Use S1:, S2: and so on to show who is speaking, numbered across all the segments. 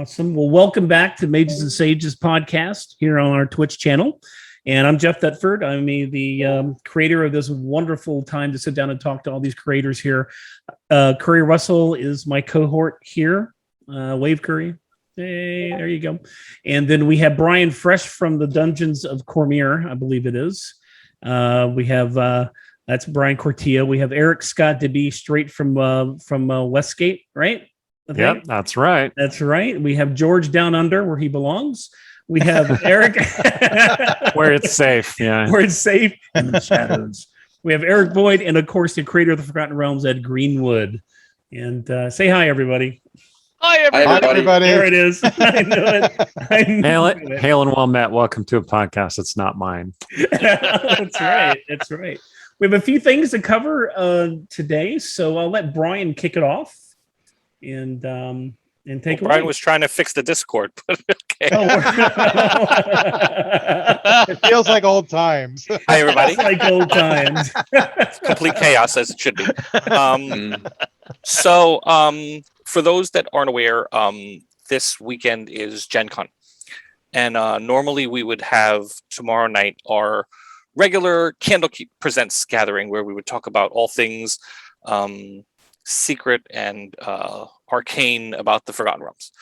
S1: Awesome. Well, welcome back to Mages and Sages podcast here on our Twitch channel. And I'm Jeff Thetford. I'm the creator of this wonderful time to sit down and talk to all these creators here. Curry Russell is my cohort here. Wave Curry. Hey, there you go. And then we have Brian Fresh from the Dungeons of Cormier, I believe it is. We have that's Brian Cortia. We have Eric Scott DeBee straight from Westgate, right?
S2: Yep, that's right.
S1: That's right. We have George down under where he belongs. We have Eric
S2: where it's safe. Yeah,
S1: where it's safe in the shadows. We have Eric Boyd, and of course, the creator of the Forgotten Realms, Ed Greenwood. And say hi, everybody.
S3: Hi, everybody.
S1: There it is. I knew it.
S2: Hail and well met. Welcome to a podcast that's not mine.
S1: That's right. That's right. We have a few things to cover today, so I'll let Brian kick it off. And take away.
S3: Brian was trying to fix the Discord, but okay.
S4: It feels like old times.
S3: Hi, everybody.
S1: It's like old times.
S3: Complete chaos as it should be. So, for those that aren't aware, this weekend is Gen Con. And normally we would have tomorrow night our regular Candlekeep Presents gathering where we would talk about all things secret and arcane about the Forgotten Realms.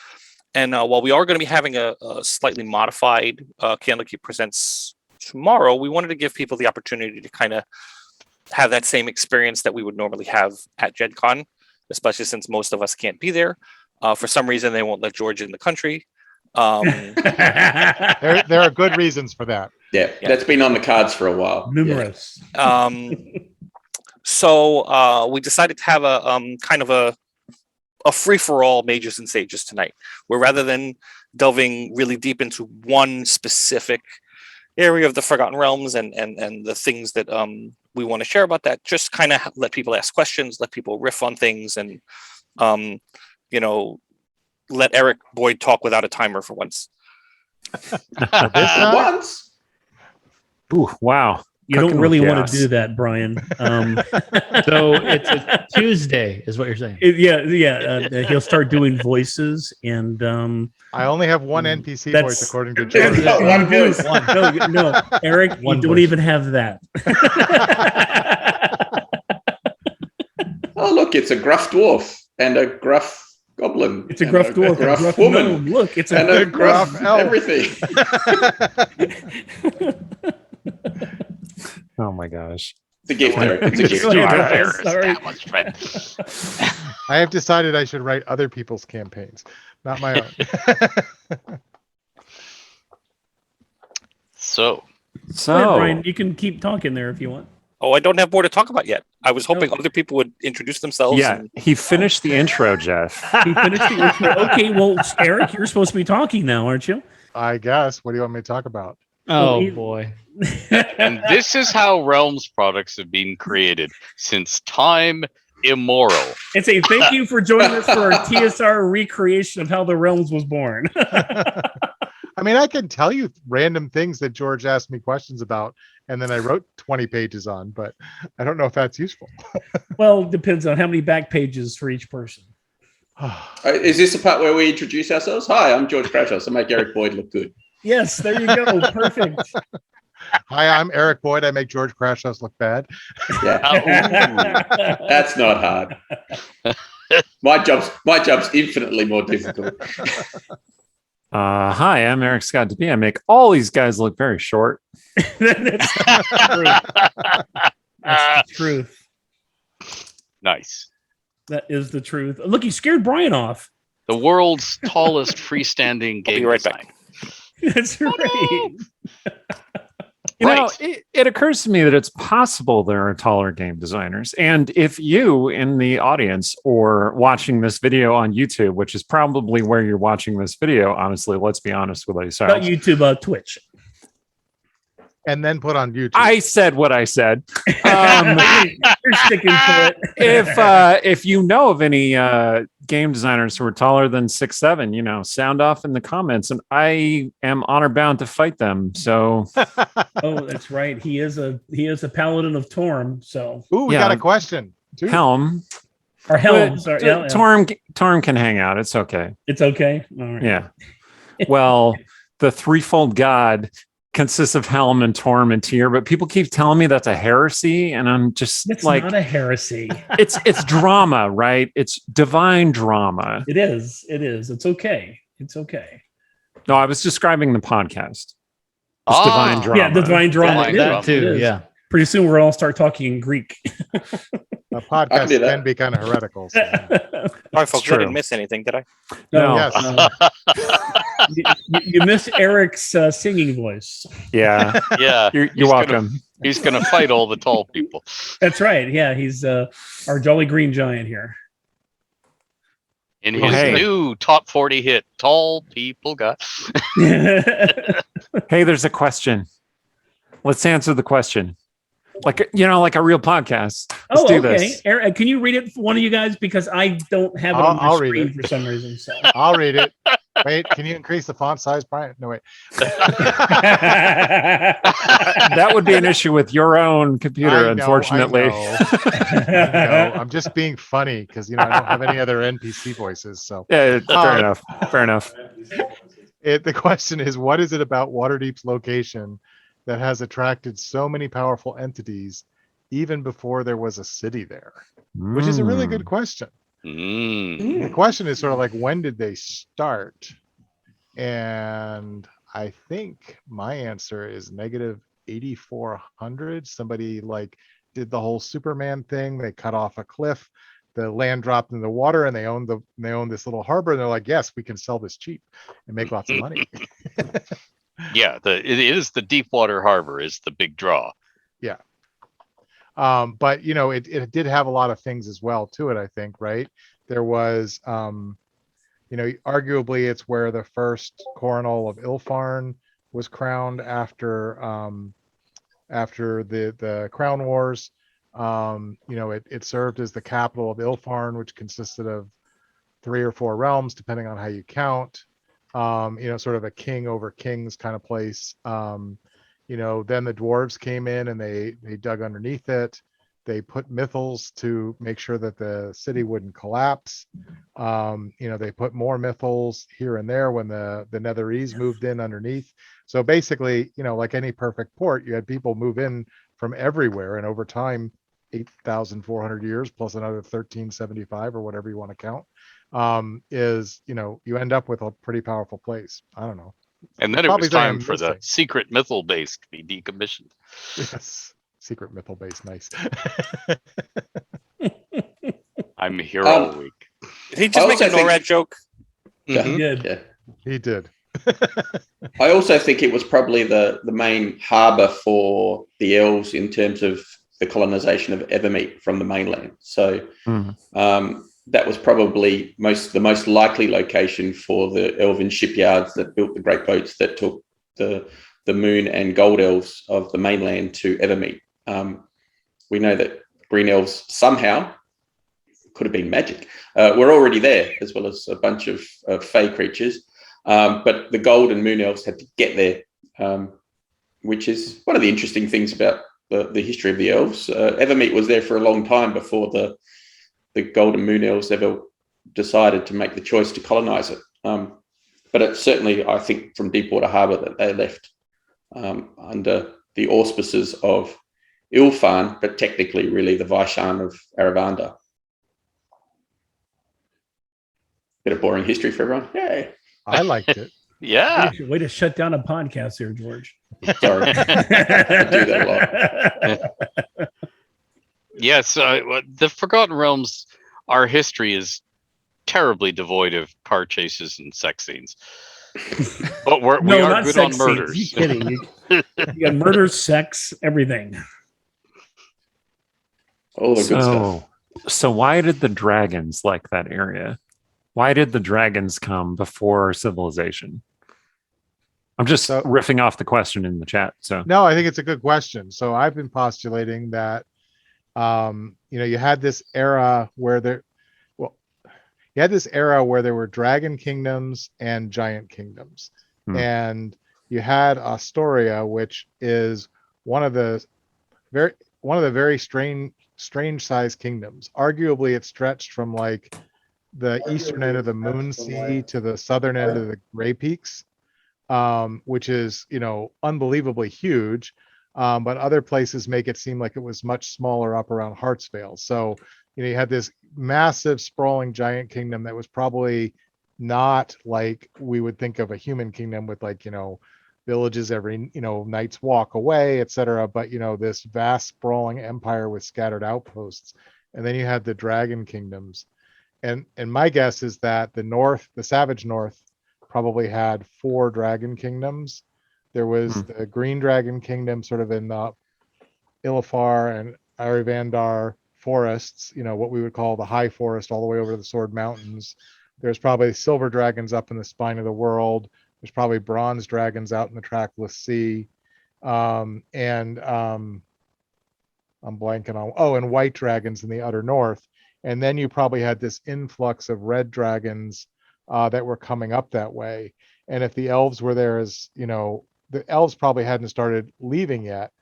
S3: And while we are going to be having a slightly modified Candlekeep Presents tomorrow, we wanted to give people the opportunity to kind of have that same experience that we would normally have at Gen Con, especially since most of us can't be there. For some reason, they won't let George in the country.
S4: There are good reasons for that.
S5: Yeah, that's been on the cards for a while.
S1: Numerous.
S3: So we decided to have a kind of a free-for-all Mages and Sages tonight, where rather than delving really deep into one specific area of the Forgotten Realms and the things that we want to share about that, just kind of let people ask questions, let people riff on things, and let Eric Boyd talk without a timer for once.
S5: Once.
S2: Ooh, wow.
S1: You don't really want to do that, Brian.
S6: So it's a Tuesday, is what you're saying.
S1: He'll start doing voices, and
S4: I only have one NPC voice, according to George.
S5: One voice.
S1: No, Eric, you don't even have that.
S5: Oh, look, it's a gruff dwarf and a gruff goblin.
S1: It's a gruff dwarf,
S5: a gruff woman.
S1: Gnome. Look, it's
S5: a gruff elf. Everything.
S2: Oh my gosh.
S5: It's a gift, Eric. It's a gift.
S1: Sorry.
S4: I have decided I should write other people's campaigns, not my own.
S3: So
S1: Go ahead, Brian, you can keep talking there if you want.
S3: I don't have more to talk about yet. I was hoping other people would introduce themselves.
S2: Yeah, he finished the intro, Jeff.
S1: He finished the intro. Okay, well, Eric, you're supposed to be talking now, aren't you?
S4: I guess. What do you want me to talk about?
S6: Oh, boy.
S7: And this is how Realms products have been created since time immemorial.
S1: And say thank you for joining us for our TSR recreation of how the Realms was born.
S4: I mean, I can tell you random things that George asked me questions about, and then I wrote 20 pages on, but I don't know if that's useful.
S1: Well, it depends on how many back pages for each person.
S5: Is this the part where we introduce ourselves? Hi, I'm George Crashhouse. I make Eric Boyd look good.
S1: Yes, there you go. Perfect.
S4: Hi, I'm Eric Boyd. I make George Crashhouse look bad.
S5: Yeah. That's not hard. My job's infinitely more difficult.
S2: Hi, I'm Eric Scott DeBee. I make all these guys look very short.
S1: That's the truth.
S7: Nice.
S1: That is the truth. Look, you scared Brian off.
S7: The world's tallest freestanding game design.
S1: That's right.
S2: You know, it occurs to me that it's possible there are taller game designers. And if you in the audience or watching this video on YouTube, which is probably where you're watching this video, honestly, let's be honest with ourselves.
S1: Not YouTube, Twitch.
S4: And then put on YouTube.
S2: I said what I said.
S1: You're sticking to
S2: it. If you know of any game designers who are taller than 6'7", sound off in the comments, and I am honor bound to fight them. So,
S1: oh, that's right. He is a paladin of Torm. So,
S4: we got a question.
S2: Helm.
S1: Our helms are. Yeah,
S2: Torm can hang out. It's okay.
S1: it's okay. All right.
S2: Yeah. Well, the threefold god consists of Helm and Torm and Tyr, but people keep telling me that's a heresy, and I'm just
S1: It's
S2: like,
S1: not a heresy.
S2: it's drama, right? It's divine drama.
S1: It is. It is. It's okay. It's okay.
S2: No, I was describing the podcast. It's
S7: Ah.
S2: divine drama.
S1: Yeah, divine drama.
S7: Divine
S1: It is.
S7: drama.
S6: That too.
S1: It is.
S6: Yeah.
S1: Pretty soon we'll all start talking in Greek.
S4: A
S5: I
S4: podcast
S5: can do that.
S4: can be kind of heretical. So.
S3: Sorry, folks, I
S2: true.
S3: didn't miss anything, did I?
S2: No.
S4: Yes.
S1: You missed Eric's singing voice.
S2: Yeah.
S7: Yeah.
S2: You're
S7: He's
S2: welcome.
S7: He's going to fight all the tall people.
S1: That's right. Yeah, he's our jolly green giant here.
S7: In
S2: Oh,
S7: his
S2: hey.
S7: new top 40 hit, Tall People Got.
S2: Hey, there's a question. Let's answer the question. Like like a real podcast. Let's do
S1: okay.
S2: this.
S1: Eric, can you read it for one of you guys? Because I don't have it on my
S4: I'll read
S1: screen
S4: it.
S1: for some reason. So.
S4: I'll read it. Wait, can you increase the font size, Brian? No, wait.
S2: That would be an issue with your own computer,
S4: I know,
S2: unfortunately.
S4: No, I'm just being funny because I don't have any other NPC voices. So
S2: Yeah, fair enough. Fair enough.
S4: the question is, what is it about Waterdeep's location that has attracted so many powerful entities even before there was a city there? Which is a really good question.
S7: Mm.
S4: The question is sort of like, when did they start? And I think my answer is negative 8,400. Somebody did the whole Superman thing. They cut off a cliff, the land dropped in the water, and they own this little harbor. And they're like, yes, we can sell this cheap and make lots of money.
S7: Yeah, it is the Deepwater Harbor is the big draw.
S4: Yeah. But it did have a lot of things as well to it, I think, right? There was arguably it's where the first coronal of Ilfarn was crowned after the Crown Wars. It served as the capital of Ilfarn, which consisted of 3 or 4 realms, depending on how you count. Sort of a king over kings kind of place. Then the dwarves came in and they dug underneath it. They put mithals to make sure that the city wouldn't collapse. They put more mithals here and there when the Netherese moved in underneath. So basically, like any perfect port, you had people move in from everywhere, and over time, 8,400 years plus another 1375 or whatever you want to count, you end up with a pretty powerful place. I don't know.
S7: And then it
S4: Probably
S7: was time
S4: I'm
S7: for the
S4: missing.
S7: secret mythal base to be decommissioned.
S4: Yes. Secret mythal base, nice.
S7: I'm here all week.
S3: Did he just
S5: I
S3: make a
S5: also think-
S3: NORAD joke?
S5: Yeah.
S1: He did.
S5: Yeah.
S4: He did.
S5: I also think it was probably the main harbour for the elves in terms of the colonization of Evermeet from the mainland. So that was probably the most likely location for the elven shipyards that built the great boats that took the moon and gold elves of the mainland to Evermeet. We know that green elves somehow, could have been magic, were already there, as well as a bunch of fey creatures. But the gold and moon elves had to get there, which is one of the interesting things about the history of the elves. Evermeet was there for a long time before the gold and moon elves ever decided to make the choice to colonize it. But it's certainly, I think, from Deepwater Harbour that they left under the auspices of Ilfan, but technically really the Vaishan of Aravanda. Bit of boring history for everyone. Yay.
S4: I liked it.
S7: Yeah.
S1: Way to shut down a podcast here, George.
S5: Sorry. I do that a lot.
S7: Yes. The Forgotten Realms, our history is terribly devoid of car chases and sex scenes. But we are
S1: not
S7: good
S1: sex
S7: on murders.
S1: scenes. You kidding? You got murder, sex, everything.
S5: All the good stuff.
S2: So why did the dragons like that area? Why did the dragons come before civilization? I'm just riffing off the question in the chat. So
S4: No, I think it's a good question. So I've been postulating that, you had this era where there were dragon kingdoms and giant kingdoms. And you had Astoria, which is one of the one of the very strange sized kingdoms. Arguably, it stretched from like the eastern end of the Moon Sea to the southern end of the Gray Peaks, which is, unbelievably huge. But other places make it seem like it was much smaller up around Hartsvale. So, you had this massive, sprawling, giant kingdom that was probably not like we would think of a human kingdom with like, villages every, night's walk away, etc. But, this vast, sprawling empire with scattered outposts. And then you had the dragon kingdoms. And my guess is that the Savage North, probably had 4 dragon kingdoms. There was the Green Dragon Kingdom, sort of in the Ilafar and Arivandar forests, what we would call the High Forest, all the way over to the Sword Mountains. There's probably silver dragons up in the spine of the world. There's probably bronze dragons out in the trackless sea. I'm blanking on, and white dragons in the utter north. And then you probably had this influx of red dragons that were coming up that way. And if the elves were there, as the elves probably hadn't started leaving yet.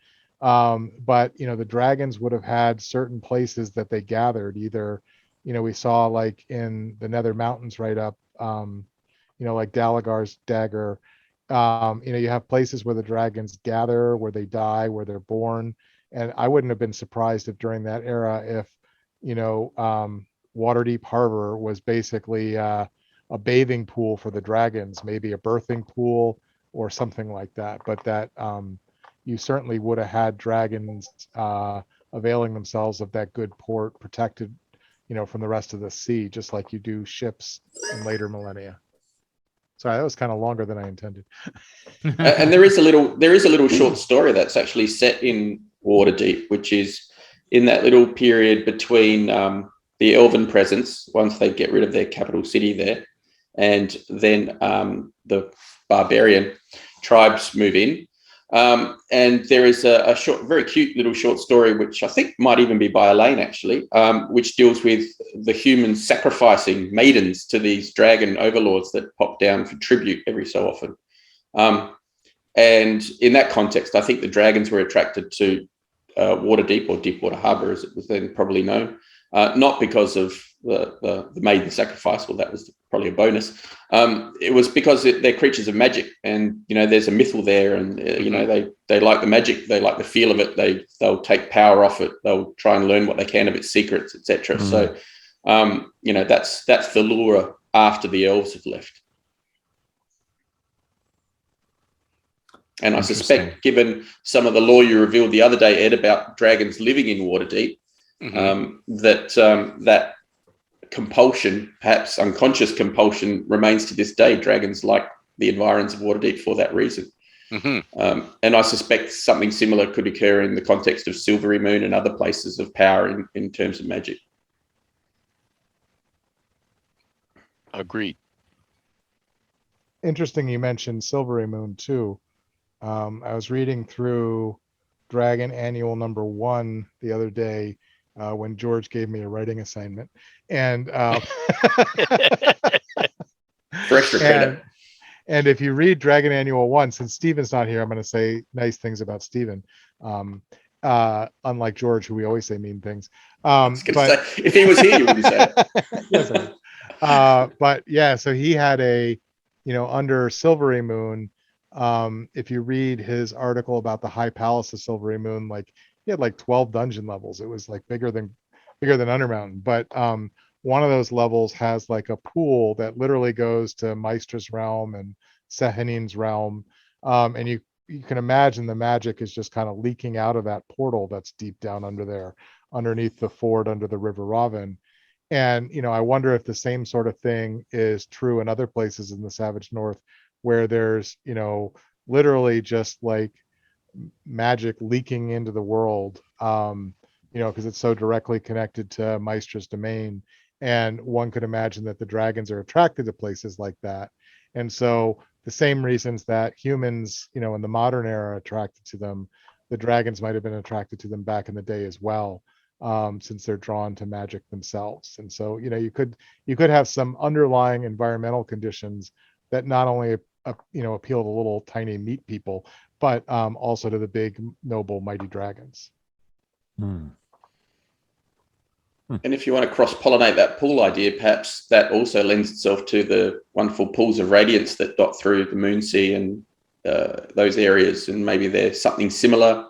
S4: But the dragons would have had certain places that they gathered. Either, we saw like in the Nether Mountains right up, like Dalagar's dagger. You have places where the dragons gather, where they die, where they're born. And I wouldn't have been surprised if during that era, if Waterdeep Harbor was basically a bathing pool for the dragons, maybe a birthing pool or something like that. But that you certainly would have had dragons availing themselves of that good port, protected, from the rest of the sea, just like you do ships in later millennia. Sorry, that was kind of longer than I intended.
S5: And there is a little short story that's actually set in Waterdeep, which is in that little period between the Elven presence, once they get rid of their capital city there, and then the barbarian tribes move in. And there is a short, very cute little short story, which I think might even be by Elaine, actually, which deals with the humans sacrificing maidens to these dragon overlords that pop down for tribute every so often. And in that context, I think the dragons were attracted to Waterdeep, or Deepwater Harbour, as it was then probably known, not because of the maiden sacrifice. Well, that was probably a bonus. It was because they're creatures of magic, and there's a mythal there, and they like the magic, they like the feel of it. They'll take power off it. They'll try and learn what they can of its secrets, etc. So, that's the lure after the elves have left. And I suspect, given some of the lore you revealed the other day, Ed, about dragons living in Waterdeep, that compulsion, perhaps unconscious compulsion, remains to this day. Dragons like the environs of Waterdeep for that reason. And I suspect something similar could occur in the context of Silvery Moon and other places of power in terms of magic.
S7: Agreed.
S4: Interesting you mentioned Silvery Moon too. I was reading through Dragon Annual number 1 the other day when George gave me a writing assignment, and
S5: for extra credit.
S4: And if you read Dragon Annual 1, since Steven's not here, I'm going to say nice things about Steven. Unlike George, who we always say mean things. But
S5: if he was here, you wouldn't say it.
S4: Yes, but yeah, so he had under Silvery Moon. If you read his article about the High Palace of Silvery Moon, like he had like 12 dungeon levels. It was like bigger than Undermountain. But one of those levels has like a pool that literally goes to Maestra's realm and Sehanin's realm. And you can imagine the magic is just kind of leaking out of that portal that's deep down under there, underneath the ford under the River Raven. And I wonder if the same sort of thing is true in other places in the Savage North, where there's literally just like magic leaking into the world, because it's so directly connected to Maestra's domain. And one could imagine that the dragons are attracted to places like that. And so the same reasons that humans, in the modern era are attracted to them, the dragons might have been attracted to them back in the day as well, since they're drawn to magic themselves. And so, you could have some underlying environmental conditions that not only appeal to little tiny meat people, but also to the big, noble, mighty dragons.
S5: And if you want to cross-pollinate that pool idea, perhaps that also lends itself to the wonderful pools of radiance that dot through the Moonsea and those areas, and maybe there's something similar,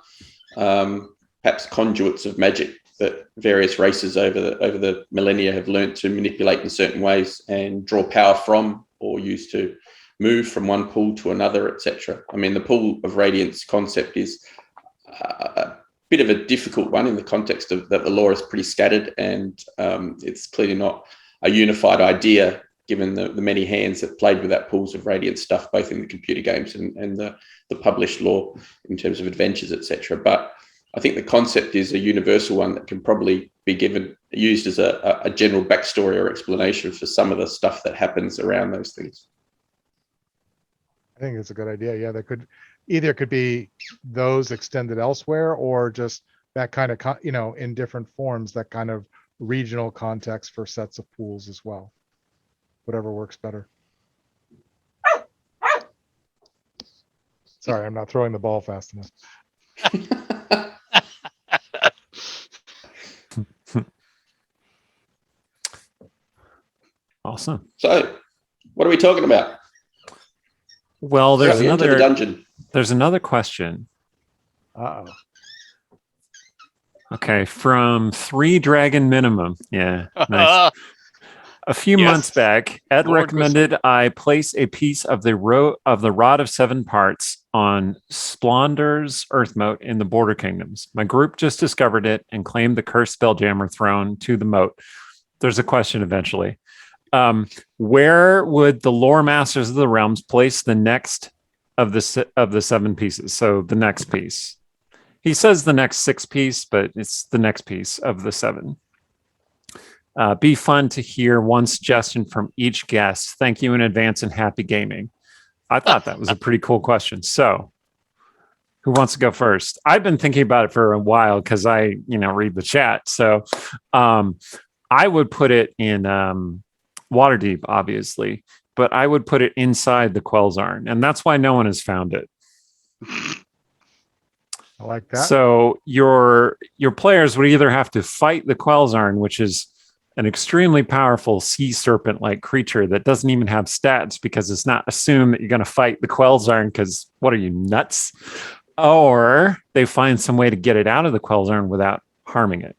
S5: perhaps conduits of magic that various races over the millennia have learned to manipulate in certain ways and draw power from, or use to move from one pool to another, etc. I mean, the pool of radiance concept is a bit of a difficult one in the context of that the lore is pretty scattered, and it's clearly not a unified idea given the many hands that played with that pools of radiance stuff, both in the computer games and the published lore in terms of adventures, etc. But I think the concept is a universal one that can probably be used as a general backstory or explanation for some of the stuff that happens around those things.
S4: I think it's a good idea. Yeah, there could be those extended elsewhere, or just that kind of, in different forms, that kind of regional context for sets of pools as well. Whatever works better. Sorry, I'm not throwing the ball fast enough.
S2: Awesome.
S5: So, what are we talking about?
S2: Well, there's
S5: Into the dungeon.
S2: There's another question.
S4: Uh-oh.
S2: Okay, from 3 Dragon Minimum. Yeah, nice. A few months back, Ed recommended I place a piece of the Rod of 7 Parts on Splonder's Earth Moat in the Border Kingdoms. My group just discovered it and claimed the cursed Spelljammer throne to the moat. There's a question eventually. Where would the lore masters of the realms place the next of the 7 pieces? So the next piece. He says the next 6 piece, but it's the next piece of the 7. Be fun to hear one suggestion from each guest. Thank you in advance and happy gaming. I thought that was a pretty cool question. So who wants to go first? I've been thinking about it for a while because I, read the chat. So I would put it in Waterdeep, obviously, but I would put it inside the Quel'Zarn, and that's why no one has found it.
S4: I like that.
S2: So your players would either have to fight the Quel'Zarn, which is an extremely powerful sea serpent-like creature that doesn't even have stats because it's not assumed that you're going to fight the Quel'Zarn because what are you, nuts? Or they find some way to get it out of the Quel'Zarn without harming it.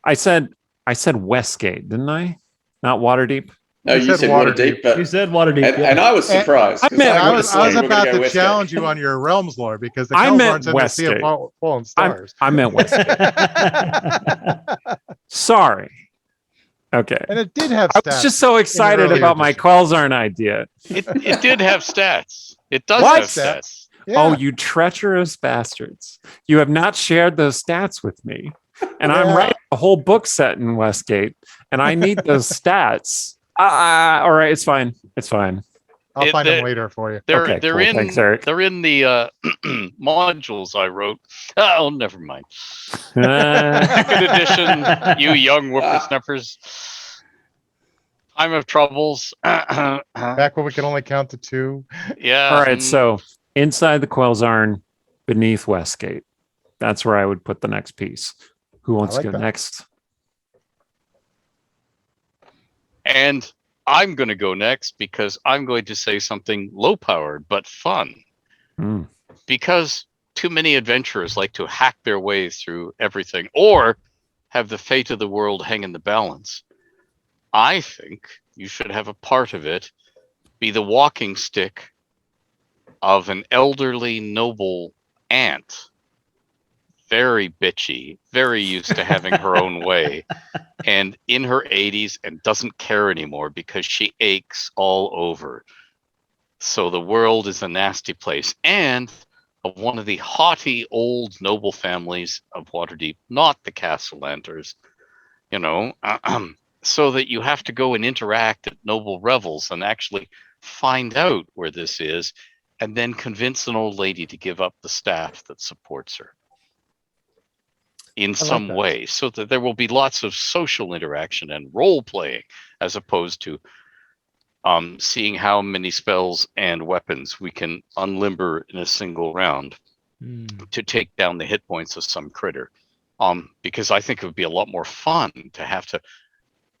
S2: I said Westgate, didn't I? Not Waterdeep?
S5: No, you said Waterdeep, but
S1: you said Waterdeep,
S5: and I was surprised.
S4: I was about to challenge you on your realms lore because the Quel'Zarn's in the Sea of Fallen Stars.
S2: I meant Westgate. Sorry. Okay.
S4: And it did have stats.
S2: I was just so excited about my Quel'Zarn idea.
S7: It did have stats. It does have stats.
S4: Yeah.
S2: Oh, you treacherous bastards. You have not shared those stats with me. And I'm writing a whole book set in Westgate, and I need those stats. All right, it's fine. It's fine.
S4: I'll find them later for you.
S7: They're
S2: cool.
S7: in.
S2: Thanks, Eric.
S7: They're in the modules I wrote. Oh, never mind. Second edition. You young whippersnappers. Time of troubles.
S4: Back when we could only count to 2.
S7: Yeah.
S2: All right. So inside the Quel'Zarn, beneath Westgate. That's where I would put the next piece. Who wants to go next?
S7: And I'm going to go next because I'm going to say something low-powered but fun. Because too many adventurers like to hack their way through everything or have the fate of the world hang in the balance. I think you should have a part of it be the walking stick of an elderly noble aunt. Very bitchy, very used to having her own way, and in her 80s and doesn't care anymore because she aches all over. So the world is a nasty place. And of one of the haughty old noble families of Waterdeep, not the Castellanters, so that you have to go and interact at noble revels and actually find out where this is and then convince an old lady to give up the staff that supports her in some way, so that there will be lots of social interaction and role playing as opposed to seeing how many spells and weapons we can unlimber in a single round to take down the hit points of some critter. Because I think it would be a lot more fun to have to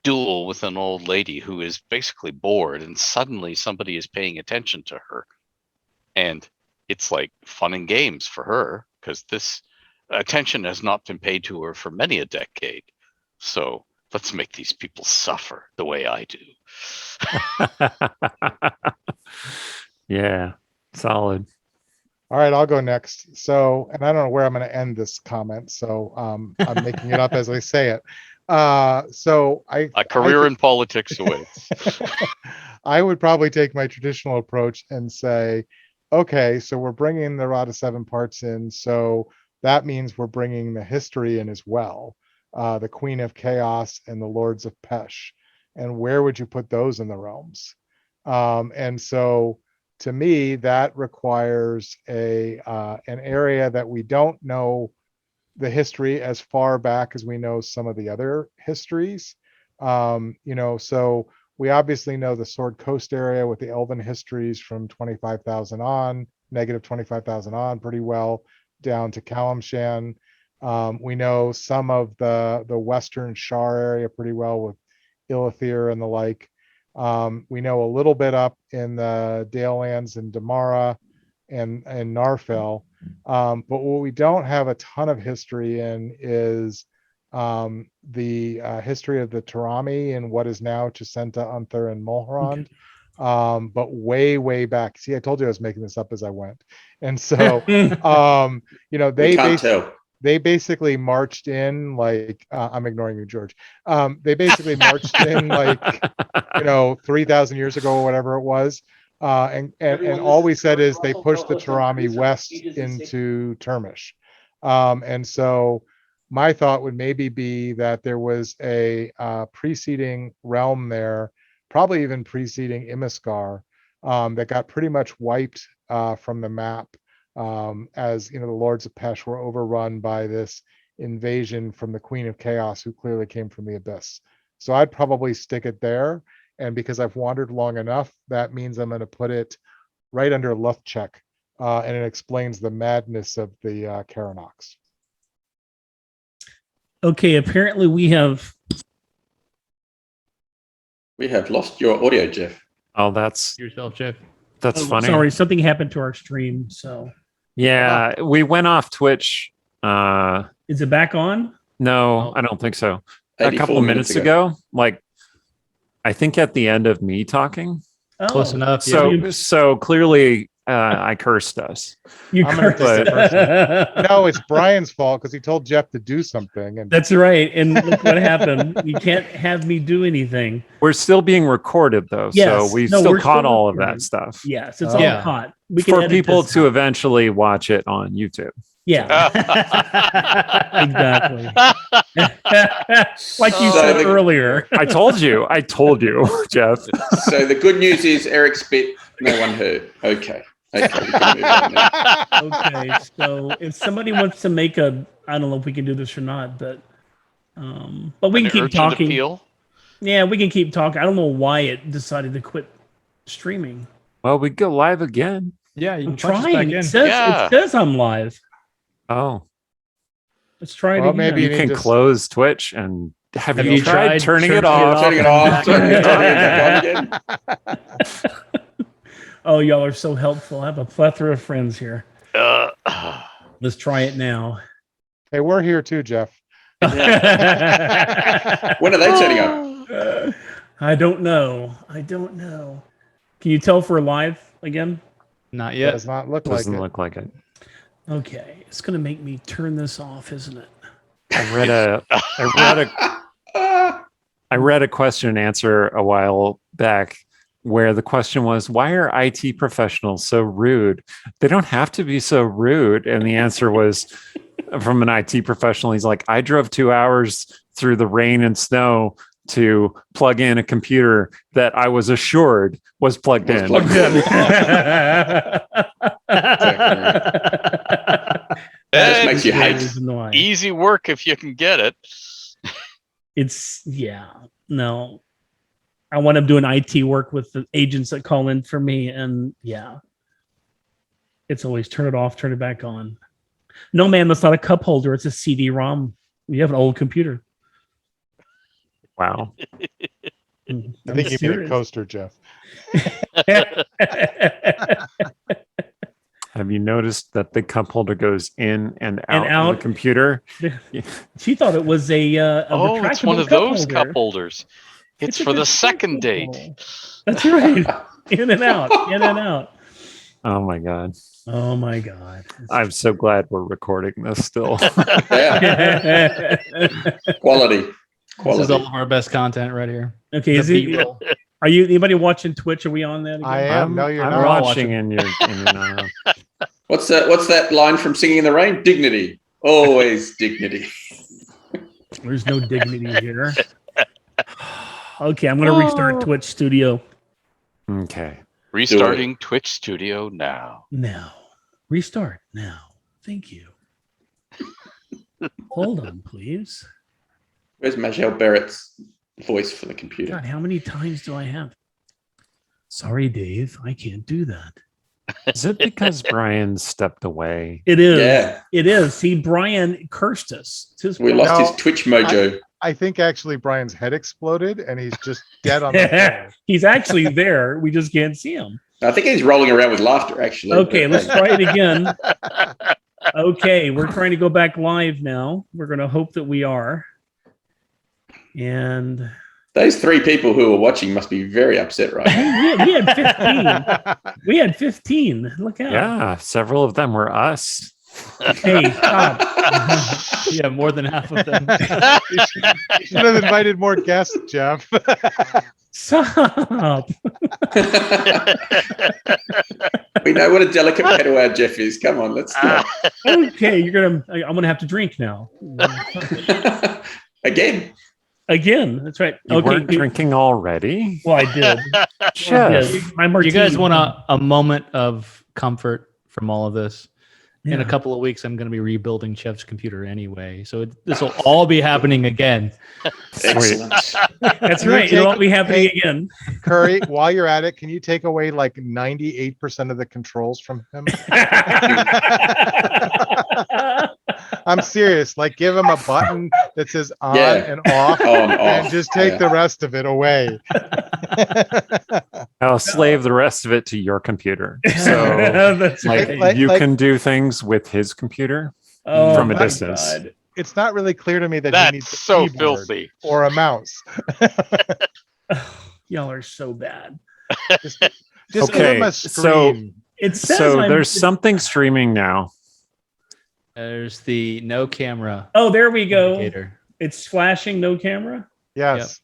S7: duel with an old lady who is basically bored, and suddenly somebody is paying attention to her, and it's like fun and games for her because this attention has not been paid to her for many a decade. So let's make these people suffer the way I do.
S2: Yeah, solid.
S4: All right, I'll go next. So, and I don't know where I'm going to end this comment, so I'm making it up as I say it. So
S7: A career in politics awaits.
S4: I would probably take my traditional approach and say, okay, so we're bringing the Rod of Seven Parts in, so that means we're bringing the history in as well, the Queen of Chaos and the Lords of Pesh, and where would you put those in the realms? And so, to me, that requires an area that we don't know the history as far back as we know some of the other histories. So we obviously know the Sword Coast area with the Elven histories from 25,000 on, negative 25,000 on pretty well, down to Kalimshan. We know some of the Western Shar area pretty well with Ilithir and the like. We know a little bit up in the Dalelands and Damara and Narfell. But what we don't have a ton of history in is the history of the Tarami and what is now Chesenta, Unther, and Mulhorand. But way back. See, I told you I was making this up as I went. And so, they basically marched in like I'm ignoring you, George. They basically marched in like 3,000 years ago or whatever it was. And all we said is they pushed the Tarami west into Termish. And so my thought would maybe be that there was a preceding realm there, probably even preceding Imiskar, that got pretty much wiped from the map, as the Lords of Pesh were overrun by this invasion from the Queen of Chaos, who clearly came from the Abyss. So I'd probably stick it there. And because I've wandered long enough, that means I'm going to put it right under Luthchek, and it explains the madness of the Karanox.
S1: Okay, apparently we have
S5: lost your audio, Jeff.
S2: Oh, that's
S6: Yourself, Jeff.
S2: funny.
S1: Sorry, something happened to our stream. So
S2: yeah, we went off Twitch.
S1: is it back on?
S2: No, I don't think so. A
S5: 84
S2: couple of minutes ago, like I think at the end of me talking.
S1: Oh,
S6: Close enough.
S2: So clearly I cursed us.
S1: You
S4: I'm gonna
S1: cursed
S4: take it No, it's Brian's fault because he told Jeff to do something. And
S1: That's right. And look what happened. You can't have me do anything.
S2: We're still being recorded though,
S1: Yes.
S2: so we've
S1: No,
S2: still
S1: we're
S2: caught
S1: still
S2: all of
S1: recording.
S2: that stuff.
S1: Yes, it's
S4: Yeah.
S1: all caught. We can
S2: For
S1: edit
S2: people
S1: this
S2: to
S1: out.
S2: eventually watch it on YouTube.
S1: Yeah. Exactly. Like you
S5: So
S1: said
S5: the-
S1: earlier.
S2: I told you, Jeff.
S5: So the good news is Eric spit, no one heard. Okay. We can move on now.
S1: Okay, so if somebody wants to make I don't know if we can do this or not, but we can
S7: An
S1: keep
S7: urgent
S1: talking.
S7: appeal?
S1: Yeah, we can keep talking. I don't know why it decided to quit streaming.
S2: Well, we go live again.
S6: Yeah, you
S1: I'm
S6: can punch us back
S1: trying.
S6: in.
S7: Yeah.
S1: It says I'm live.
S2: Oh,
S1: Let's try it
S4: Well,
S1: again.
S4: maybe
S2: you
S4: need
S2: can
S4: to-
S2: close Twitch and have
S6: Have
S2: you
S6: you
S2: tried
S6: tried
S2: turning it
S6: turning it
S2: off?
S6: off?
S5: Turning it off, turning it back on again.
S1: Oh, y'all are so helpful. I have a plethora of friends here. Let's try it now.
S4: Hey, we're here too, Jeff.
S5: When are they turning up?
S1: I don't know. Can you tell if we're live again?
S6: Not
S4: It
S6: yet.
S4: does not look
S2: Doesn't
S4: like it.
S2: look like it.
S1: Okay, it's gonna make me turn this off, isn't it?
S2: I read a question and answer a while back where the question was, why are IT professionals so rude? They don't have to be so rude. And the answer was from an IT professional. He's like, I drove 2 hours through the rain and snow to plug in a computer that I was assured was plugged in.
S5: That just makes you hate.
S1: Reason why.
S7: Easy work if you can get it.
S1: No. I want to do an IT work with the agents that call in for me, and yeah, it's always turn it off, turn it back on. No, man, that's not a cup holder. It's a CD-ROM You have an old computer.
S2: Wow.
S4: I think you mean a coaster, Jeff.
S2: Have you noticed that the cup holder goes in and out,
S1: out.
S2: of the computer?
S1: She thought it was a
S7: it's one of those cup holders. It's for the second date.
S1: That's right. In and out. In and out.
S2: Oh my god.
S1: Oh my god.
S2: I'm so glad we're recording this still.
S5: Yeah. Quality.
S6: This is all of our best content right here.
S1: Okay, are you anybody watching Twitch? Are we on that again?
S4: I am. No, you're
S2: I'm
S4: not.
S2: watching and you're not.
S5: What's that line from Singing in the Rain? Dignity. Always dignity.
S1: There's no dignity here. Okay, I'm going to restart Twitch Studio.
S2: Okay.
S7: Restarting Twitch Studio now.
S1: Now. Restart now. Thank you. Hold on, please.
S5: Where's Majel Barrett's voice for the computer?
S1: God, how many times do I have? Sorry, Dave. I can't do that.
S2: Is it because Brian stepped away?
S1: It is.
S5: Yeah.
S1: It is. See, Brian cursed us. It's his
S5: We
S1: fault.
S5: lost his Twitch mojo.
S4: I think actually Brian's head exploded and he's just dead on the floor.
S1: He's actually there. We just can't see him.
S5: I think he's rolling around with laughter, actually.
S1: Okay,
S5: but-
S1: let's try it again. Okay, we're trying to go back live now. We're going to hope that we are. And
S5: Those three people who are watching must be very upset right now.
S1: we had 15. We had 15. Look out.
S2: Yeah, several of them were us.
S1: Hey, stop.
S6: Yeah, more than half of them.
S4: You should have invited more guests, Jeff.
S1: Stop.
S5: We know what a delicate pedo our Jeff is. Come on, let's go.
S1: Okay, I'm gonna have to drink now. Again, that's right.
S2: You weren't drinking already?
S1: Well, I did.
S2: Jeff.
S1: My
S6: You
S1: martini.
S6: guys want a moment of comfort from all of this? In a
S1: Yeah.
S6: couple of weeks, I'm going to be rebuilding Chef's computer anyway. So this will all be happening again.
S5: Excellent.
S1: That's
S4: Can you
S1: right. It'll
S4: take-
S1: all be happening
S4: hey,
S1: again.
S4: Curry, while you're at it, can you take away like 98% of the controls from him? I'm serious. Like, give him a button that says on
S5: Yeah.
S4: and off,
S5: On,
S4: and
S5: off.
S4: just take
S5: Yeah.
S4: the rest of it away.
S2: I'll slave the rest of it to your computer. So
S1: That's
S2: like,
S1: right.
S2: you
S4: like-
S2: can do things with his computer
S1: Oh,
S2: from a
S1: my
S2: distance.
S1: God.
S4: It's not really clear to me that he
S7: That's
S4: needs a
S7: so
S4: keyboard
S7: filthy.
S4: or a mouse.
S1: Y'all are so bad.
S4: Just give
S2: Okay,
S4: him a
S2: so-
S4: screen.
S1: It says
S2: So
S1: I'm-
S2: there's something streaming now.
S6: There's the no camera
S1: Oh, there we go.
S6: indicator.
S1: It's flashing, no camera.
S4: Yes.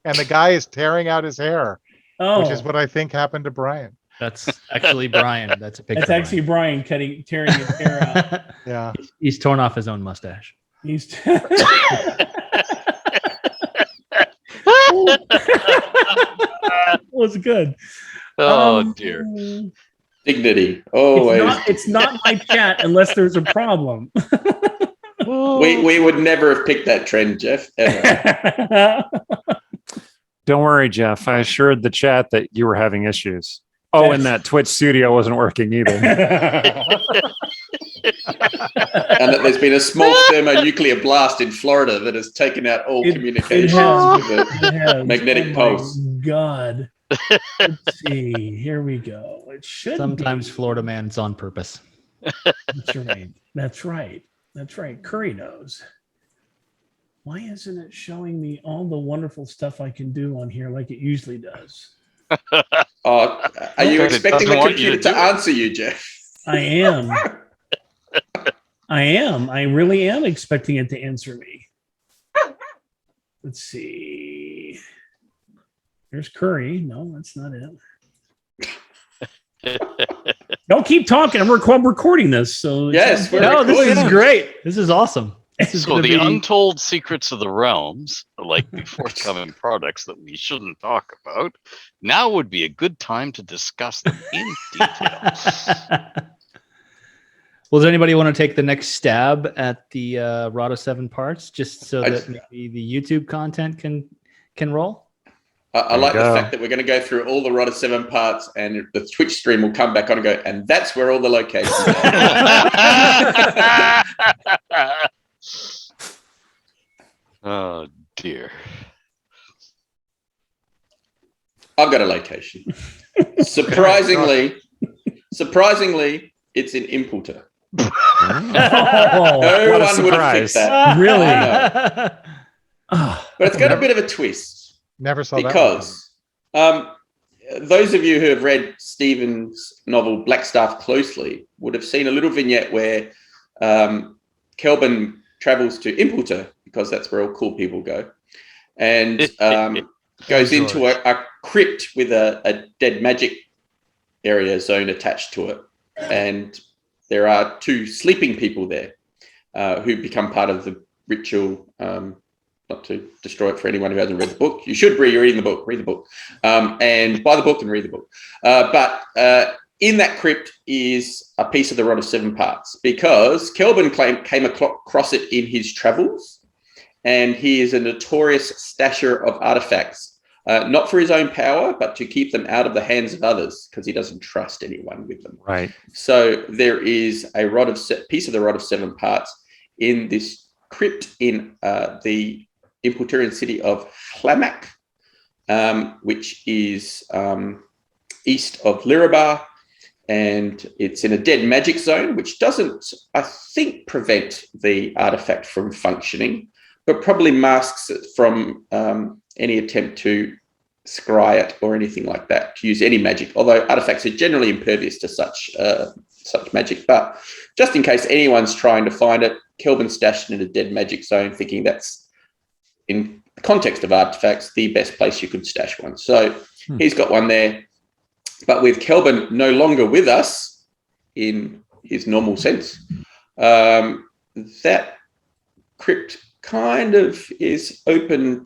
S4: And the guy is tearing out his hair,
S1: Oh,
S4: which is what I think happened to Brian.
S6: That's actually Brian. That's a picture.
S1: that's
S6: of
S1: actually Brian tearing his hair out.
S6: Brian.
S4: Yeah.
S6: He's torn off his own mustache.
S1: He's was good.
S7: Oh dear.
S5: Dignity. Always.
S1: It's not my chat unless there's a problem.
S5: We would never have picked that trend, Jeff. Ever.
S2: Don't worry, Jeff. I assured the chat that you were having issues. Oh, and that Twitch studio wasn't working either.
S5: And that there's been a small thermonuclear blast in Florida that has taken out all communications with a magnetic pulse.
S1: God. Let's see. Here we go. It should
S6: Sometimes
S1: be.
S6: Florida man's on purpose.
S1: That's right. That's right. That's right. Curry knows. Why isn't it showing me all the wonderful stuff I can do on here like it usually does?
S5: Oh, are you
S7: Because it
S5: expecting
S7: doesn't
S5: the
S7: want you
S5: computer
S7: to
S5: to
S7: do it.
S5: answer you, Jeff?
S1: I am. I am. I really am expecting it to answer me. Let's see. There's Curry. No, that's not it. Don't keep talking. I'm recording this. So
S5: Yes, we're
S6: No, this
S5: recording.
S6: is great. This is awesome. This is
S7: So
S6: gonna
S7: the
S6: be-
S7: untold secrets of the realms, like the forthcoming products that we shouldn't talk about, now would be a good time to discuss them in detail.
S6: Well, does anybody want to take the next stab at the Rada 7 parts, just so
S5: I-
S6: that maybe the YouTube content can roll?
S5: I like the
S2: There you go.
S5: fact that we're going to go through all the Rota 7 parts and the Twitch stream will come back on and go, and that's where all the locations are.
S7: Oh dear.
S5: I've got a location. Surprisingly, it's in Impulter. No
S2: what a
S5: one would have picked
S2: surprise.
S5: that.
S1: Really?
S5: I know. But it's got a bit of a twist
S4: Never saw that one
S5: because those of you who have read Stephen's novel Blackstaff closely would have seen a little vignette where Kelvin travels to Impulter because that's where all cool people go, and goes into a crypt with a dead magic area zone attached to it, and there are 2 sleeping people there who become part of the ritual. Not to destroy it for anyone who hasn't read the book. You should read the book. Read the book, and buy the book and read the book. But in that crypt is a piece of the Rod of 7 Parts because Kelvin came across it in his travels, and he is a notorious stasher of artifacts, not for his own power, but to keep them out of the hands of others because he doesn't trust anyone with them.
S2: Right.
S5: So there is a piece of the Rod of 7 Parts in this crypt in the Impulturian city of Hlamac, which is east of Lirabar, and it's in a dead magic zone, which doesn't, I think, prevent the artifact from functioning, but probably masks it from any attempt to scry it or anything like that, to use any magic, although artifacts are generally impervious to such magic. But just in case anyone's trying to find it, Kelvin stashed it in a dead magic zone, thinking that's, in the context of artifacts, the best place you could stash one. So he's got one there. But with Kelvin no longer with us in his normal sense, that crypt kind of is open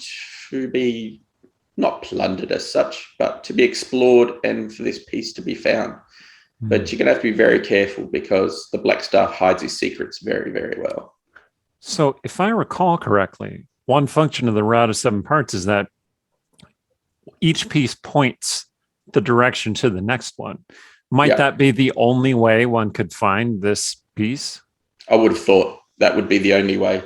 S5: to be not plundered as such, but to be explored and for this piece to be found. But you're going to have to be very careful because the Blackstaff hides his secrets very, very well.
S2: So if I recall correctly, one function of the Rod of 7 Parts is that each piece points the direction to the next one. Might that be the only way one could find this piece?
S5: I would have thought that would be the only way.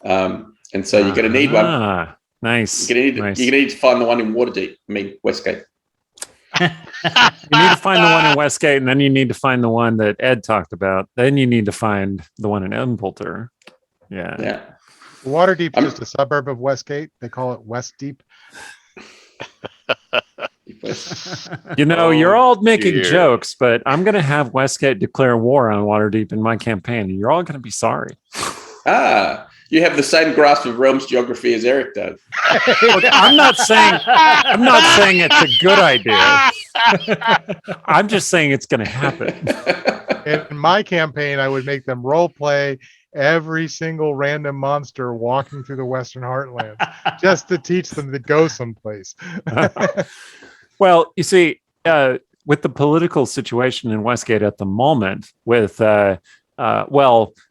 S5: And so you're going to need one.
S2: Nice.
S5: You're going to need to find the one in Westgate.
S2: You need to find the one in Westgate, and then you need to find the one that Ed talked about. Then you need to find the one in Impulter. Yeah.
S4: Waterdeep is just a suburb of Westgate. They call it West Deep.
S2: You're all making jokes, but I'm going to have Westgate declare war on Waterdeep in my campaign, and you're all going to be sorry.
S5: You have the same grasp of realms geography as Eric does.
S2: Look, I'm not saying it's a good idea. I'm just saying it's going to happen.
S4: In my campaign, I would make them role play every single random monster walking through the Western Heartland just to teach them to go someplace.
S2: Well, you see, with the political situation in Westgate at the moment, with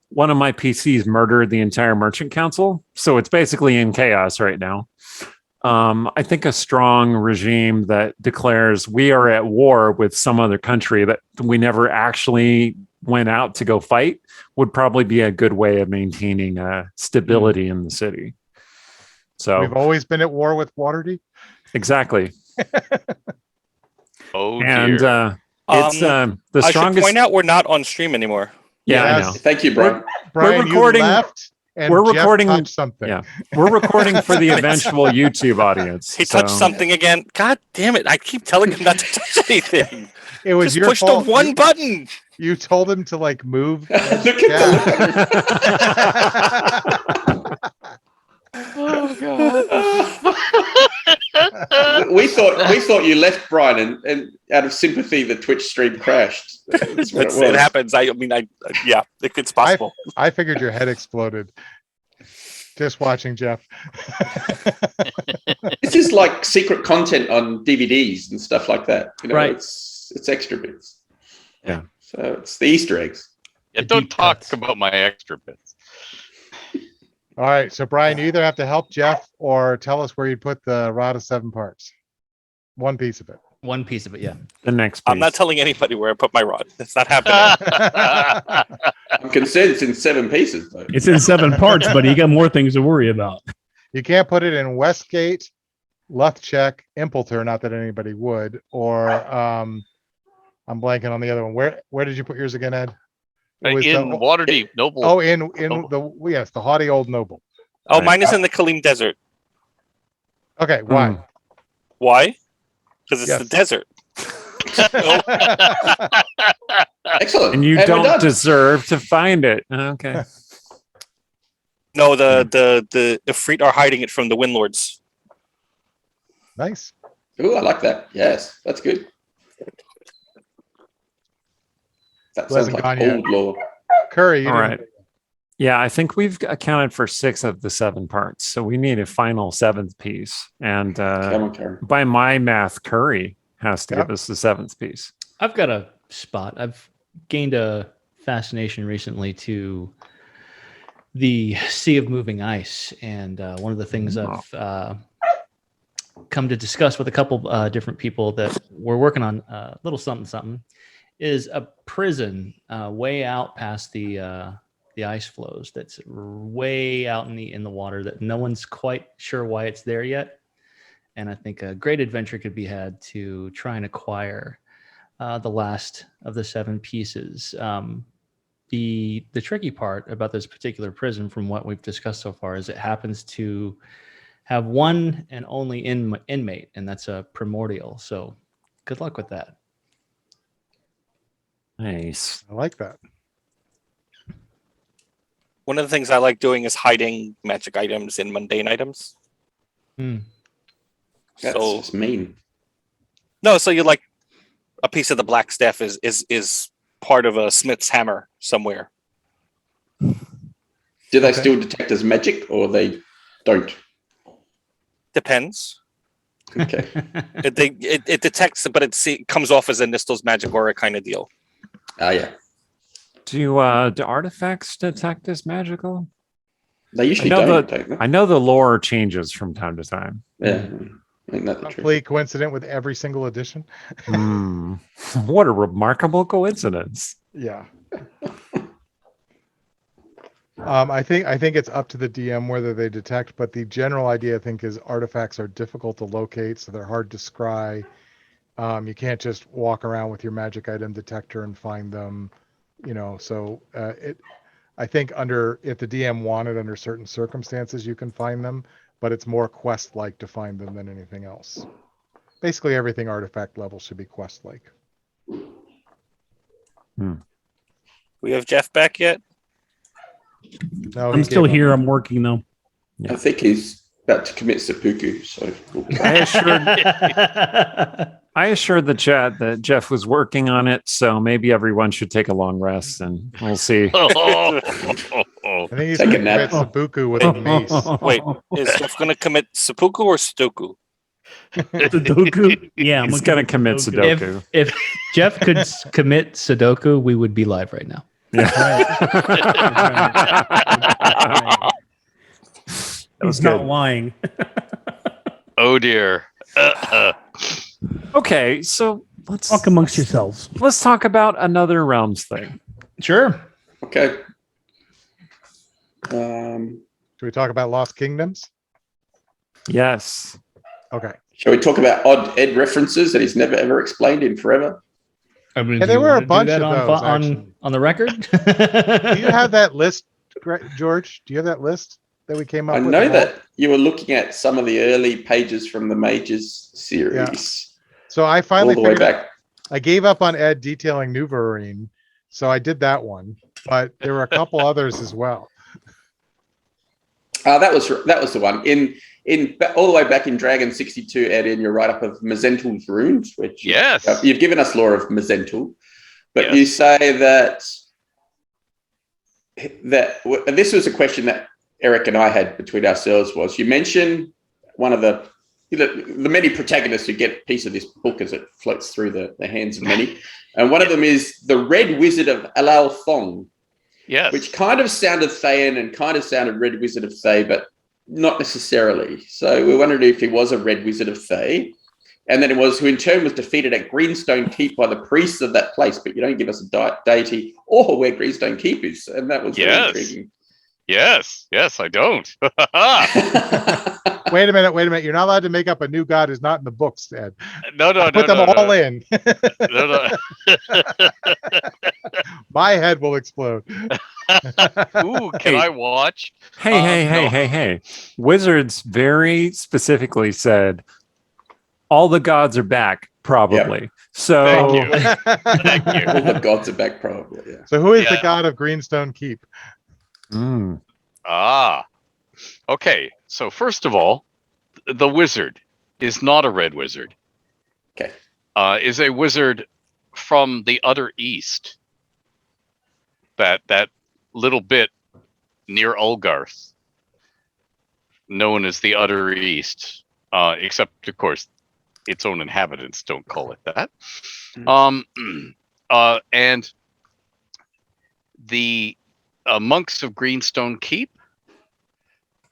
S2: one of my PCs murdered the entire merchant council, so it's basically in chaos right now. I think a strong regime that declares we are at war with some other country that we never actually went out to go fight would probably be a good way of maintaining stability in the city. So
S4: we've always been at war with Waterdeep.
S2: Exactly.
S7: And
S2: dear. It's the strongest.
S3: I should point out we're not on stream anymore.
S2: Yeah, I know.
S5: Thank you, Brian.
S4: Brian,
S2: we're recording.
S4: You left and
S2: we're
S4: Jeff
S2: recording
S4: touched something.
S2: Yeah, we're recording for the eventual YouTube audience.
S3: He touched something again. God damn it! I keep telling him not to touch anything.
S4: It was
S3: Just
S4: your
S3: push
S4: fault.
S3: the one button.
S4: You told him to move.
S5: Look at
S7: Oh god.
S5: we thought you left, Brian, and out of sympathy, the Twitch stream crashed. That's what
S3: It happens. It's possible.
S4: I figured your head exploded. Just watching Jeff.
S5: It's just like secret content on DVDs and stuff like that.
S1: Right.
S5: It's extra bits.
S2: Yeah.
S5: So it's the Easter eggs.
S7: Yeah, don't talk about my extra bits.
S4: All right. So Brian, you either have to help Jeff or tell us where you'd put the Rod of 7 Parts. One piece of it.
S6: One piece of it, yeah.
S2: The next piece.
S3: I'm not telling anybody where I put my rod. It's not happening.
S5: I'm concerned it's in 7 pieces, though.
S1: It's in 7 parts, but you got more things to worry about.
S4: You can't put it in Westgate, Luthcheck, Impelter, not that anybody would, or I'm blanking on the other one. Where did you put yours again, Ed?
S7: In Waterdeep, Noble.
S4: Oh, in the haughty old noble.
S3: Oh,
S2: Right.
S3: mine is in the Kalim Desert.
S4: Okay, why?
S3: Why? Because it's
S4: Yes.
S3: the desert.
S5: Excellent.
S2: And you
S5: we're
S2: don't
S5: done.
S2: deserve to find it. Okay.
S3: No, the Ifrit are hiding it from the Windlords.
S4: Nice.
S5: Ooh, I like that. Yes, that's good. That
S4: Who
S5: sounds
S4: hasn't
S5: like
S4: gone yet?
S5: old lore.
S4: Curry. You
S2: All
S4: didn't-
S2: right. Yeah, I think we've accounted for 6 of the 7 parts. So we need a final 7th piece. And
S5: Come on, Karen.
S2: by my math, Curry has to
S4: Yep.
S2: give us the 7th piece.
S6: I've got a spot. I've gained a fascination recently to the Sea of Moving Ice, and one of the things I've come to discuss with a couple different people that we're working on little something is a prison way out past the ice flows. That's way out in the water that no one's quite sure why it's there yet. And I think a great adventure could be had to try and acquire the last of the 7 pieces. The tricky part about this particular prison, from what we've discussed so far, is it happens to have one and only inmate, and that's a primordial. So good luck with that.
S2: Nice.
S4: I like that.
S3: One of the things I like doing is hiding magic items in mundane items.
S5: That's
S3: So
S5: just mean.
S3: no, so you like a piece of the black staff is part of a smith's hammer somewhere.
S5: Do they still detect as magic, or they don't?
S3: Depends.
S5: Okay.
S3: It detects, but it comes off as a Nistel's magic aura kind of deal.
S5: Yeah.
S2: Do artifacts detect as magical?
S5: They usually
S2: I know
S5: don't,
S2: the-
S5: don't they?
S2: I know the lore changes from time to time.
S5: Yeah. I think that's the truth.
S4: Completely coincident with every single edition.
S2: What a remarkable coincidence.
S4: Yeah. I think it's up to the DM whether they detect, but the general idea I think is artifacts are difficult to locate, so they're hard to scry. You can't just walk around with your magic item detector and find them, so I think if the DM wanted, under certain circumstances you can find them, but it's more quest like to find them than anything else. Basically everything artifact level should be quest like.
S3: We have Jeff back yet?
S4: No,
S1: I'm still here. I'm working though.
S2: Yeah.
S5: I think he's about to commit seppuku. So
S2: I assured the chat that Jeff was working on it, so maybe everyone should take a long rest, and we'll see.
S4: I think he's
S5: Take
S4: going
S5: a
S4: to
S5: nap.
S4: commit seppuku with a mace.
S3: Wait, is Jeff going to commit seppuku or Sudoku?
S1: Sudoku? Yeah, I'm
S2: He's going to commit Sudoku.
S6: If Jeff could commit Sudoku, we would be live right now.
S1: He's not lying.
S7: Oh dear.
S2: Okay, so let's
S1: Talk amongst yourselves.
S2: let's talk about another realms thing.
S6: Sure.
S5: okay.
S4: Should we talk about Lost Kingdoms?
S2: Yes.
S4: Okay.
S5: Shall we talk about odd Ed references that he's never ever explained in forever?
S6: I mean,
S4: Yeah,
S6: do
S4: there
S6: you
S4: were a
S6: wanna do
S4: bunch
S6: that
S4: of those,
S6: on the record.
S4: Do you have that list, George? Do you have that list that we came up
S5: I
S4: with?
S5: know that you were looking at some of the early pages from the Mages series.
S4: So I
S5: All
S4: finally
S5: the way
S4: figured
S5: back.
S4: I gave up on Ed detailing New Vereen, so I did that one. But there were a couple others as well.
S5: That was the one. In all the way back in Dragon 62, Ed, in your write-up of Mazentil's runes, which
S7: Yes.
S5: you've given us lore of Mazentil, but
S7: Yes.
S5: you say that this was a question that Eric and I had between ourselves. Was you mentioned one of the many protagonists who get a piece of this book as it floats through the hands of many, and one of them is the Red Wizard of Alal Thong,
S7: Yes.
S5: which kind of sounded Thayan and kind of sounded Red Wizard of Thay, but not necessarily. So we wondered if he was a Red Wizard of Thay, And then it was who in turn was defeated at Greenstone Keep by the priests of that place. But you don't give us a deity or where Greenstone Keep is. And that was very intriguing.
S7: Yes, I don't.
S4: Wait a minute. You're not allowed to make up a new god who's not in the books, Ed.
S7: No.
S4: Put them all in.
S7: No.
S4: My head will explode.
S7: Ooh, can I watch?
S2: Hey. Wizards very specifically said all the gods are back, probably.
S5: Yep.
S2: So
S7: Thank you. Thank you.
S5: All the gods are back, probably. Yeah.
S4: So who is the god of Greenstone Keep?
S7: Okay. So first of all, the wizard is not a red wizard.
S5: Okay.
S7: Is a wizard from the utter east. That little bit near Ulgarth, known as the utter east. Except, of course, its own inhabitants don't call it that. And the monks of Greenstone Keep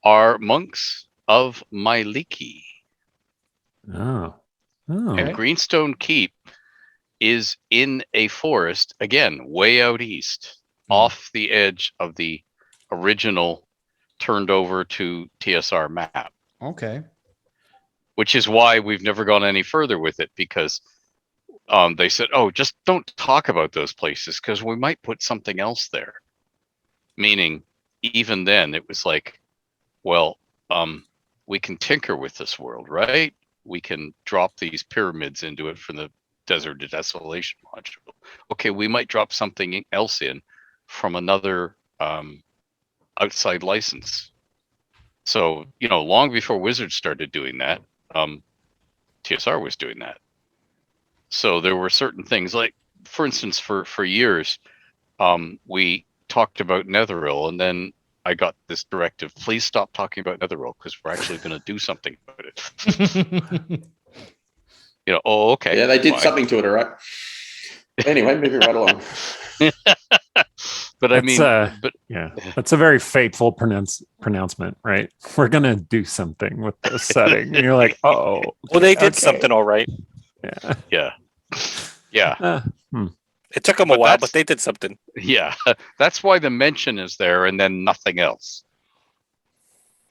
S7: are monks of Myliki.
S2: Oh.
S7: And Greenstone Keep is in a forest, again, way out east, off the edge of the original turned over to TSR map.
S6: Okay.
S7: Which is why we've never gone any further with it, because they said, oh, just don't talk about those places because we might put something else there. Meaning, even then, it was like, well, we can tinker with this world, right? We can drop these pyramids into it from the Desert of Desolation module. Okay, we might drop something else in from another outside license. So, long before Wizards started doing that, TSR was doing that. So there were certain things, like, for instance, for years, we talked about Netheril, and then I got this directive, please stop talking about Netheril because we're actually going to do something about it. Okay.
S5: Yeah, they did something to it, all right. Anyway, moving right along.
S7: But
S2: that's a very fateful pronouncement, right? We're going to do something with this setting. And you're like, oh.
S3: Well, they did something all right.
S7: Yeah.
S3: It took them a while, but they did something.
S7: Yeah, that's why the mention is there and then nothing else.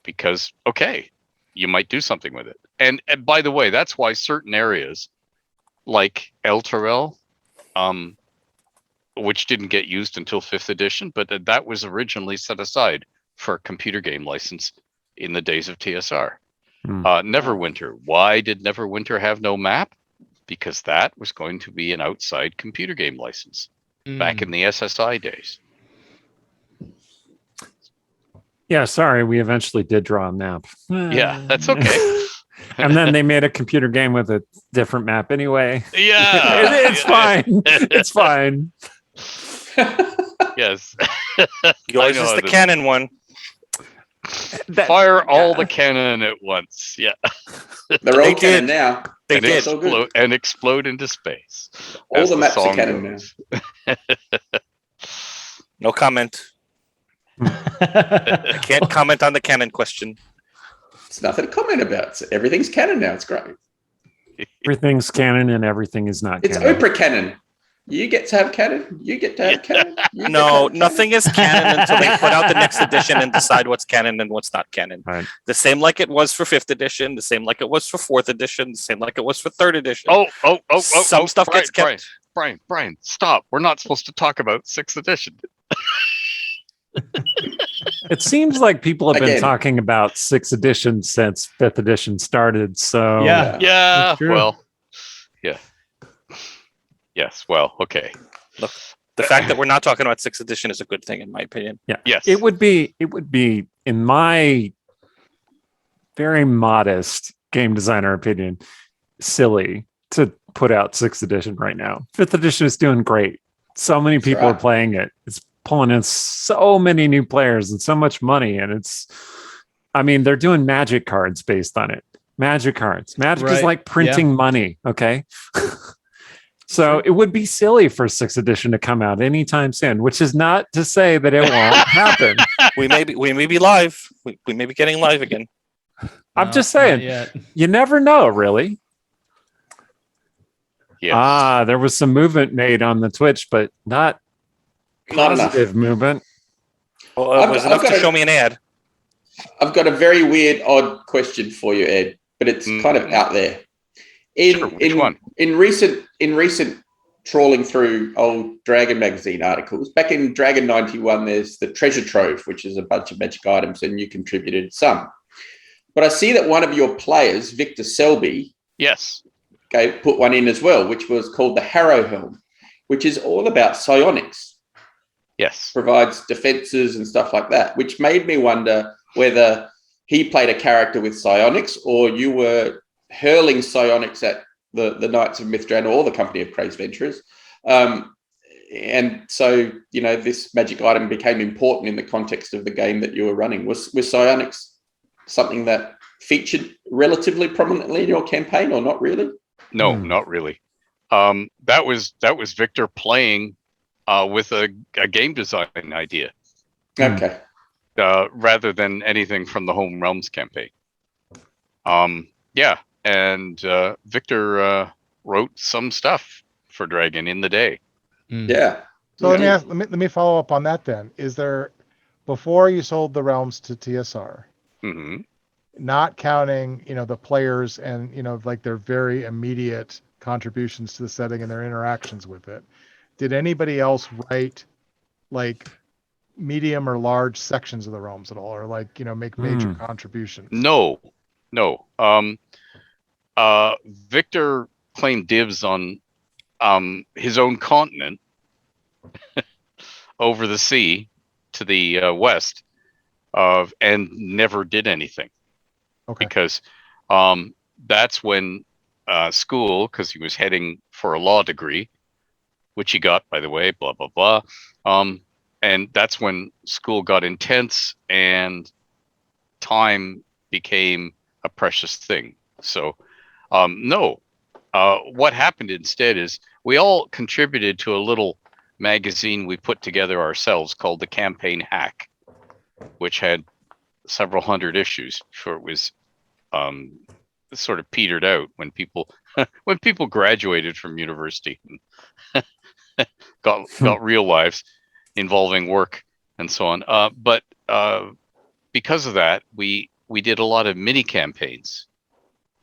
S7: Because, okay, you might do something with it. And by the way, that's why certain areas, like Elturel, which didn't get used until 5th edition, but that was originally set aside for a computer game license in the days of TSR. Neverwinter. Why did Neverwinter have no map? Because that was going to be an outside computer game license back in the SSI days.
S2: Yeah, sorry, we eventually did draw a map.
S7: Yeah, that's okay.
S2: And then they made a computer game with a different map anyway.
S7: Yeah.
S2: It's fine. It's fine.
S7: Yes.
S3: Yours is the canon one.
S7: Fire all the cannon at once. Yeah.
S5: They're all canon now.
S3: They did.
S7: Explode into space.
S5: All the maps are canon now.
S3: No comment. I can't comment on the canon question.
S5: It's nothing to comment about. Everything's canon now. It's great.
S2: Everything's canon and everything is not
S5: It's
S2: canon.
S5: Oprah canon. You get to have canon. You get to have canon.
S3: No, nothing is canon until they put out the next edition and decide what's canon and what's not canon.
S2: Right.
S3: The same like it was for 5th edition, the same like it was for 4th edition, the same like it was for 3rd edition. Some stuff gets kept.
S7: Brian, stop. We're not supposed to talk about 6th edition.
S2: It seems like people have been talking about 6th edition since 5th edition started. So
S7: yeah. Well, yeah. Yes. Well, okay.
S3: Look, the fact that we're not talking about 6th edition is a good thing, in my opinion.
S2: Yeah.
S7: Yes.
S2: It would be, in my very modest game designer opinion, silly to put out 6th edition right now. 5th edition is doing great. So many people are playing it. It's pulling in so many new players and so much money. And they're doing magic cards based on it. Magic cards. Magic is like printing money. Okay. So it would be silly for 6th edition to come out anytime soon, which is not to say that it won't happen.
S3: We may be live. We may be getting live again.
S2: I'm just saying, you never know, really.
S7: Yes.
S2: There was some movement made on the Twitch, but not
S5: Not enough.
S2: positive movement.
S3: Well, it
S5: I've-
S3: was
S5: I've
S3: enough
S5: got
S3: to
S5: a-
S3: show me an ad.
S5: I've got a very weird, odd question for you, Ed, but it's kind of out there.
S7: Sure, which one?
S5: In recent trawling through old Dragon magazine articles, back in Dragon 91, there's the treasure trove, which is a bunch of magic items, and you contributed some. But I see that one of your players, Victor Selby,
S7: Yes.
S5: put one in as well, which was called the Harrow Helm, which is all about psionics,
S7: Yes.
S5: provides defenses and stuff like that, which made me wonder whether he played a character with psionics or you were hurling psionics at the Knights of Mithran or the Company of Crazed Venturers. And so, this magic item became important in the context of the game that you were running. Was psionics something that featured relatively prominently in your campaign or not really?
S7: No, not really. That was Victor playing with a game design idea.
S5: Okay.
S7: Rather than anything from the Home Realms campaign. Yeah, and Victor wrote some stuff for Dragon in the day.
S5: Yeah.
S4: So let me follow up on that then. Is there, before you sold the realms to TSR,
S7: Mm-hmm.
S4: not counting, the players and, like their very immediate contributions to the setting and their interactions with it, did anybody else write like medium or large sections of the realms at all, or like, make major contributions?
S7: No. Victor claimed dibs on his own continent over the sea to the west and never did anything.
S4: Okay.
S7: Because that's when school, because he was heading for a law degree, which he got, by the way, blah, blah, blah. And that's when school got intense and time became a precious thing. So, no. What happened instead is we all contributed to a little magazine we put together ourselves called the Campaign Hack, which had several hundred issues before it was sort of petered out when people graduated from university and got real lives involving work and so on. But because of that, we did a lot of mini campaigns,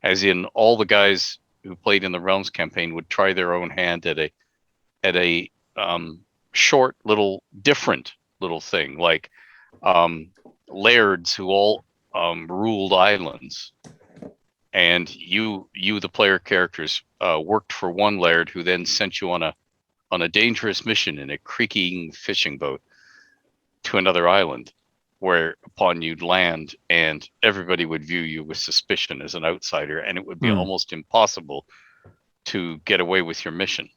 S7: as in all the guys who played in the Realms campaign would try their own hand at a short little different little thing, like lairds who all ruled islands, and you the player characters worked for one laird who then sent you on a dangerous mission in a creaking fishing boat to another island, whereupon you'd land and everybody would view you with suspicion as an outsider, and it would be almost impossible to get away with your mission.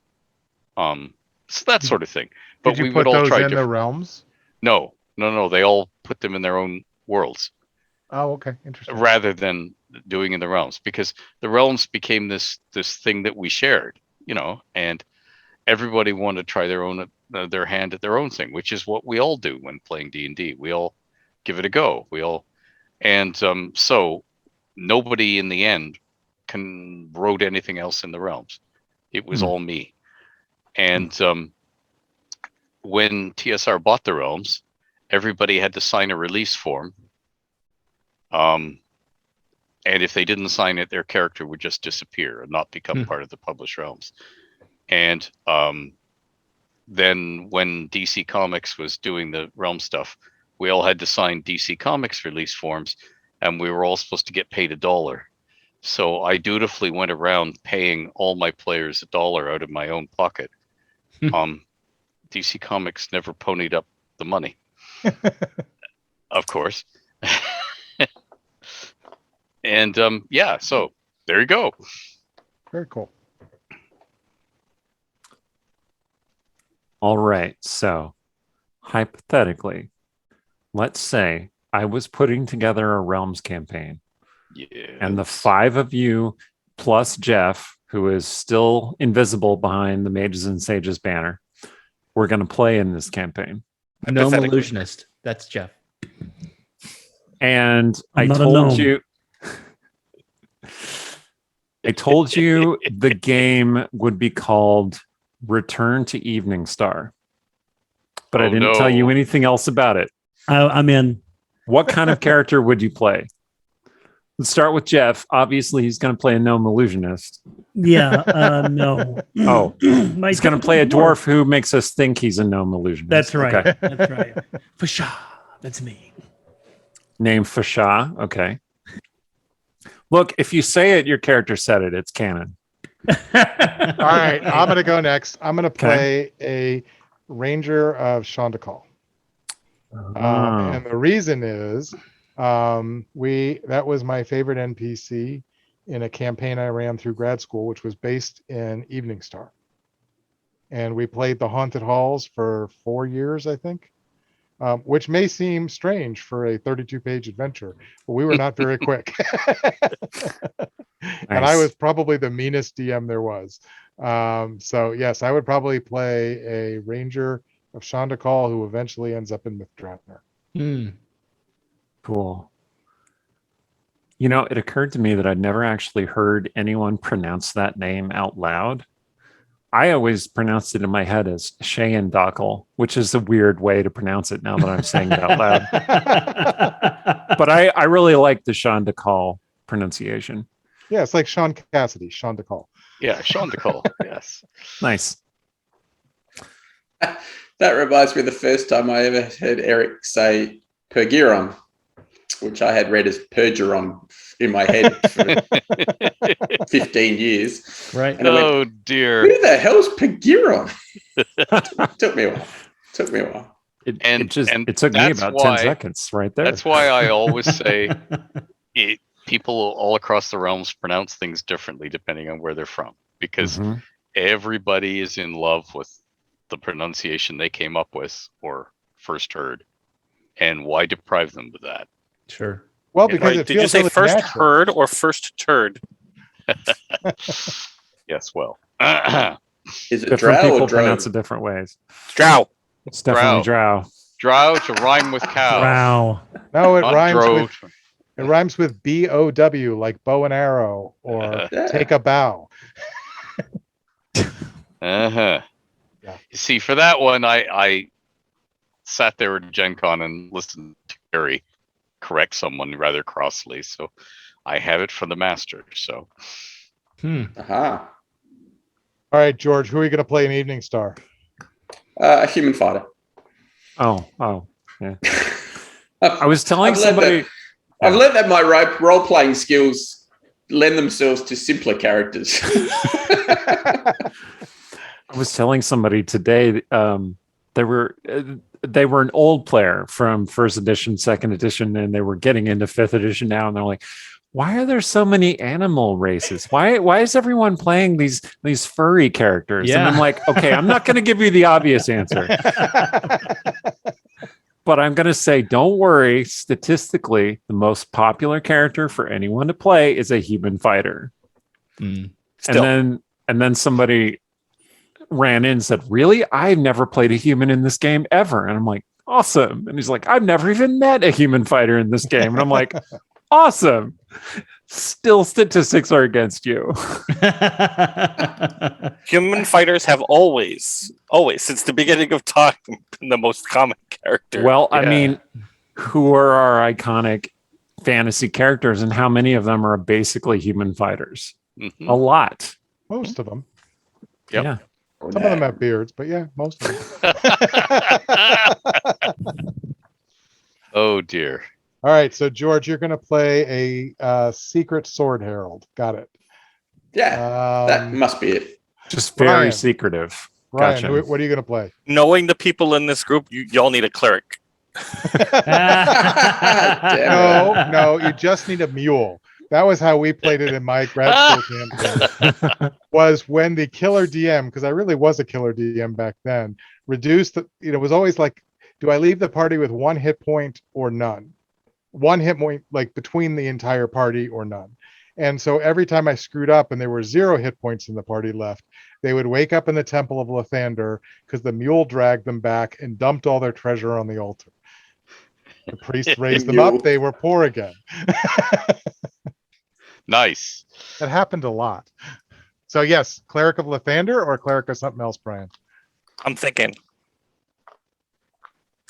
S7: So that sort of thing. But
S4: Did you
S7: we
S4: put
S7: would all
S4: those
S7: try
S4: in the
S7: different.
S4: realms?
S7: No. They all put them in their own worlds
S4: Oh, okay, interesting.
S7: rather than doing in the realms, because the realms became this thing that we shared, and everybody wanted to try their hand at their own thing, which is what we all do when playing D&D. We all give it a go. So nobody in the end wrote anything else in the realms. It was all me. And when TSR bought the realms, everybody had to sign a release form. And if they didn't sign it, their character would just disappear and not become part of the published realms. And then when DC Comics was doing the realm stuff, we all had to sign DC Comics release forms, and we were all supposed to get paid $1. So I dutifully went around paying all my players $1 out of my own pocket. DC Comics never ponied up the money, of course. And so there you go.
S4: Very cool.
S2: All right. So hypothetically, let's say I was putting together a Realms campaign, and the 5 of you plus Jeff, who is still invisible behind the Mages and Sages banner, we're going to play in this campaign.
S6: A gnome illusionist. That's Jeff.
S2: And
S1: I'm
S2: I
S1: not a
S2: told
S1: gnome.
S2: you, I told you the game would be called Return to Evening Star, but I didn't tell you anything else about it.
S1: I'm in.
S2: What kind of character would you play? Let's start with Jeff. Obviously, he's going to play a gnome illusionist.
S1: Yeah, no.
S2: Oh, he's going to play a dwarf who makes us think he's a gnome illusionist.
S1: That's right.
S2: Okay.
S1: That's right. Fasha, that's me.
S2: Name Fasha. Okay. Look, if you say it, your character said it. It's canon.
S4: All right, I'm going to go next. I'm going to play a ranger of Chandakal. And the reason is that was my favorite NPC in a campaign I ran through grad school, which was based in Evening Star. And we played the Haunted Halls for 4 years, I think, which may seem strange for a 32-page adventure, but we were not very quick. And I was probably the meanest DM there was. So yes, I would probably play a ranger of Chandakal who eventually ends up in Mythdrapner.
S2: Cool. You know, it occurred to me that I'd never actually heard anyone pronounce that name out loud. I always pronounced it in my head as Shayandakel, which is a weird way to pronounce it now that I'm saying it out loud. But I really like the Chandakal pronunciation.
S4: Yeah, it's like Sean Cassidy, Chandakal.
S7: Yeah, Chandakal. Yes.
S2: Nice.
S5: That reminds me of the first time I ever heard Eric say Pergiron, which I had read as Pergeron in my head for 15 years.
S1: Right.
S5: And I went,
S7: dear.
S5: who the hell's Pergiron? Took me a while.
S2: It took me about 10 seconds right there.
S7: That's why I always say people all across the realms pronounce things differently depending on where they're from, because everybody is in love with the pronunciation they came up with or first heard. And why deprive them of that?
S6: Sure.
S4: Well, because it
S3: Did you
S4: feels
S3: say
S4: really
S3: first
S4: natural.
S3: heard or first turd?
S7: Yes, well.
S5: Is it
S2: Different
S5: drow
S2: people
S5: or drow?
S2: pronounce it different ways.
S3: Drow.
S2: It's definitely drow.
S7: Drow to rhyme with cow.
S1: Wow.
S4: No, it
S7: Not
S4: rhymes
S7: drow.
S4: with it rhymes with BOW, like bow and arrow, or take a bow.
S7: Yeah. You see, for that one, I sat there at Gen Con and listened to Gary correct someone rather crossly, so I have it from the master. So,
S5: Aha.
S4: All right, George, who are you going to play in Evening Star?
S5: A human fighter.
S2: Oh, yeah. I was telling somebody.
S5: I've learned that my role-playing skills lend themselves to simpler characters.
S2: I was telling somebody today. They were an old player from first edition, second edition, and they were getting into fifth edition now, and they're like, "Why are there so many animal races? Why is everyone playing these furry characters?"
S6: Yeah.
S2: And I'm like, "Okay, I'm not going to give you the obvious answer, but I'm going to say, don't worry. Statistically, the most popular character for anyone to play is a human fighter." And then somebody ran in and said, "Really? I've never played a human in this game ever." And I'm like, "Awesome." And he's like, "I've never even met a human fighter in this game." And I'm like, "Awesome. Still statistics are against you."
S3: Human fighters have always, since the beginning of time, been the most common character.
S2: Well, I mean, who are our iconic fantasy characters and how many of them are basically human fighters? A lot.
S4: Most of them.
S7: Yep.
S2: Yeah.
S4: Some of them have beards, but yeah, most of them.
S7: Oh dear.
S4: All right, so George, you're going to play a secret sword herald. Got it.
S5: Yeah, that must be it.
S2: Just very
S4: Ryan.
S2: secretive.
S4: Ryan,
S2: Gotcha.
S4: what are you going to play?
S3: Knowing the people in this group, y'all need a cleric.
S4: No, you just need a mule. That was how we played it in my grad school campaign. Was when the killer DM, because I really was a killer DM back then, reduced it was always like, do I leave the party with 1 hit point or none? 1 hit point, like between the entire party or none. And so every time I screwed up and there were 0 hit points in the party left, they would wake up in the Temple of Lathander because the mule dragged them back and dumped all their treasure on the altar. The priest raised them up. They were poor again.
S7: Nice.
S4: That happened a lot. So yes, Cleric of Lathander or Cleric of something else, Brian?
S3: I'm thinking.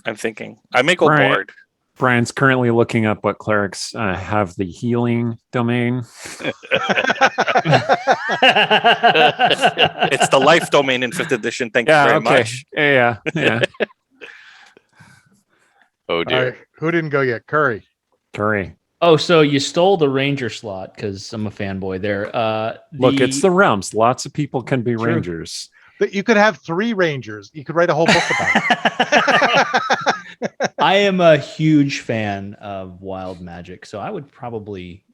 S3: I may go
S2: Right.
S3: Bard.
S2: Brian's currently looking up what clerics have the healing domain.
S3: It's the life domain in 5th edition. Thank you very much.
S2: Yeah.
S7: Oh
S4: All
S7: dear.
S4: right, who didn't go yet? Curry.
S2: Curry.
S6: Oh, so you stole the Ranger slot because I'm a fanboy there.
S2: Look, it's the realms. Lots of people can be
S6: True.
S2: rangers.
S4: But you could have 3 Rangers. You could write a whole book about it.
S6: I am a huge fan of wild magic, so I would probably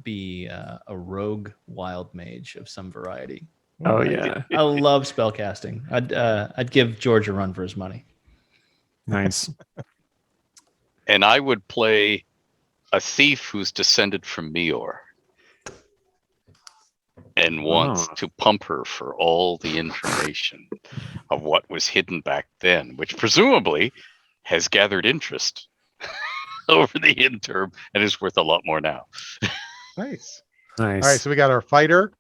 S6: be a rogue wild mage of some variety.
S2: Oh yeah,
S6: I love spellcasting. I'd give George a run for his money.
S2: nice.
S7: And I would play a thief who's descended from Meor and wants to pump her for all the information of what was hidden back then, which presumably has gathered interest over the interim and is worth a lot more now.
S4: Nice.
S2: Nice.
S4: All right, so we got our fighter,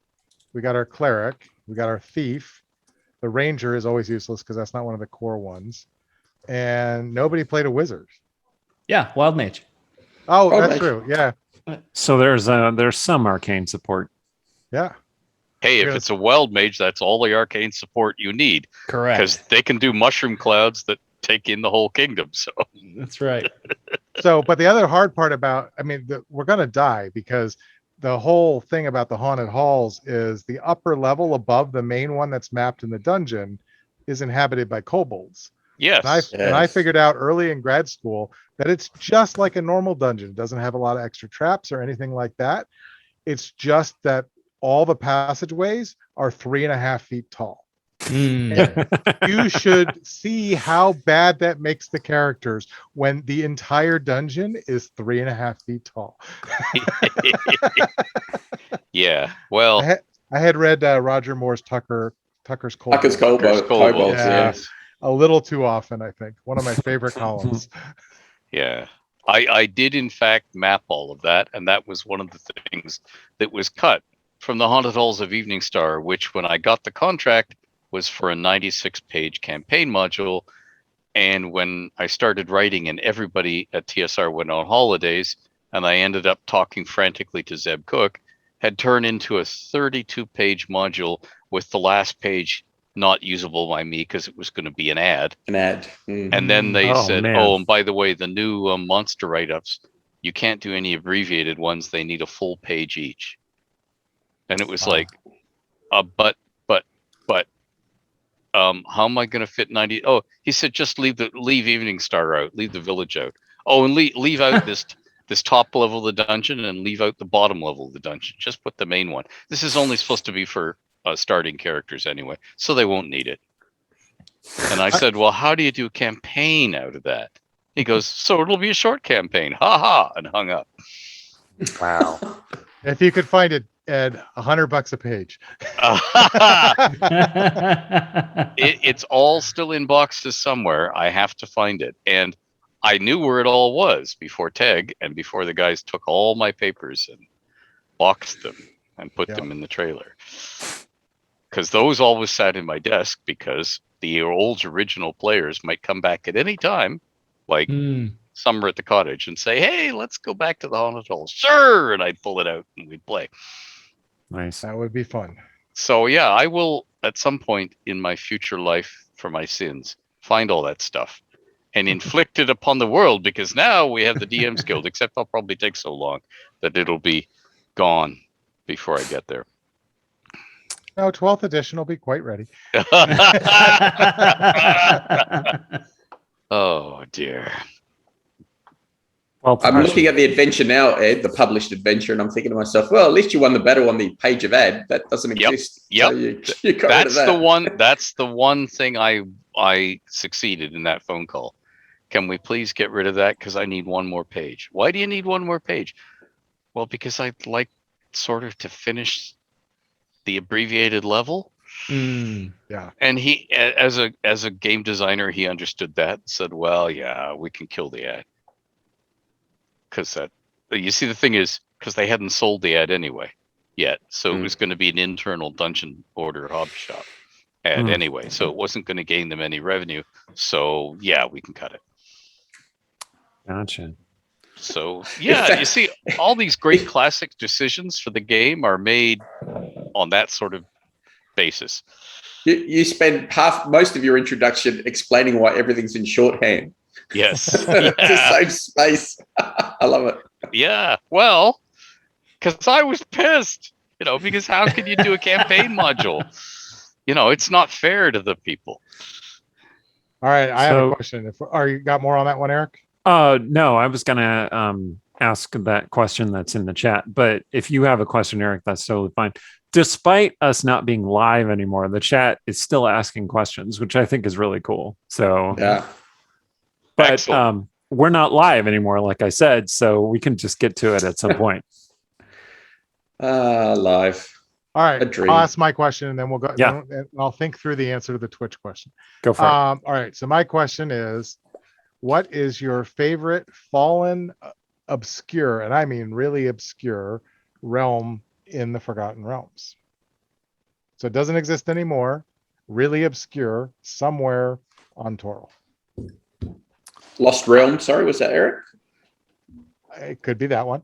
S4: we got our cleric, we got our thief. The ranger is always useless because that's not one of the core ones. And nobody played a wizard.
S6: Yeah, wild mage.
S4: Oh,
S5: Oh,
S4: that's
S5: nice.
S4: true. Yeah.
S2: So there's some arcane support.
S4: Yeah.
S7: Hey, if
S4: Yes.
S7: it's a wild mage, that's all the arcane support you need
S6: Correct.
S7: because they can do mushroom clouds that take in the whole kingdom. So
S6: That's right.
S4: So, but the other hard part about, we're going to die because the whole thing about the haunted halls is the upper level above the main one that's mapped in the dungeon is inhabited by kobolds.
S7: yes,
S4: And I figured out early in grad school that it's just like a normal dungeon. It doesn't have a lot of extra traps or anything like that. It's just that all the passageways are 3.5 feet tall. You should see how bad that makes the characters when the entire dungeon is 3.5 feet tall.
S7: yeah. Well,
S4: I had read Roger Moore's Tucker's Cold.
S5: Tucker's
S4: Book
S5: Kobolds,
S4: Yeah.
S5: yeah.
S4: a little too often, I think. One of my favorite columns.
S7: yeah. I did in fact map all of that, and that was one of the things that was cut from the Haunted Halls of Evening Star, which when I got the contract was for a 96-page campaign module. And when I started writing and everybody at TSR went on holidays, and I ended up talking frantically to Zeb Cook, had turned into a 32-page module with the last page not usable by me because it was going to be an ad.
S5: An ad. Mm.
S7: And then they said,
S2: man.
S7: oh, and by the way, the new monster write-ups, you can't do any abbreviated ones. They need a full page each. And it was like, but, how am I going to fit 90? Oh, he said, just leave Evening Star out, leave the village out. Oh, and leave out this top level of the dungeon and leave out the bottom level of the dungeon. Just put the main one. This is only supposed to be for starting characters anyway, so they won't need it. And I said, well, how do you do a campaign out of that? He goes, so it'll be a short campaign. Ha ha, and hung up.
S2: Wow.
S4: If you could find it, Ed, $100 a page.
S7: It's all still in boxes somewhere. I have to find it. And I knew where it all was before Teg and before the guys took all my papers and boxed them and put them in the trailer. Because those always sat in my desk because the old original players might come back at any time, like summer at the cottage, and say, hey, let's go back to the Haunted Halls. Sure. And I'd pull it out and we'd play.
S2: Nice.
S4: That would be fun.
S7: So yeah, I will at some point in my future life for my sins find all that stuff and inflict it upon the world, because now we have the DM's Guild, except I'll probably take so long that it'll be gone before I get there.
S4: No, 12th edition will be quite ready.
S7: Oh dear.
S2: Well,
S5: I'm looking at the adventure now, Ed, the published adventure, and I'm thinking to myself, well, at least you won the battle on the page of ad. That doesn't exist.
S7: Yep.
S5: So you got rid of
S7: That's
S5: that.
S7: that's the one thing I succeeded in that phone call. Can we please get rid of that? Because I need one more page. Why do you need one more page? Well, because I'd like sort of to finish the abbreviated level.
S4: Yeah.
S7: And he, as a game designer, he understood that and said, well, yeah, we can kill the ad. Because You see, the thing is, because they hadn't sold the ad anyway yet, so it was going to be an internal dungeon order hobby shop ad anyway, so it wasn't going to gain them any revenue. So yeah, we can cut it.
S2: Gotcha.
S7: So yeah, you see, all these great classic decisions for the game are made on that sort of basis.
S5: You spend most of your introduction explaining why everything's in shorthand.
S7: Yes.
S5: To save space. I love it.
S7: Yeah. Well, because I was pissed, because how can you do a campaign module? It's not fair to the people.
S4: All right, I have a question. Are you got more on that one, Eric?
S2: No, I was gonna ask that question that's in the chat, but if you have a question, Eric, that's totally fine. Despite us not being live anymore, the chat is still asking questions, which I think is really cool. So
S5: yeah,
S2: but we're not live anymore, like I said, so we can just get to it at some point.
S5: Live.
S4: All right, I'll ask my question and then we'll go.
S2: Yeah.
S4: And I'll think through the answer to the Twitch question.
S2: Go for it.
S4: All right, so my question is, what is your favorite fallen, obscure, and I mean really obscure, realm in the Forgotten Realms? So it doesn't exist anymore. Really obscure, somewhere on Toril.
S5: Lost Realm. Sorry, was that Eric?
S4: It could be that one.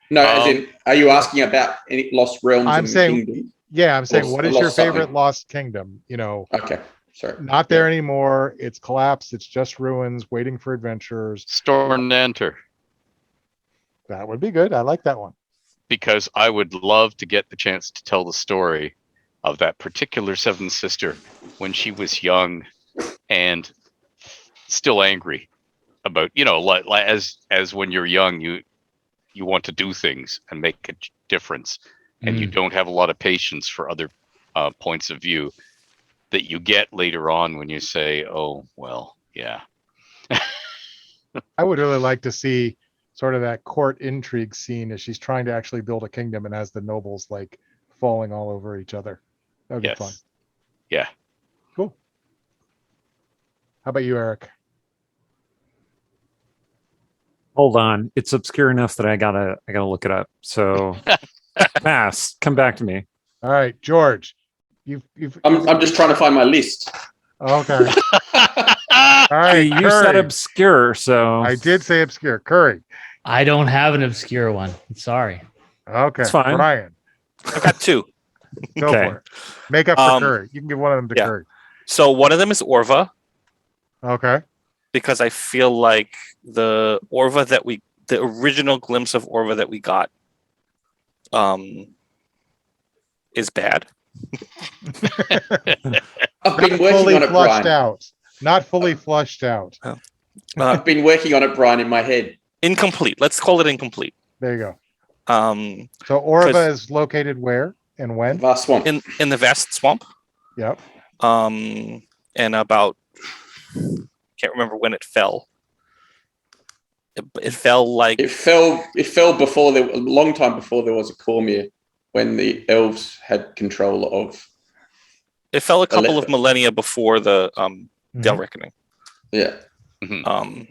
S5: No, as in, are you asking about any Lost Realms?
S4: I'm saying,
S5: Kingdom?
S4: Yeah, I'm saying, what is your favorite
S5: something.
S4: Lost Kingdom?
S5: Okay, sorry.
S4: Not there anymore. It's collapsed. It's just ruins, waiting for adventurers.
S7: Stormnanter.
S4: That would be good. I like that one.
S7: Because I would love to get the chance to tell the story of that particular seventh sister when she was young and still angry about, like as when you're young, you want to do things and make a difference, and you don't have a lot of patience for other points of view that you get later on when you say, oh, well, yeah.
S4: I would really like to see sort of that court intrigue scene as she's trying to actually build a kingdom and has the nobles like falling all over each other. That would be fun.
S7: Yeah.
S4: Cool. How about you, Eric?
S2: Hold on, it's obscure enough that I gotta look it up. So pass. Come back to me.
S4: All right, George.
S5: I'm just trying to find my list.
S4: Okay. All right.
S2: You said obscure, so
S4: I did say obscure. Curry.
S6: I don't have an obscure one. Sorry.
S4: Okay.
S2: It's fine.
S4: Brian.
S3: I got two.
S4: Go for it. Make up for Curry. You can give one of them to Curry.
S3: So one of them is Orva.
S4: Okay.
S3: Because I feel like the original glimpse of Orva that we got, is bad.
S5: I've been working on it, Brian.
S4: Not fully flushed out.
S5: I've been working on it, Brian, in my head.
S3: Incomplete. Let's call it incomplete.
S4: There you go. So Orva is located where and when?
S5: Vast Swamp.
S3: In the vast swamp.
S4: Yep.
S3: And about, can't remember when it fell. It fell like
S5: it fell before a long time before there was a Cormier, when the elves had control of.
S3: It fell a couple of millennia before the Dell Reckoning.
S5: Yeah.
S3: Mm-hmm.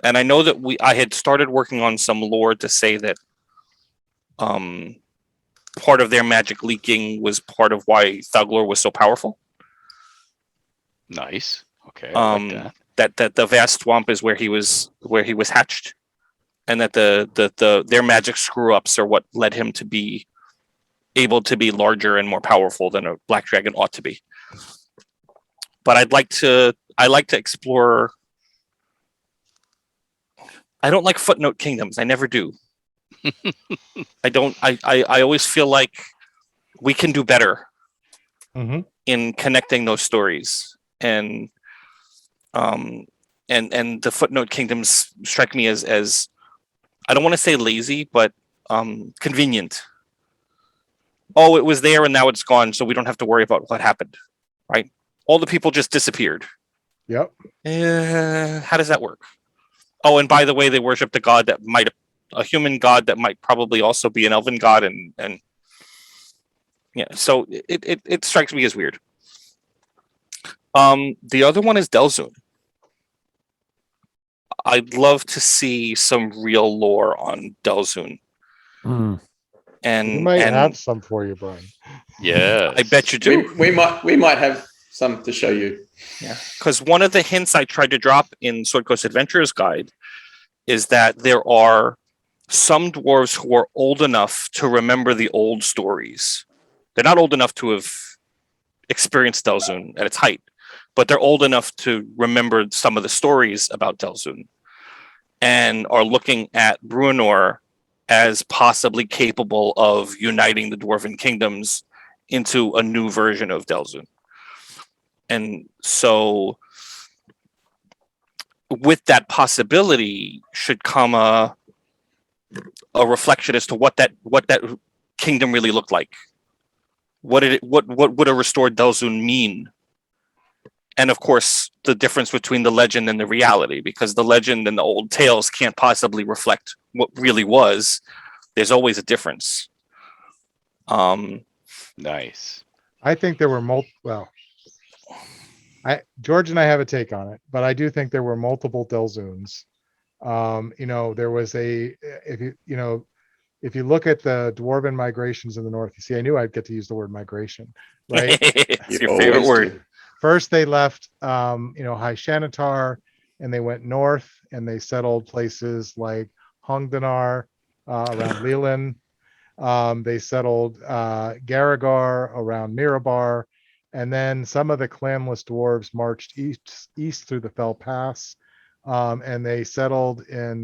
S3: And I know that I had started working on some lore to say that part of their magic leaking was part of why Thuglor was so powerful.
S7: Nice. Okay. I like
S3: that the vast swamp is where he was hatched, and that their magic screw ups are what led him to be able to be larger and more powerful than a black dragon ought to be. But I like to explore. I don't like footnote kingdoms. I never do. I don't. I always feel like we can do better in connecting those stories, and the footnote kingdoms strike me as I don't want to say lazy, but convenient. Oh, it was there and now it's gone, so we don't have to worry about what happened, right? All the people just disappeared.
S4: Yep.
S3: How does that work? Oh, and by the way, they worshipped a human god that might probably also be an elven god, and yeah, so it strikes me as weird. The other one is Delzoon. I'd love to see some real lore on Delzoun. And
S4: we might have some for you, Brian.
S7: Yeah,
S3: I bet you do.
S5: We might have some to show you.
S3: Yeah, because one of the hints I tried to drop in Sword Coast Adventurers Guide is that there are some dwarves who are old enough to remember the old stories. They're not old enough to have experienced Delzoun at its height, but they're old enough to remember some of the stories about Delzoun and are looking at Bruenor as possibly capable of uniting the Dwarven kingdoms into a new version of Delzoun. And so with that possibility should come a reflection as to what that kingdom really looked like. What would a restored Delzoun mean? And of course, the difference between the legend and the reality, because the legend and the old tales can't possibly reflect what really was. There's always a difference.
S7: nice.
S4: I think there were George and I have a take on it, but I do think there were multiple Delzouns. There was if you look at the dwarven migrations in the north, you see, I knew I'd get to use the word migration, right?
S3: It's your favorite word.
S4: First, they left, High Shanatar, and they went north, and they settled places like Hongdanar, around Leland. They settled Garagar around Mirabar, and then some of the clanless dwarves marched east through the Fell Pass, and they settled in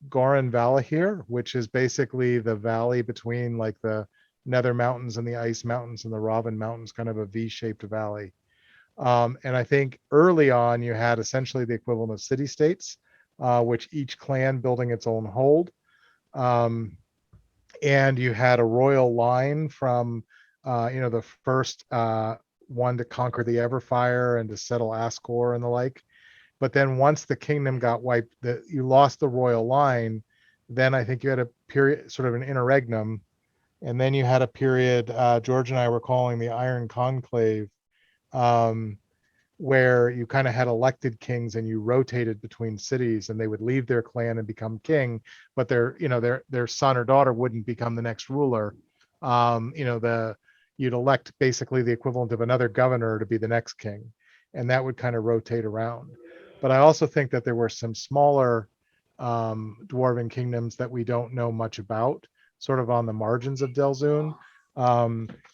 S4: Gorin Valahir, which is basically the valley between like the Nether Mountains and the Ice Mountains and the Robin Mountains, kind of a V-shaped valley. And I think early on you had essentially the equivalent of city-states, which each clan building its own hold. And you had a royal line from, the first one to conquer the Everfire and to settle Ascor and the like. But then once the kingdom got wiped, you lost the royal line. Then I think you had a period, sort of an interregnum. And then you had a period, George and I were calling the Iron Conclave, where you kind of had elected kings and you rotated between cities, and they would leave their clan and become king, but their son or daughter wouldn't become the next ruler. You'd elect basically the equivalent of another governor to be the next king, and that would kind of rotate around. But I also think that there were some smaller dwarven kingdoms that we don't know much about, sort of on the margins of Delzoun.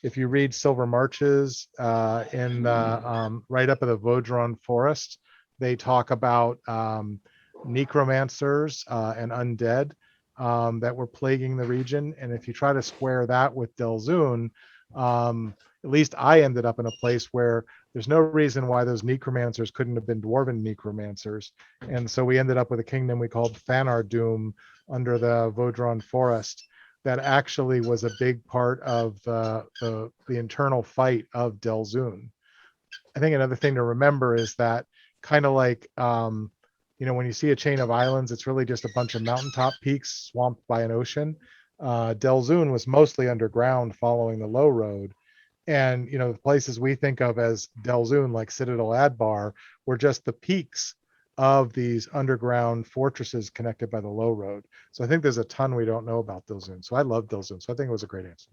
S4: If you read Silver Marches in the right up at the Vaudron Forest, they talk about necromancers and undead that were plaguing the region. And if you try to square that with Delzoun, at least I ended up in a place where there's no reason why those necromancers couldn't have been dwarven necromancers. And so we ended up with a kingdom we called Fanardum under the Vaudron Forest, that actually was a big part of the internal fight of Delzoun. I think another thing to remember is that kind of like, when you see a chain of islands, it's really just a bunch of mountaintop peaks swamped by an ocean. Delzoun was mostly underground following the low road. And, the places we think of as Delzoun, like Citadel Adbar, were just the peaks of these underground fortresses connected by the low road. So I think there's a ton we don't know about Delzoun. So I love Delzoun. So I think it was a great answer.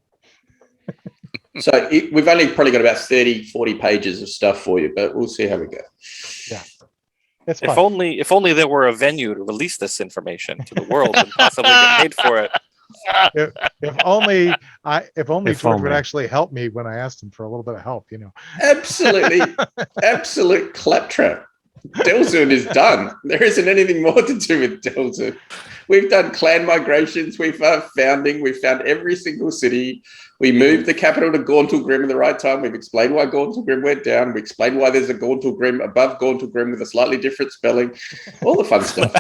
S5: So we've only probably got about 30, 40 pages of stuff for you, but we'll see how we go.
S4: Yeah. It's
S3: If
S4: fun.
S3: only there were a venue to release this information to the world and possibly get paid for it.
S4: If only George would actually help me when I asked him for a little bit of help,
S5: Absolutely. Absolute claptrap. Delzoun is done. There isn't anything more to do with Delzoun. We've done clan migrations. We've founding. We've found every single city. We moved the capital to Gauntlgrim at the right time. We've explained why Gauntlgrim went down. We explained why there's a Gauntlgrim above Gauntlgrim with a slightly different spelling. All the fun stuff.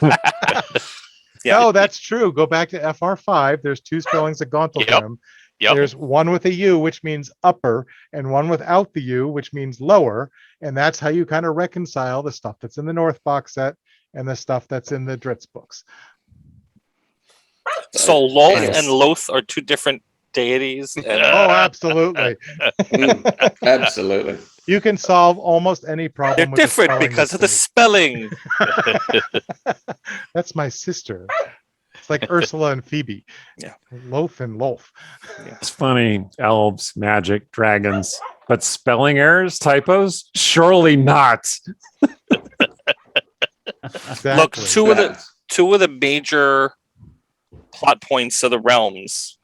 S3: Yeah.
S4: No, that's true. Go back to FR5. There's two spellings of Gauntlgrim.
S7: Yep.
S4: There's one with a U, which means upper, and one without the U, which means lower. And that's how you kind of reconcile the stuff that's in the North box set and the stuff that's in the Dritz books.
S3: So Lolth
S5: Nice.
S3: and Loth are two different deities. And
S4: Oh, absolutely.
S5: Absolutely.
S4: You can solve almost any
S3: They're
S4: problem. With a
S3: different
S4: spelling
S3: because of the
S4: mistake.
S3: spelling.
S4: That's my sister. It's like Ursula and Phoebe.
S3: Yeah.
S4: Loaf and loaf.
S2: It's funny. Elves, magic, dragons, but spelling errors, typos? Surely not.
S4: Exactly.
S3: Look, two of the major plot points of the realms,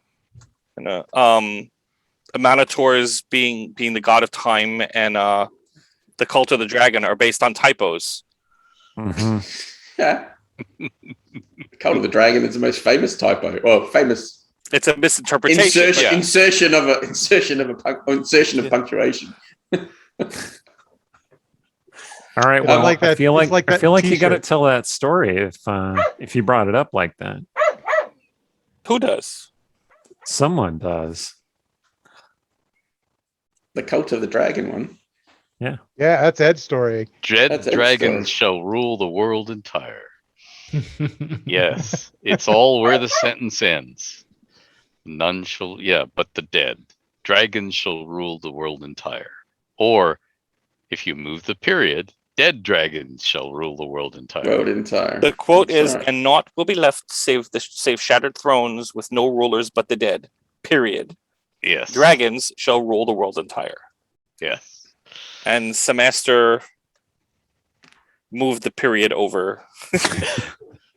S3: Amanitors being the god of time, and the cult of the dragon are based on typos.
S2: Mm-hmm.
S5: Yeah. The Cult of the Dragon is the most famous typo. Well, famous
S3: It's a misinterpretation.
S5: insertion of punctuation.
S2: All right. Well,
S4: like that-
S2: I feel
S4: it's
S2: like
S4: like
S2: I feel
S4: that
S2: like you got to
S4: t-shirt.
S2: tell that story if you brought it up like that.
S3: Who does?
S2: Someone does.
S5: The Cult of the Dragon one.
S4: Yeah, that's Ed's story.
S7: Dread
S5: That's Ed's
S7: dragons
S5: story.
S7: shall rule the world entire. Yes, it's all where the sentence ends. None shall, but the dead. Dragons shall rule the world entire. Or, if you move the period, dead dragons shall rule the world entire.
S5: World entire.
S3: The quote
S5: That's
S3: is,
S5: right.
S3: "And naught will be left save shattered thrones with no rulers but the dead. Period.
S7: Yes.
S3: Dragons shall rule the world entire."
S7: Yes.
S3: And Semaster moved the period over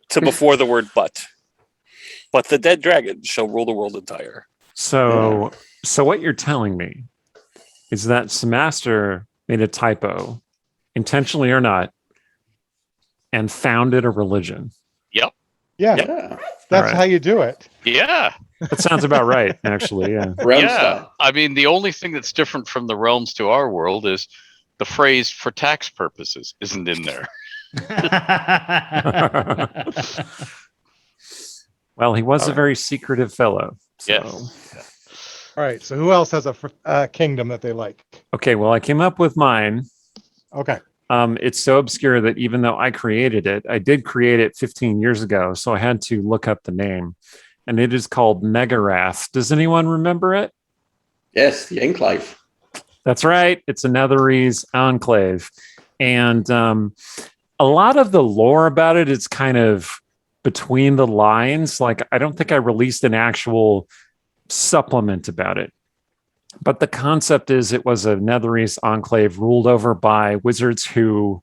S3: to before the word "but." But the dead dragon shall rule the world entire.
S2: So what you're telling me is that Semaster made a typo, intentionally or not, and founded a religion.
S7: Yep.
S4: Yeah,
S5: Yeah.
S4: that's
S2: Alright.
S4: how you do it.
S7: Yeah.
S2: That sounds about right, actually. Yeah.
S5: Realm
S7: Yeah.
S5: style.
S7: I mean, the only thing that's different from the realms to our world is the phrase "for tax purposes" isn't in there.
S2: Well, he was a very secretive fellow. So.
S7: Yes.
S4: All right. So who else has a kingdom that they like?
S2: Okay. Well, I came up with mine.
S4: Okay.
S2: It's so obscure that even though I created it, I did create it 15 years ago. So I had to look up the name. And it is called Negarath. Does anyone remember it?
S5: Yes, the Enclave.
S2: That's right. It's a Netherese enclave. And a lot of the lore about it is kind of between the lines. Like, I don't think I released an actual supplement about it. But the concept is it was a Netherese enclave ruled over by wizards who,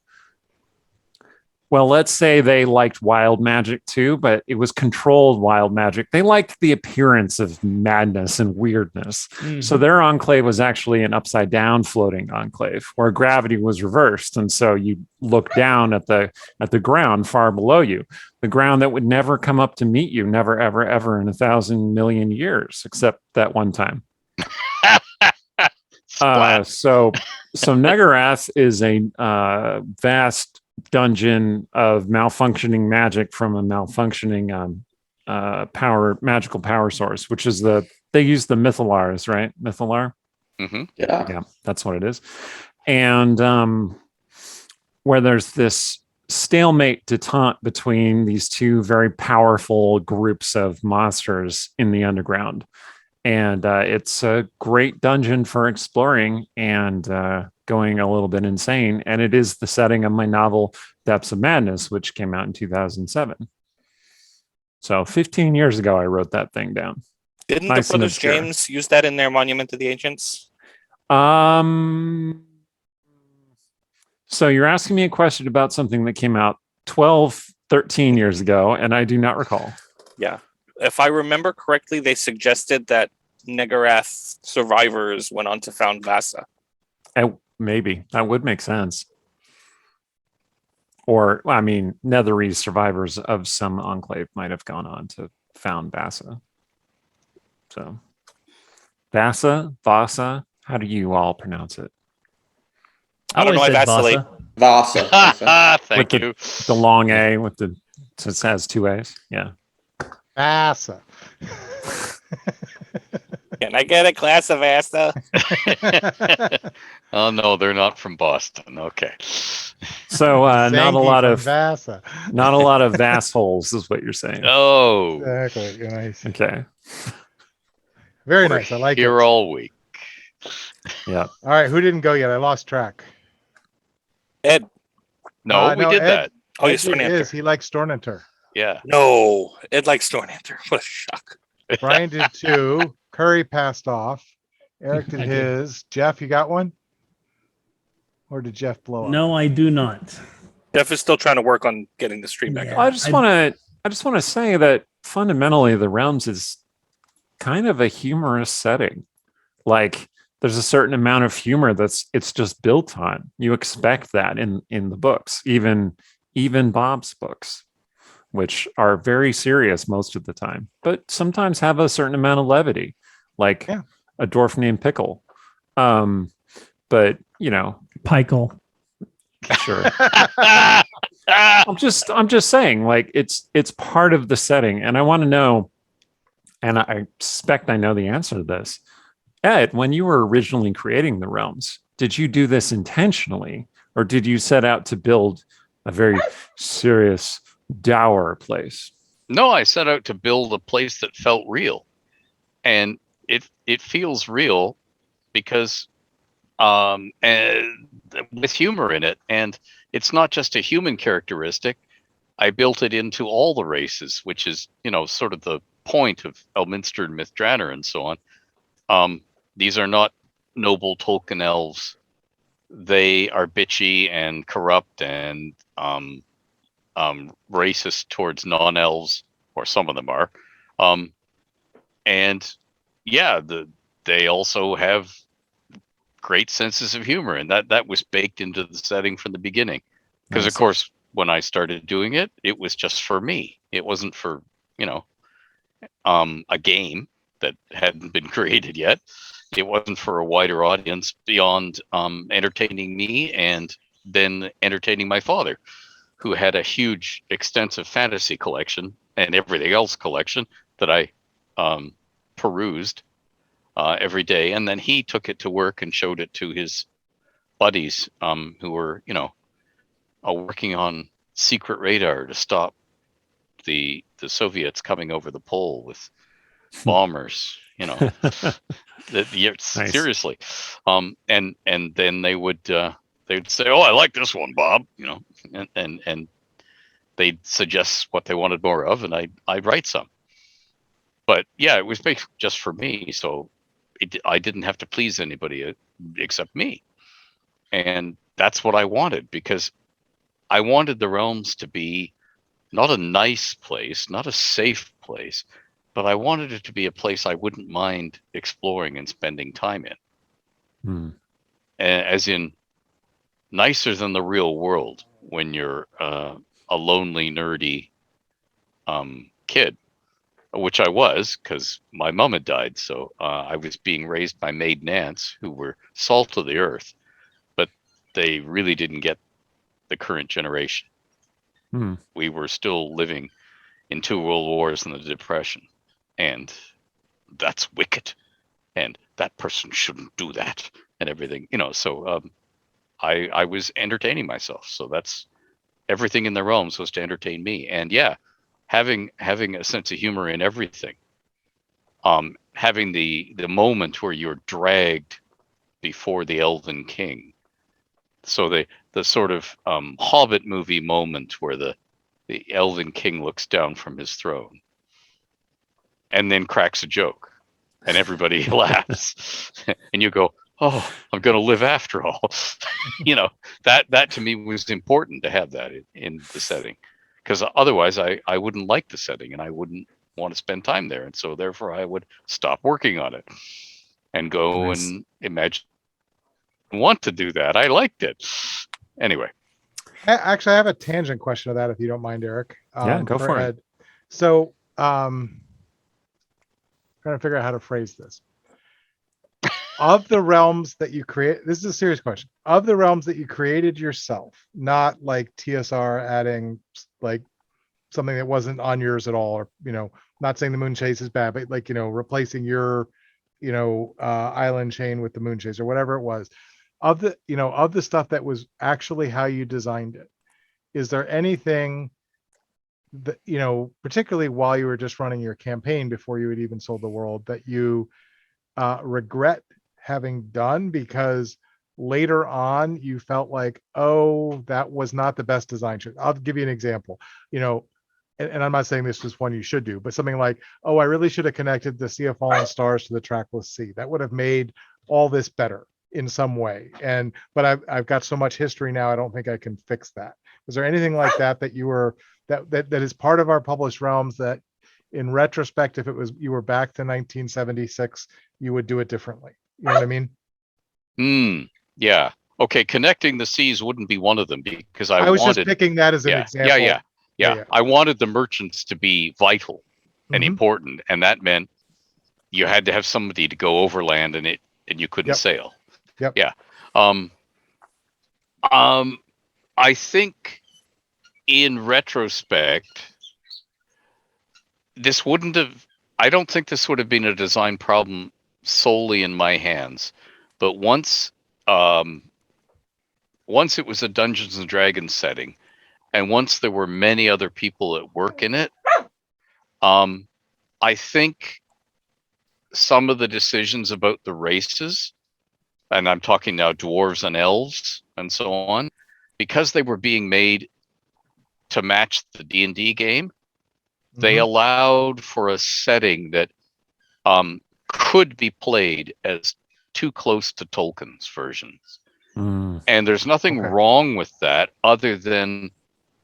S2: well, let's say they liked wild magic too, but it was controlled wild magic. They liked the appearance of madness and weirdness.
S6: Mhm.
S2: So their enclave was actually an upside down floating enclave where gravity was reversed. And so you look down at the ground far below you, the ground that would never come up to meet you, never, ever, ever in 1,000 million years, except that one time.
S7: Splat.
S2: So Negarath is a vast dungeon of malfunctioning magic from a malfunctioning magical power source, which is they use the Mythalars, right? Mythalar?
S7: Mm-hmm.
S5: Yeah.
S2: That's what it is. And where there's this stalemate detente between these two very powerful groups of monsters in the underground. And it's a great dungeon for exploring and going a little bit insane. And it is the setting of my novel, Depths of Madness, which came out in 2007. So 15 years ago, I wrote that thing down.
S3: Didn't
S2: Nice
S3: the
S2: and
S3: Brothers
S2: obscure.
S3: James use that in their Monument of the Ancients?
S2: So you're asking me a question about something that came out 12, 13 years ago, and I do not recall.
S3: Yeah. If I remember correctly, they suggested that Negarath survivors went on to found Vasa.
S2: Maybe that would make sense. Or, I mean, Netherese survivors of some enclave might have gone on to found Vasa. So, Vasa, how do you all pronounce it?
S3: I don't know, I
S6: always said
S3: vacillate.
S6: Vasa.
S5: Vasa.
S7: Thank
S2: With
S7: you.
S2: The long A with so it has two A's. Yeah.
S4: Asa.
S3: Can I get a glass of Vasa?
S7: Oh no, they're not from Boston. Okay.
S2: So not a
S4: Zanky
S2: lot
S4: from
S2: of
S4: Vasa.
S2: vassholes is what you're saying.
S7: Oh,
S4: Exactly. Nice.
S2: Okay.
S4: Very
S7: we're
S4: nice. I like
S7: here
S4: it.
S7: all week.
S2: Yeah.
S4: All right, who didn't go yet? I lost track.
S3: Ed.
S7: No, we did
S4: Ed,
S7: that.
S3: Oh,
S4: Ed
S3: yes,
S4: did
S3: Stornanther.
S4: his. He likes Stornanther.
S7: Yeah.
S3: No, Ed likes Stornanther. What a shock.
S4: Brian did 2. Curry passed off. Eric did
S6: I did.
S4: his. Jeff, you got one? Or did Jeff blow up?
S1: No, I do not.
S3: Jeff is still trying to work on getting the stream back
S1: Yeah.
S3: up.
S2: I just want to say that fundamentally the Realms is kind of a humorous setting. Like there's a certain amount of humor it's just built on. You expect that in the books, even Bob's books, which are very serious most of the time, but sometimes have a certain amount of levity, like a dwarf named Pickle. But
S1: Pikel.
S2: sure. I'm just saying, like it's part of the setting, and I want to know, and I suspect I know the answer to this. Ed, when you were originally creating the Realms, did you do this intentionally, or did you set out to build a very serious, dour place?
S7: No, I set out to build a place that felt real, and it feels real because and with humor in it, and it's not just a human characteristic. I built it into all the races, which is sort of the point of Elminster and Mithranor and so on. These are not noble Tolkien elves. They are bitchy and corrupt and racist towards non-elves, or some of them are. And yeah, they also have great senses of humor, and that was baked into the setting from the beginning. Because of course, when I started doing it, it was just for me. It wasn't for a game that hadn't been created yet. It wasn't for a wider audience beyond entertaining me and then entertaining my father, who had a huge, extensive fantasy collection and everything else collection that I perused every day. And then he took it to work and showed it to his buddies who were, working on secret radar to stop the Soviets coming over the pole with bombers,
S2: Nice.
S7: Seriously. And then they'd say, "Oh, I like this one, Bob," and they'd suggest what they wanted more of, and I'd write some. But yeah, it was based just for me, so I didn't have to please anybody except me. And that's what I wanted, because I wanted the Realms to be not a nice place, not a safe place, but I wanted it to be a place I wouldn't mind exploring and spending time in. As in, nicer than the real world when you're a lonely, nerdy kid, which I was, because my mom had died. So I was being raised by maiden aunts who were salt of the earth, but they really didn't get the current generation. We were still living in 2 world wars and the Depression, and that's wicked, and that person shouldn't do that, and everything, so I was entertaining myself. So that's everything in the Realms was to entertain me. And yeah, having a sense of humor in everything, having the moment where you're dragged before the Elven King. So the sort of Hobbit movie moment where the Elven King looks down from his throne and then cracks a joke and everybody laughs and you go, "Oh, I'm going to live after all." That to me was important to have that in the setting, because otherwise I wouldn't like the setting and I wouldn't want to spend time there. And so therefore I would stop working on it and go and imagine want to do that. I liked it. Anyway.
S4: Actually, I have a tangent question to that, if you don't mind, Eric.
S2: Yeah, go for
S4: Ed. So, trying to figure out how to phrase this. Of the realms that you create, this is a serious question. Of the realms that you created yourself, not like TSR adding like something that wasn't on yours at all, or not saying the moon chase is bad, but like replacing your island chain with the moon chase or whatever it was. Of the stuff that was actually how you designed it, is there anything that particularly while you were just running your campaign before you had even sold the world, that you regret having done, because later on you felt like, oh, that was not the best design choice. I'll give you an example. And I'm not saying this is one you should do, but something like, oh, I really should have connected the Sea of Fallen Stars to the trackless sea. That would have made all this better in some way. But I've got so much history now, I don't think I can fix that. Is there anything like that you were that is part of our published realms that, in retrospect, if it was you were back to 1976, you would do it differently? You know what I mean?
S7: Yeah. Okay. Connecting the seas wouldn't be one of them, because I
S4: was
S7: wanted,
S4: just picking that as an example.
S7: Yeah. I wanted the merchants to be vital and important, and that meant you had to have somebody to go overland, and you couldn't sail.
S4: Yep.
S7: Yeah. I think in retrospect, I don't think this would have been a design problem solely in my hands, but once it was a Dungeons and Dragons setting, and once there were many other people at work in it, I think some of the decisions about the races, and I'm talking now dwarves and elves and so on, because they were being made to match the D&D game, they allowed for a setting that could be played as too close to Tolkien's versions. And there's nothing wrong with that, other than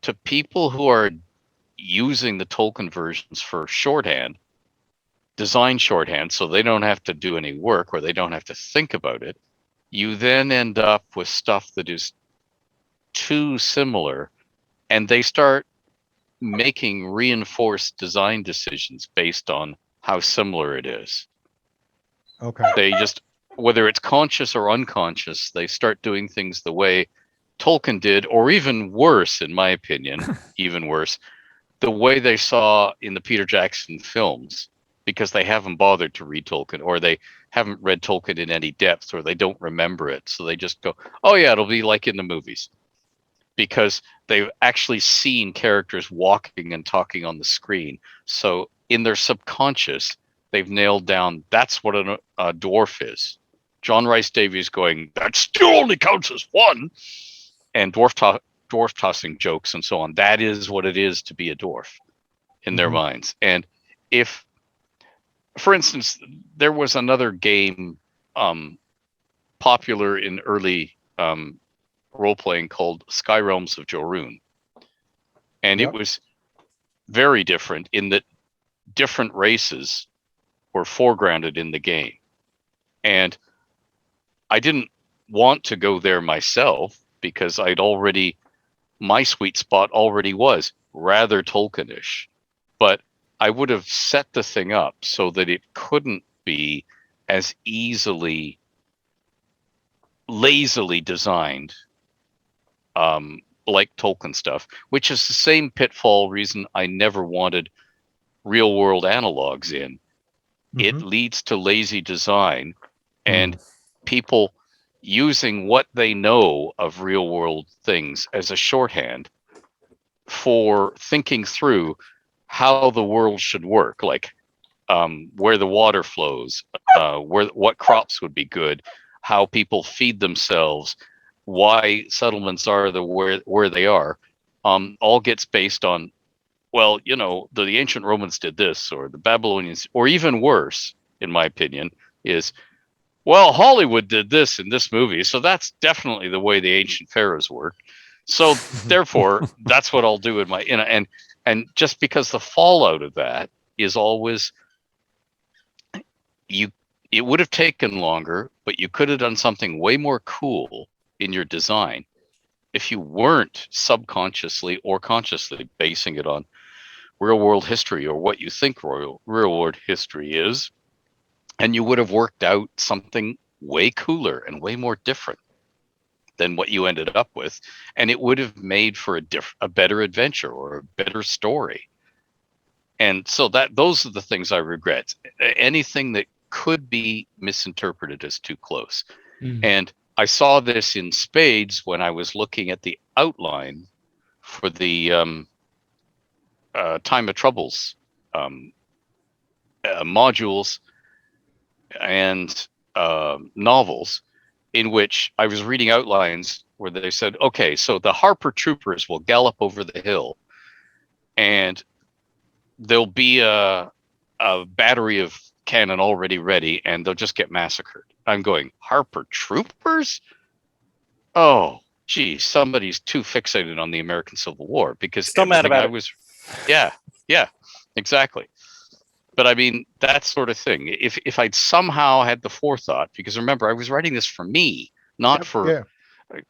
S7: to people who are using the Tolkien versions for shorthand, design shorthand, so they don't have to do any work or they don't have to think about it. You then end up with stuff that is too similar, and they start making reinforced design decisions based on how similar it is. They just, whether it's conscious or unconscious, they start doing things the way Tolkien did, or even worse, in my opinion, even worse, the way they saw in the Peter Jackson films, because they haven't bothered to read Tolkien, or they haven't read Tolkien in any depth, or they don't remember it. So they just go, oh yeah, it'll be like in the movies, because they've actually seen characters walking and talking on the screen. So in their subconscious, they've nailed down that's what a dwarf is. John Rice Davies going, that still only counts as one, and dwarf tossing jokes and so on. That is what it is to be a dwarf in their minds. And if, for instance, there was another game popular in early role-playing called Sky Realms of Jorun. And it was very different in that different races were foregrounded in the game. And I didn't want to go there myself, because my sweet spot already was rather Tolkienish. But I would have set the thing up so that it couldn't be as lazily designed like Tolkien stuff, which is the same pitfall reason I never wanted real world analogs in. It leads to lazy design and people using what they know of real world things as a shorthand for thinking through how the world should work, like where the water flows, what crops would be good, how people feed themselves, why settlements are where they are, all gets based on, well, the ancient Romans did this, or the Babylonians, or even worse, in my opinion, is, well, Hollywood did this in this movie, so that's definitely the way the ancient pharaohs worked. So therefore, that's what I'll do in my and just because the fallout of that is always it would have taken longer, but you could have done something way more cool in your design if you weren't subconsciously or consciously basing it on real world history or what you think real world history is. And you would have worked out something way cooler and way more different than what you ended up with. And it would have made for a better adventure or a better story. And so those are the things I regret. Anything that could be misinterpreted as too close. And I saw this in spades when I was looking at the outline for the Time of Troubles modules. And novels in which I was reading outlines where they said, okay, so the Harper troopers will gallop over the hill and there'll be a battery of cannon already ready and they'll just get massacred. I'm going, Harper troopers? Oh, geez, somebody's too fixated on the American Civil War because
S3: Still mad about it.
S7: Yeah, exactly. But I mean, that sort of thing. If I'd somehow had the forethought, because remember, I was writing this for me, not for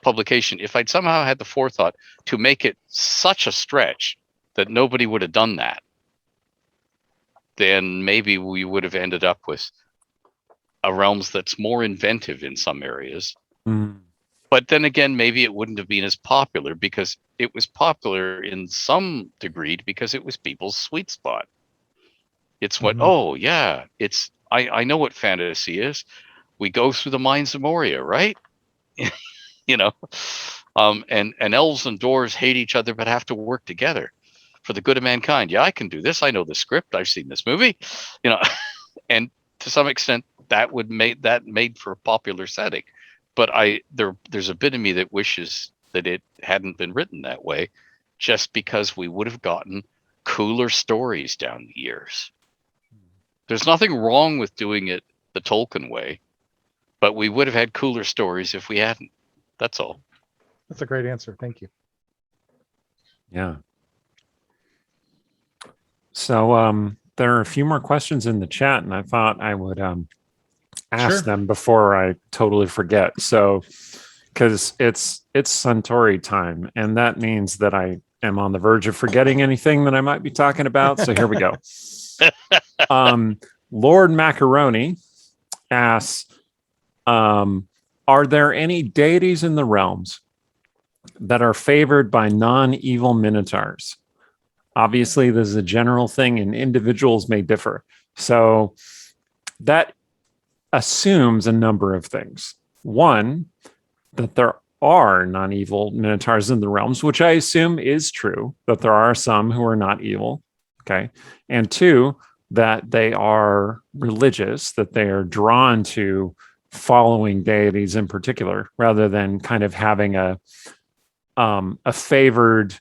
S7: publication. If I'd somehow had the forethought to make it such a stretch that nobody would have done that, then maybe we would have ended up with a realms that's more inventive in some areas. But then again, maybe it wouldn't have been as popular because it was popular in some degree because it was people's sweet spot. It's what, oh yeah, it's, I know what fantasy is. We go through the mines of Moria, right? You know, and elves and dwarves hate each other but have to work together for the good of mankind. Yeah, I can do this. I know the script. I've seen this movie, you know, and to some extent that would make that made for a popular setting. But there's a bit of me that wishes that it hadn't been written that way, just because we would have gotten cooler stories down the years. There's nothing wrong with doing it the Tolkien way, but we would have had cooler stories if we hadn't. That's all.
S4: That's a great answer. Thank you.
S2: Yeah. So there are a few more questions in the chat, and I thought I would ask them before I totally forget. So, because it's Suntory time, and that means that I am on the verge of forgetting anything that I might be talking about. So here we go. Lord Macaroni asks, are there any deities in the realms that are favored by non-evil minotaurs? Obviously, this is a general thing and individuals may differ. So that assumes a number of things. One, that there are non-evil minotaurs in the realms, which I assume is true, that there are some who are not evil. Okay. And two, that they are religious, that they are drawn to following deities in particular, rather than kind of having a favored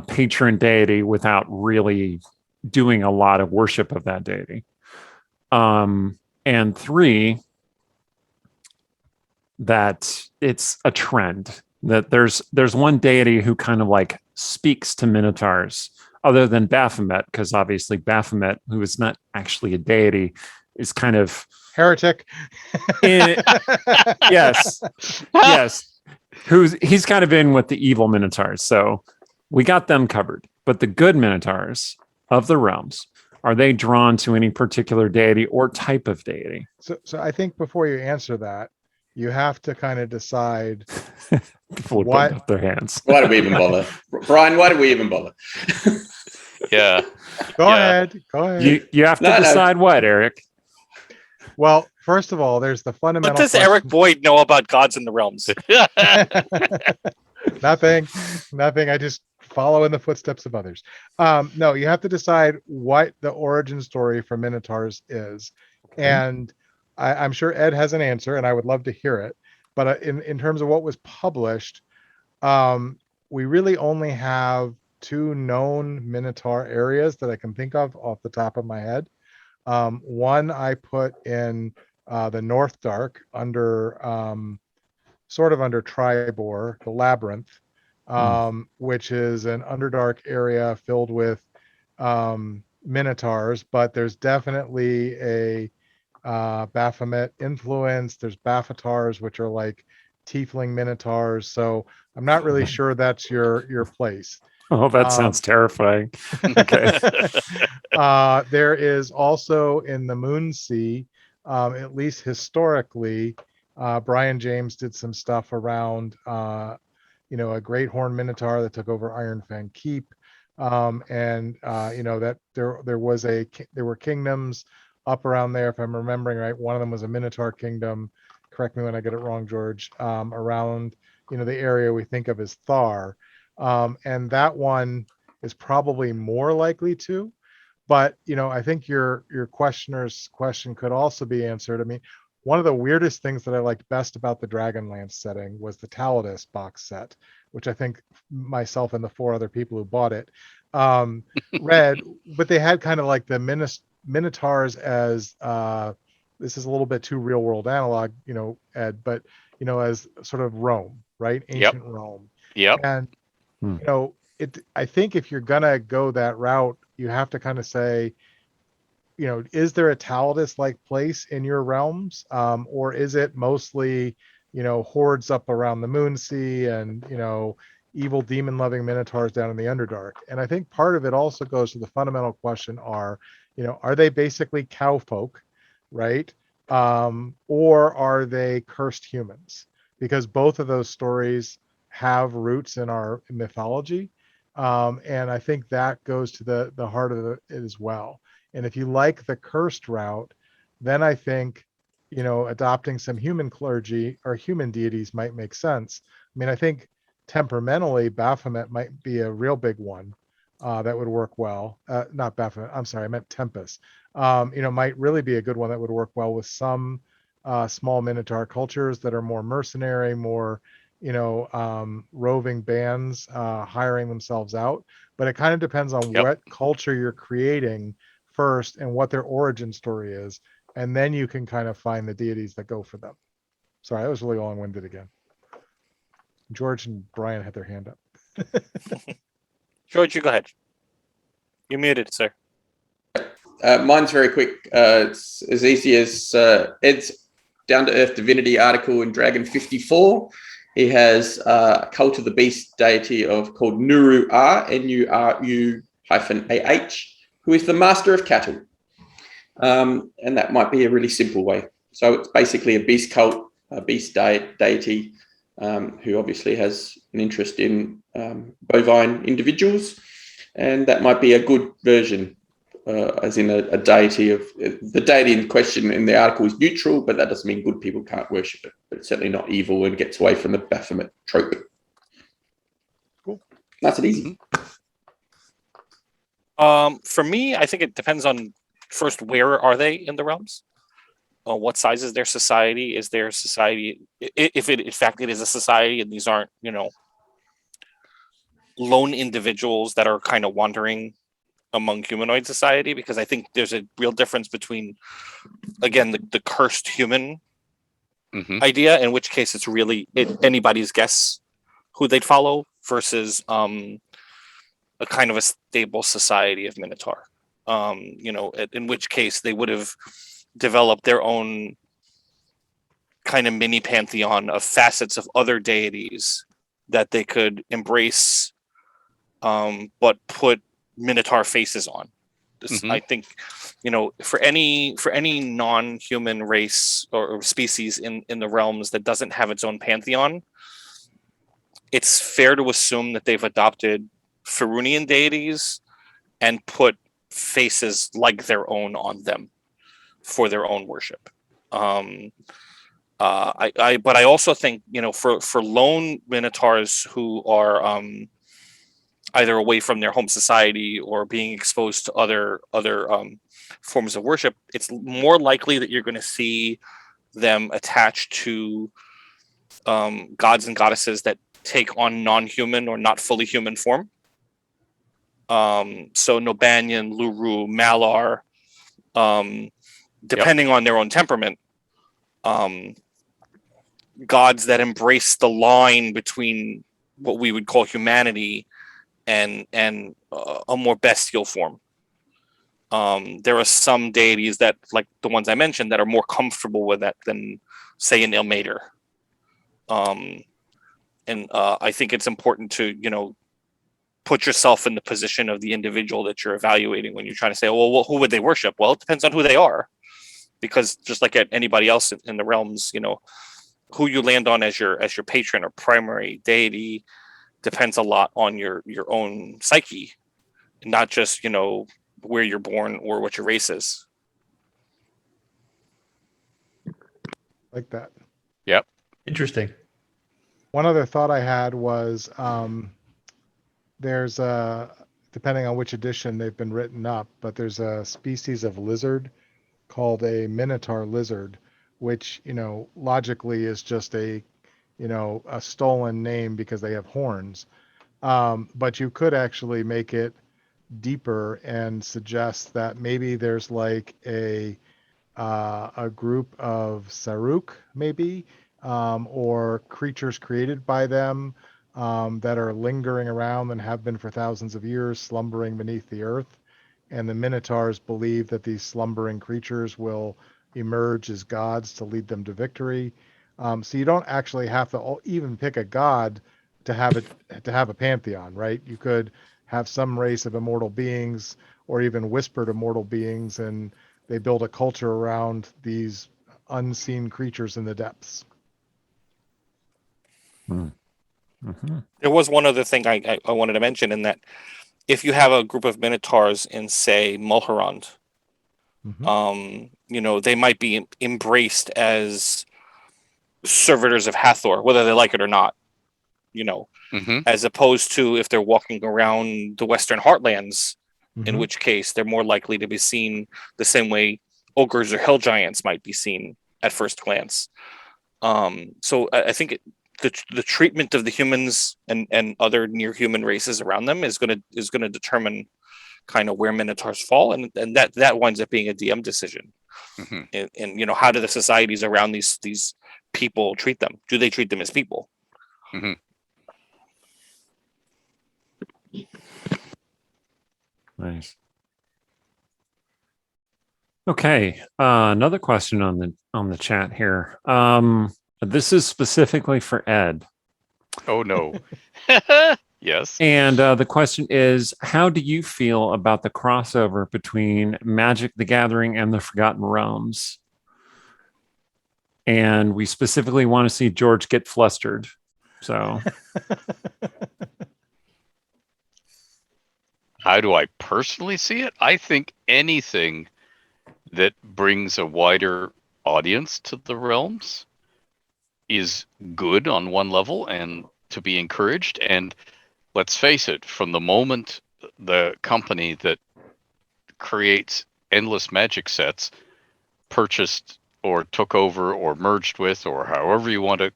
S2: patron deity without really doing a lot of worship of that deity. And three, that it's a trend, that there's one deity who kind of like speaks to minotaurs other than Baphomet, because obviously Baphomet, who is not actually a deity, is kind of
S4: heretic.
S2: Yes. He's kind of in with the evil minotaurs. So we got them covered. But the good minotaurs of the realms, are they drawn to any particular deity or type of deity?
S4: So I think before you answer that, you have to kind of decide
S2: what up their hands.
S5: Why do we even bother, Brian? Why do we even bother?
S7: Yeah.
S4: Go ahead.
S2: You have to decide what, Eric.
S4: Well, first of all, there's the fundamental.
S3: What does Eric Boyd know about gods in the realms?
S4: Nothing. I just follow in the footsteps of others. No, you have to decide what the origin story for Minotaurs is. Okay. And I'm sure Ed has an answer, and I would love to hear it. But in terms of what was published, we really only have two known Minotaur areas that I can think of off the top of my head. One I put in the North Dark under sort of under Tribor, the Labyrinth, which is an Underdark area filled with Minotaurs, but there's definitely a Baphomet influence. There's Baphatars, which are like tiefling Minotaurs. So I'm not really sure that's your place.
S2: Oh, that sounds terrifying. Okay.
S4: There is also in the Moonsea, at least historically, Brian James did some stuff around, a great horn Minotaur that took over Iron Fang Keep, that there were kingdoms up around there, if I'm remembering right. One of them was a Minotaur kingdom. Correct me when I get it wrong, George. Around the area we think of as Thar. And that one is probably more likely to, but I think your questioner's question could also be answered. I mean, one of the weirdest things that I liked best about the Dragonlance setting was the Talidus box set, which I think myself and the 4 other people who bought it read, but they had kind of like the Minotaurs as this is a little bit too real world analog, Ed, but as sort of Rome, right? Ancient Rome.
S7: Yep.
S4: And I think if you're gonna go that route, you have to kind of say, is there a Talidus like place in your realms, or is it mostly hordes up around the Moonsea and evil demon loving minotaurs down in the Underdark? And I think part of it also goes to the fundamental question: are they basically cow folk, right? Or are they cursed humans? Because both of those stories have roots in our mythology, and I think that goes to the heart of it as well. And if you like the cursed route, then I think adopting some human clergy or human deities might make sense. I mean, I think temperamentally Baphomet might be a real big one that would work well. Not Baphomet, I'm sorry, I meant Tempest. Might really be a good one that would work well with some small Minotaur cultures that are more mercenary, more roving bands hiring themselves out. But it kind of depends on what culture you're creating first and what their origin story is, and then you can kind of find the deities that go for them. Sorry, that was really long-winded again. George and Brian had their hand up.
S3: George, you go ahead. You're muted, sir.
S5: Mine's very quick. It's as easy as Ed's Down to Earth Divinity article in Dragon 54. He has a Cult of the Beast deity called Nuru-Ah, Nuru-Ah, who is the master of cattle. And that might be a really simple way. So it's basically a beast cult, a beast deity, who obviously has an interest in bovine individuals. And that might be a good version, as in a deity of the deity in question in the article is neutral, but that doesn't mean good people can't worship it. But it's certainly not evil and gets away from the Baphomet trope.
S4: Cool.
S5: Nice and easy.
S3: For me, I think it depends on first, where are they in the realms? What size is their society? Is their society, if it in fact it is a society, and these aren't lone individuals that are kind of wandering among humanoid society? Because I think there's a real difference between, again, the cursed human idea, in which case it's really anybody's guess who they'd follow, versus a kind of a stable society of Minotaur. In which case they would have developed their own kind of mini pantheon of facets of other deities that they could embrace, but put Minotaur faces on. I think, for any non-human race or species in the realms that doesn't have its own pantheon, it's fair to assume that they've adopted Ferunian deities and put faces like their own on them for their own worship. But I also think, for lone Minotaurs who are either away from their home society or being exposed to other forms of worship, it's more likely that you're going to see them attached to gods and goddesses that take on non-human or not fully human form. So Nobanian, Luru, Malar, depending on their own temperament, gods that embrace the line between what we would call humanity and a more bestial form. There are some deities that, like the ones I mentioned, that are more comfortable with that than, say, an Ilmater. And I think it's important to, put yourself in the position of the individual that you're evaluating when you're trying to say, well, who would they worship? Well, it depends on who they are, because just like anybody else in the realms, who you land on as your patron or primary deity depends a lot on your own psyche, not just where you're born or what your race is.
S4: Like that.
S7: Yep.
S6: Interesting.
S4: One other thought I had was there's depending on which edition they've been written up, but there's a species of lizard called a Minotaur lizard, which, logically is just a stolen name because they have horns. But you could actually make it deeper and suggest that maybe there's like a group of Saruk, maybe, or creatures created by them that are lingering around and have been for thousands of years, slumbering beneath the earth. And the Minotaurs believe that these slumbering creatures will emerge as gods to lead them to victory. So you don't actually have to even pick a god to have a pantheon, right? You could have some race of immortal beings, or even whispered immortal beings, and they build a culture around these unseen creatures in the depths.
S2: Mm-hmm.
S3: There was one other thing I wanted to mention, in that if you have a group of Minotaurs in, say, Mulholland, they might be embraced as servitors of Hathor, whether they like it or not, as opposed to if they're walking around the Western Heartlands, in which case they're more likely to be seen the same way ogres or hill giants might be seen at first glance. So I think the treatment of the humans and other near human races around them is going to determine kind of where Minotaurs fall, and that winds up being a DM decision. And how do the societies around these people treat them? Do they treat them as people?
S2: Nice. Okay, another question on the chat here. This is specifically for Ed.
S7: Oh no. Yes.
S2: And the question is, how do you feel about the crossover between Magic the Gathering and the Forgotten Realms? And we specifically want to see George get flustered. So
S7: how do I personally see it? I think anything that brings a wider audience to the realms is good on one level and to be encouraged. And let's face it, from the moment the company that creates endless Magic sets purchased or took over or merged with, or however you want to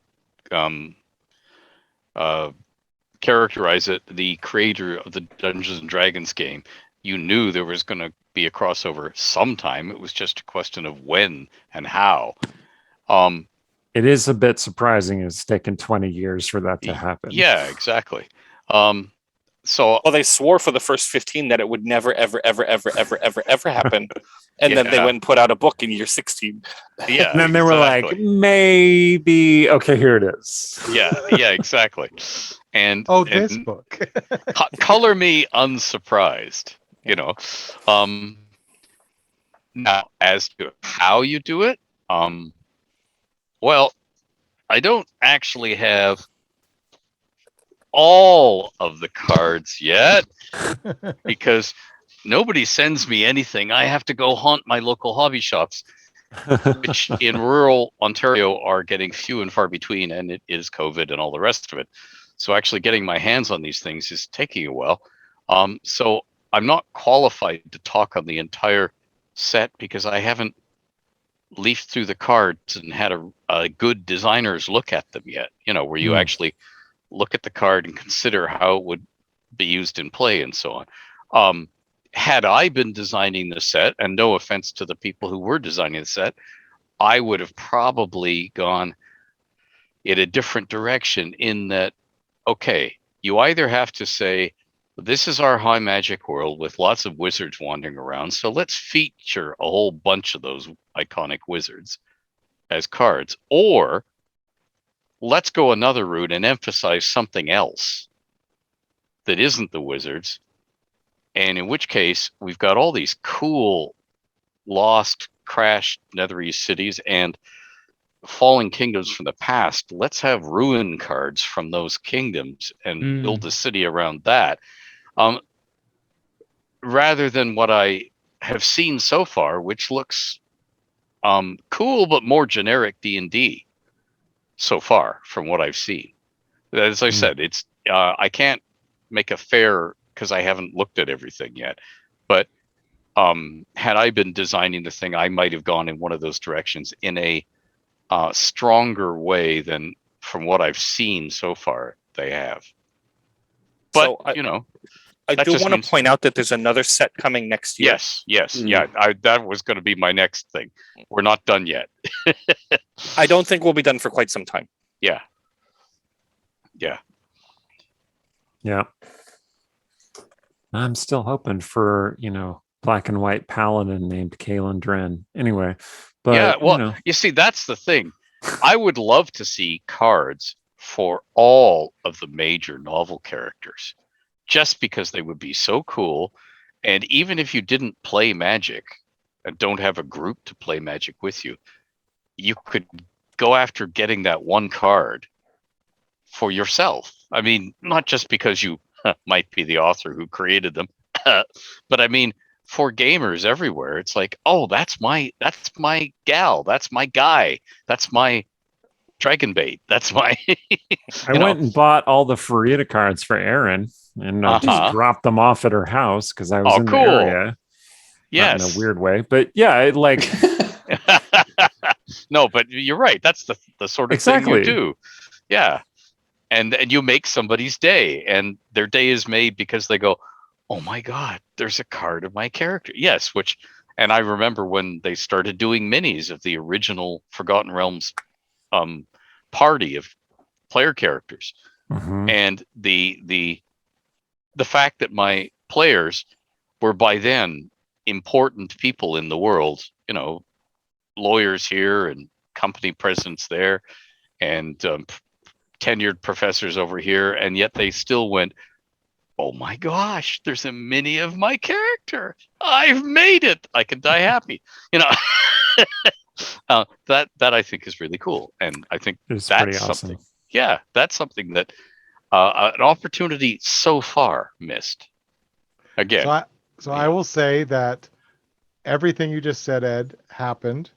S7: characterize it, the creator of the Dungeons and Dragons game, you knew there was going to be a crossover sometime. It was just a question of when and how.
S2: It is a bit surprising it's taken 20 years for that to happen.
S7: Yeah, exactly. So
S3: they swore for the first 15 that it would never, ever, ever, ever, ever, ever, ever happen. And then they went and put out a book in year 16.
S7: Yeah.
S2: And then they were like, maybe, okay, here it is.
S7: Yeah, exactly. And
S4: this book.
S7: Color me unsurprised, Now, as to how you do it, well, I don't actually have all of the cards yet because nobody sends me anything. I have to go haunt my local hobby shops, which in rural Ontario are getting few and far between, and it is COVID and all the rest of it. So actually getting my hands on these things is taking a while. So I'm not qualified to talk on the entire set because I haven't leafed through the cards and had a good designer's look at them yet, where you actually look at the card and consider how it would be used in play and so on. Had I been designing the set, and no offense to the people who were designing the set, I would have probably gone in a different direction in that, okay, you either have to say, this is our high magic world with lots of wizards wandering around, so let's feature a whole bunch of those iconic wizards as cards, or let's go another route and emphasize something else that isn't the wizards, and in which case we've got all these cool lost, crashed Netherese cities and fallen kingdoms from the past. Let's have ruin cards from those kingdoms and build a city around that. Rather than what I have seen so far, which looks cool but more generic D&D so far from what I've seen. As I said, it's I can't make a fair because I haven't looked at everything yet. But had I been designing the thing, I might have gone in one of those directions in a stronger way than from what I've seen so far they have. But
S3: So I
S7: that
S3: do
S7: just
S3: want to
S7: means-
S3: point out that there's another set coming next year.
S7: Yes, yeah. That was going to be my next thing. We're not done yet.
S3: I don't think we'll be done for quite some time.
S7: Yeah.
S2: I'm still hoping for, black and white paladin named Kalen Dren. Anyway, but
S7: yeah, well, you see, that's the thing. I would love to see cards for all of the major novel characters, just because they would be so cool. And even if you didn't play Magic and don't have a group to play Magic with you, you could go after getting that one card for yourself. I mean, not just because you might be the author who created them, but I mean, for gamers everywhere, it's like, oh, that's my gal, that's my guy, that's my dragon bait, that's my.
S2: I went and bought all the Farida cards for Erin, and I just dropped them off at her house because I was in the area.
S7: Yes,
S2: not in a weird way, but yeah,
S7: no, but you're right. That's the sort of thing you do. Yeah, and you make somebody's day, and their day is made because they go, oh my God, there's a card of my character. Yes, and I remember when they started doing minis of the original Forgotten Realms party of player characters, and the fact that my players were by then important people in the world, lawyers here and company presidents there, and tenured professors over here, and yet they still went, oh my gosh, there's a mini of my character. I've made it. I can die happy. That I think is really cool. And I think
S2: it's
S7: that's
S2: pretty awesome.
S7: Something. Yeah, that's something that an opportunity so far missed. Again.
S4: So I will say that everything you just said, Ed, happened.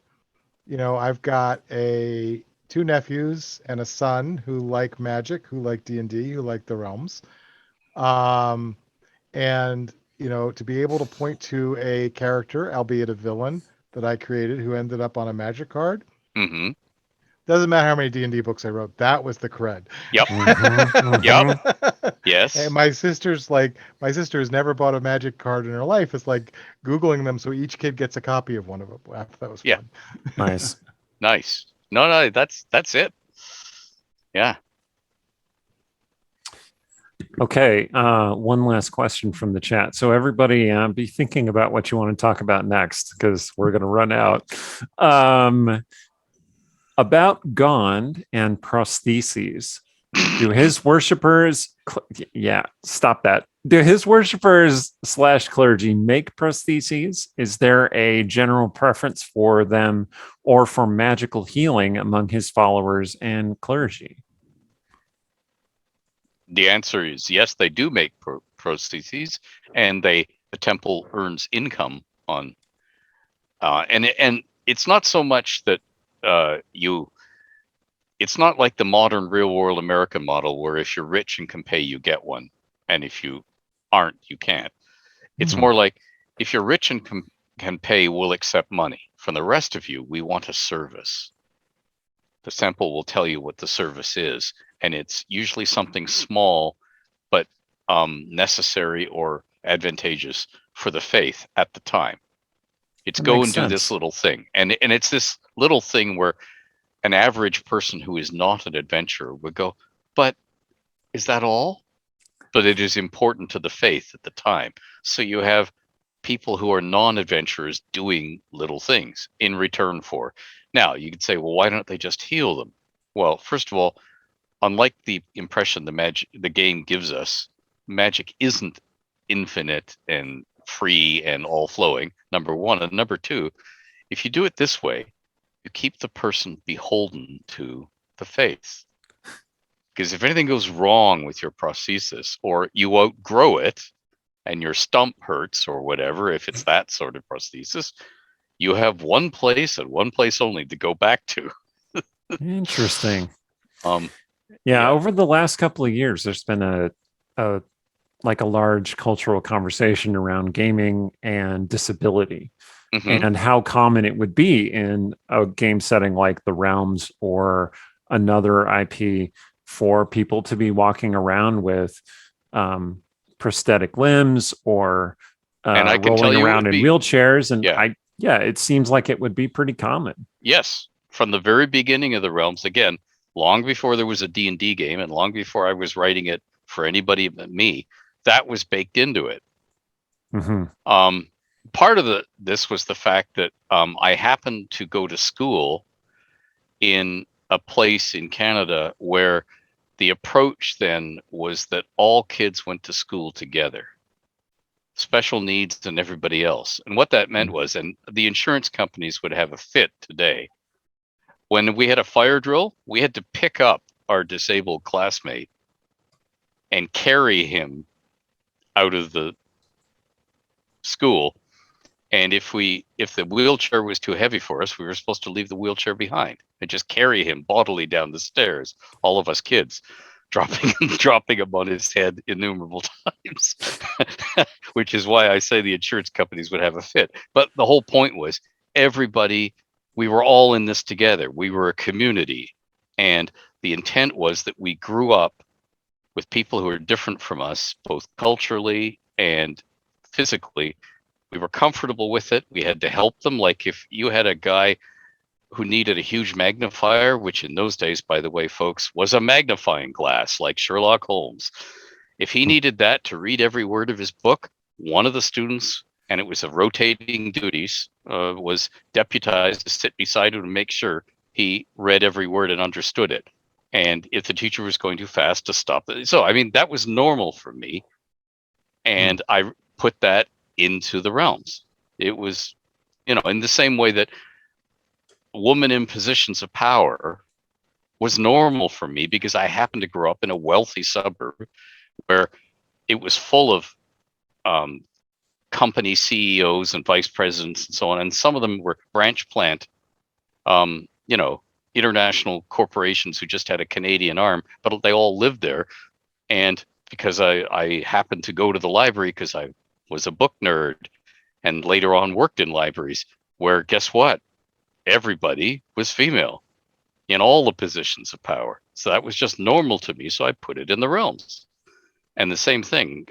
S4: I've got two nephews and a son who like Magic, who like D&D, who like the realms. And to be able to point to a character, albeit a villain, that I created who ended up on a Magic card. Doesn't matter how many D&D books I wrote. That was the cred.
S7: Yep. Yep. Yes.
S4: And my sister's has never bought a Magic card in her life. It's like Googling them so each kid gets a copy of one of them. That was fun.
S2: Nice.
S7: Nice. No, that's it. Yeah.
S2: Okay, one last question from the chat. So everybody be thinking about what you want to talk about next, because we're going to run out. About Gond and prostheses. Do his worshippers... stop that. Do his worshippers / clergy make prostheses? Is there a general preference for them or for magical healing among his followers and clergy?
S7: The answer is yes, they do make prostheses, and the temple earns income on. And it's not so much that it's not like the modern real world American model where if you're rich and can pay, you get one, and if you aren't, you can't. It's more like if you're rich and can pay, we'll accept money. From the rest of you, we want a service. The temple will tell you what the service is, and it's usually something small, but necessary or advantageous for the faith at the time. It's go and do this little thing, and it's this little thing where an average person who is not an adventurer would go, but is that all? But it is important to the faith at the time. So you have people who are non-adventurers doing little things in return for. Now, you could say, well, why don't they just heal them? Well, first of all, unlike the impression the game gives us, magic isn't infinite and free and all flowing, number one. And number two, if you do it this way, you keep the person beholden to the faith. Because if anything goes wrong with your prosthesis, or you outgrow it and your stump hurts or whatever, if it's that sort of prosthesis, you have one place and one place only to go back to.
S2: Interesting. Over the last couple of years, there's been a large cultural conversation around gaming and disability. and how common it would be in a game setting like the Realms or another IP for people to be walking around with prosthetic limbs or
S7: And I can tell
S2: rolling
S7: you it
S2: around
S7: would
S2: in
S7: be-
S2: wheelchairs. And
S7: Yeah.
S2: it seems like it would be pretty common.
S7: Yes, from the very beginning of the Realms, again, long before there was a D&D game and long before I was writing it for anybody but me, that was baked into it. Part of this was the fact that I happened to go to school in a place in Canada where the approach then was that all kids went to school together, special needs and everybody else. And what that meant was, and the insurance companies would have a fit today, when we had a fire drill, we had to pick up our disabled classmate and carry him out of the school. And if the wheelchair was too heavy for us, we were supposed to leave the wheelchair behind and just carry him bodily down the stairs, all of us kids, dropping him on his head innumerable times, which is why I say the insurance companies would have a fit. But the whole point was we were all in this together. We were a community. And the intent was that we grew up with people who are different from us, both culturally and physically. We were comfortable with it. We had to help them. Like if you had a guy who needed a huge magnifier, which in those days, by the way, folks, was a magnifying glass like Sherlock Holmes. If he needed that to read every word of his book, one of the students, and it was a rotating duties, was deputized to sit beside him to make sure he read every word and understood it. And if the teacher was going too fast, to stop it. So, I mean, that was normal for me. And I put that into the Realms. It was, in the same way that woman in positions of power was normal for me because I happened to grow up in a wealthy suburb where it was full of company CEOs and vice presidents and so on. And some of them were branch plant, international corporations who just had a Canadian arm, but they all lived there. And because I happened to go to the library because I was a book nerd and later on worked in libraries where, guess what? Everybody was female in all the positions of power. So that was just normal to me. So I put it in the Realms. And the same thing,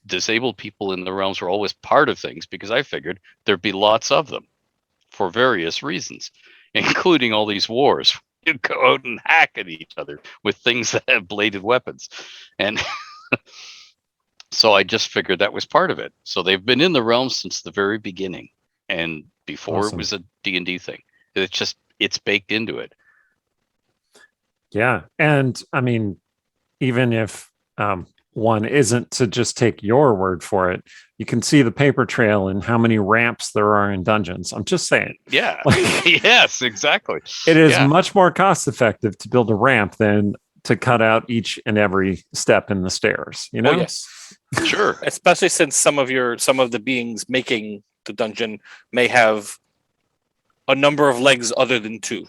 S7: disabled people in the Realms were always part of things because I figured there'd be lots of them for various reasons, including all these wars. You'd go out and hack at each other with things that have bladed weapons. And so I just figured that was part of it. So they've been in the Realms since the very beginning. And before it was a D&D thing. It's baked into it.
S2: Yeah. And I mean, even if one isn't to just take your word for it, you can see the paper trail and how many ramps there are in dungeons. I'm just saying.
S7: Yeah. Yes, exactly.
S2: It is much more cost effective to build a ramp than to cut out each and every step in the stairs,
S3: Oh, yes.
S7: Sure.
S3: Especially since some of the beings making the dungeon may have a number of legs other than two.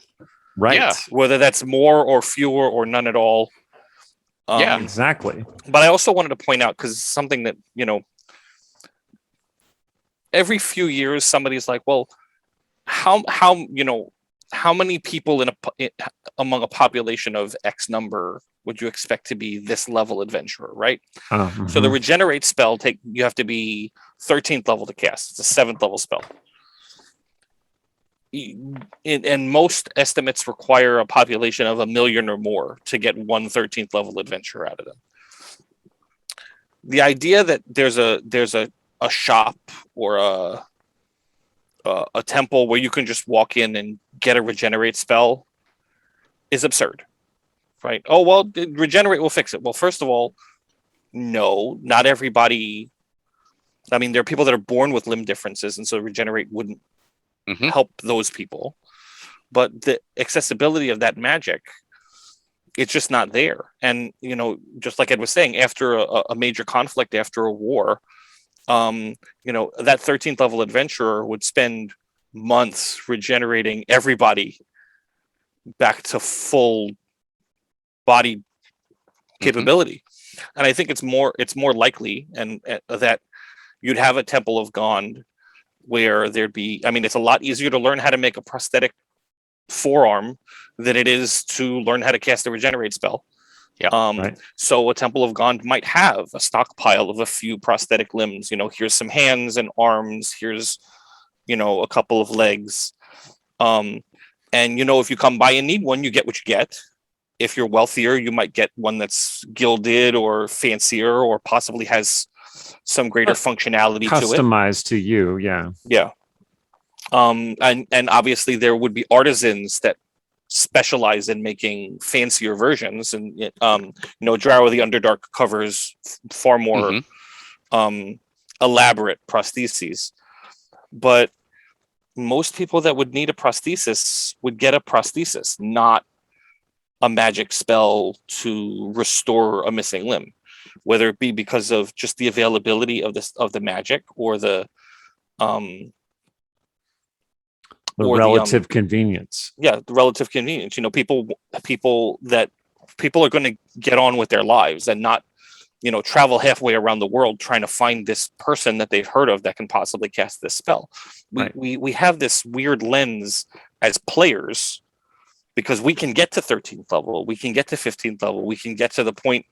S2: Right.
S7: Yeah.
S3: Whether that's more or fewer or none at all.
S7: Yeah,
S2: exactly.
S3: But I also wanted to point out, because something that, every few years somebody's like, well, how many people among a population of X number would you expect to be this level adventurer, right? So the regenerate spell you have to be 13th level to cast. It's a 7th level spell. And most estimates require a population of 1 million or more to get one 13th level adventurer out of them. The idea that there's a shop or a temple where you can just walk in and get a regenerate spell is absurd, right? Oh, well, regenerate will fix it. Well, first of all, no, not everybody. I mean, there are people that are born with limb differences, and so regenerate wouldn't help those people. But the accessibility of that magic, it's just not there. And, just like Ed was saying, after a major conflict, after a war, that 13th level adventurer would spend months regenerating everybody back to full body capability. And I think it's more likely and that you'd have a Temple of Gond where there'd be, I mean, it's a lot easier to learn how to make a prosthetic forearm than it is to learn how to cast a regenerate spell.
S7: Yeah,
S2: right.
S3: So a Temple of Gond might have a stockpile of a few prosthetic limbs. Here's some hands and arms. Here's, a couple of legs. And if you come by and need one, you get what you get. If you're wealthier, you might get one that's gilded or fancier, or possibly has some greater functionality to it.
S2: Customized to you, yeah.
S3: Yeah. And obviously there would be artisans that specialize in making fancier versions, and Drow of the Underdark covers far more elaborate prostheses. But most people that would need a prosthesis would get a prosthesis, not a magic spell to restore a missing limb, whether it be because of just the availability of the magic, or the
S2: relative convenience.
S3: Yeah, the relative convenience. People are going to get on with their lives and not travel halfway around the world trying to find this person that they've heard of that can possibly cast this spell. We have this weird lens as players, because we can get to 13th level, we can get to 15th level, we can get to the point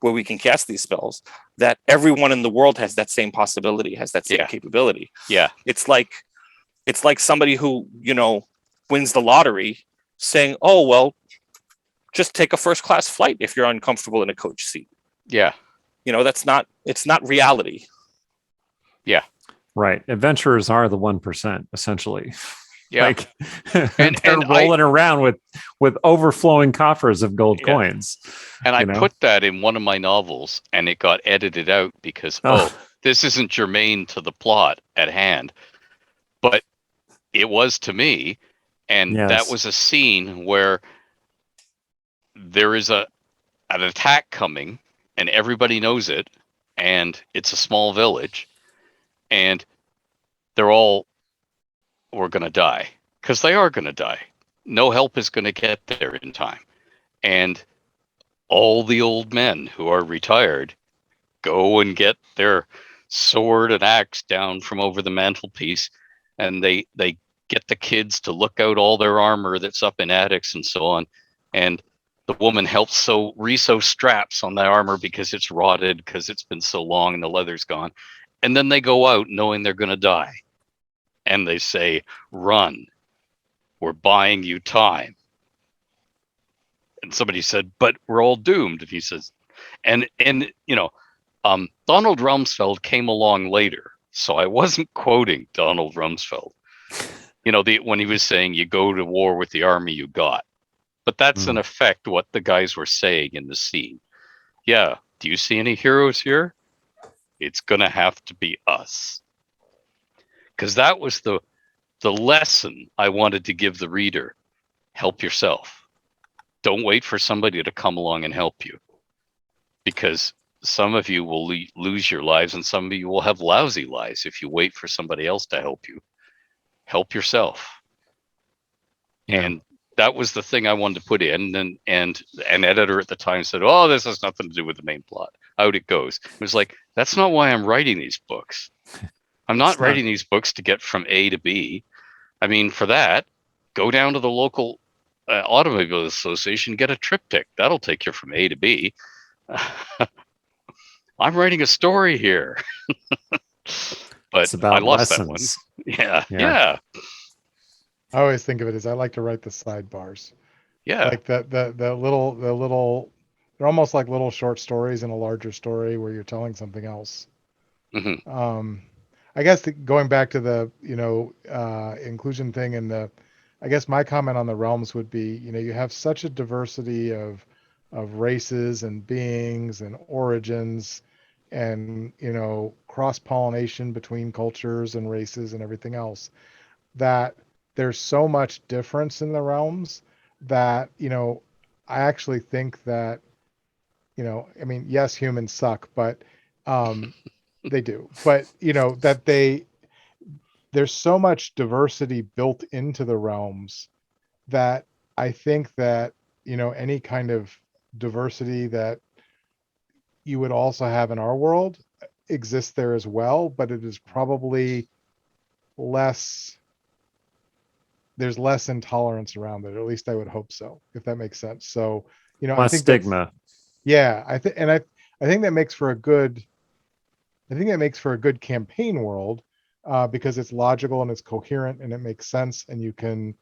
S3: where we can cast these spells, that everyone in the world has that same possibility, has that same capability.
S7: Yeah.
S3: It's like somebody who, wins the lottery saying, oh, well, just take a first class flight if you're uncomfortable in a coach seat.
S7: Yeah.
S3: It's not reality.
S7: Yeah.
S2: Right. Adventurers are the 1%, essentially.
S7: Yeah.
S2: And they're rolling around with overflowing coffers of gold coins.
S7: And I put that in one of my novels, and it got edited out because, this isn't germane to the plot at hand. But it was to me. And that was a scene where there is an attack coming, and everybody knows it, and it's a small village, and we're going to die, because they are going to die. No help is going to get there in time. And all the old men who are retired go and get their sword and axe down from over the mantelpiece, and they get the kids to look out all their armor that's up in attics and so on. And the woman helps resew straps on the armor because it's rotted, because it's been so long and the leather's gone. And then they go out knowing they're going to die. And they say, run, we're buying you time. And somebody said, but we're all doomed. And he says, and Donald Rumsfeld came along later. So I wasn't quoting Donald Rumsfeld. When he was saying, you go to war with the army you got. But that's in effect what the guys were saying in the scene. Yeah, do you see any heroes here? It's going to have to be us. Because that was the lesson I wanted to give the reader. Help yourself. Don't wait for somebody to come along and help you. Because some of you will lose your lives, and some of you will have lousy lives if you wait for somebody else to help you. Help yourself.
S2: Yeah.
S7: And that was the thing I wanted to put in. And an editor at the time said, oh, this has nothing to do with the main plot. Out it goes. It was like, that's not why I'm writing these books. I'm not writing these books to get from A to B. I mean, for that, go down to the local automobile association, get a triptych. That'll take you from A to B. I'm writing a story here. But I lost that one. Yeah.
S4: I always think of it as I like to write the sidebars.
S7: Yeah.
S4: Like the little, they're almost like little short stories in a larger story where you're telling something else.
S7: Mm-hmm.
S4: I guess going back to the, inclusion thing, and I guess my comment on the realms would be, you have such a diversity of races and beings and origins, and, cross-pollination between cultures and races and everything else, that there's so much difference in the realms that, I actually think that, yes, humans suck, but they do. But, that there's so much diversity built into the realms that I think that, any kind of diversity that you would also have in our world exists there as well, but it is probably less there's less intolerance around it. At least I would hope so, if that makes sense. So, I
S2: Less
S4: think
S2: stigma.
S4: yeah, I think that makes for a good campaign world, because it's logical and it's coherent and it makes sense, and you can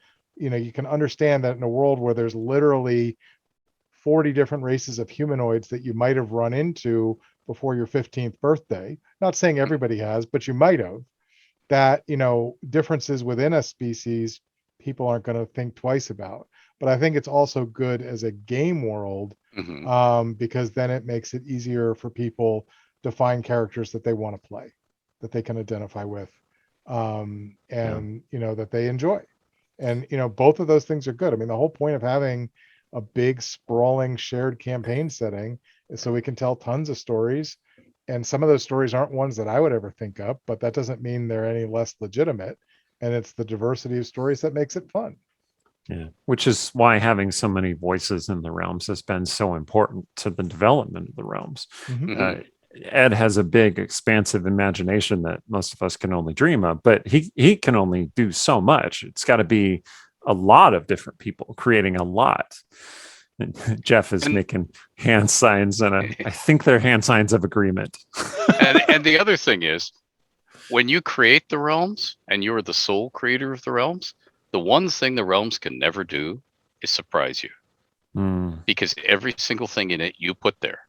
S4: understand that in a world where there's literally 40 different races of humanoids that you might have run into before your 15th birthday. Not saying everybody has, but you might have. That, differences within a species, people aren't going to think twice about. But I think it's also good as a game world, because then it makes it easier for people to find characters that they want to play, that they can identify with, and that they enjoy. And both of those things are good. I mean, the whole point of having a big sprawling shared campaign setting is so we can tell tons of stories, and some of those stories aren't ones that I would ever think up, but that doesn't mean they're any less legitimate. And it's the diversity of stories that makes it fun.
S2: Yeah, which is why having so many voices in the realms has been so important to the development of the realms. Ed has a big, expansive imagination that most of us can only dream of, but he can only do so much. It's got to be a lot of different people creating a lot. And Jeff is making hand signs, and I think they're hand signs of agreement.
S7: and the other thing is, when you create the realms and you're the sole creator of the realms, the one thing the realms can never do is surprise you, because every single thing in it you put there.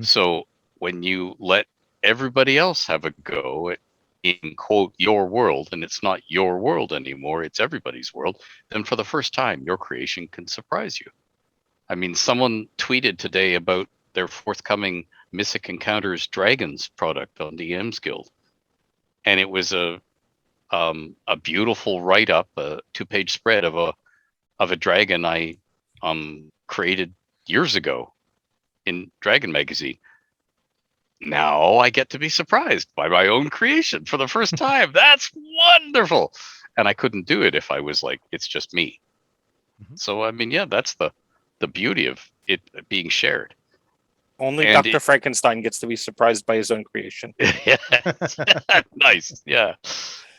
S7: So when you let everybody else have a go at, in quote, your world, and it's not your world anymore, it's everybody's world, then for the first time, your creation can surprise you. I mean, someone tweeted today about their forthcoming Mythic Encounters Dragons product on DM's Guild. And it was a beautiful write-up, a 2-page spread of a dragon I created years ago in Dragon Magazine. Now I get to be surprised by my own creation for the first time. That's wonderful. And I couldn't do it if I was like, it's just me. So, I mean, yeah, that's the beauty of it being shared.
S3: Only Dr. Frankenstein gets to be surprised by his own creation.
S7: Nice. Yeah.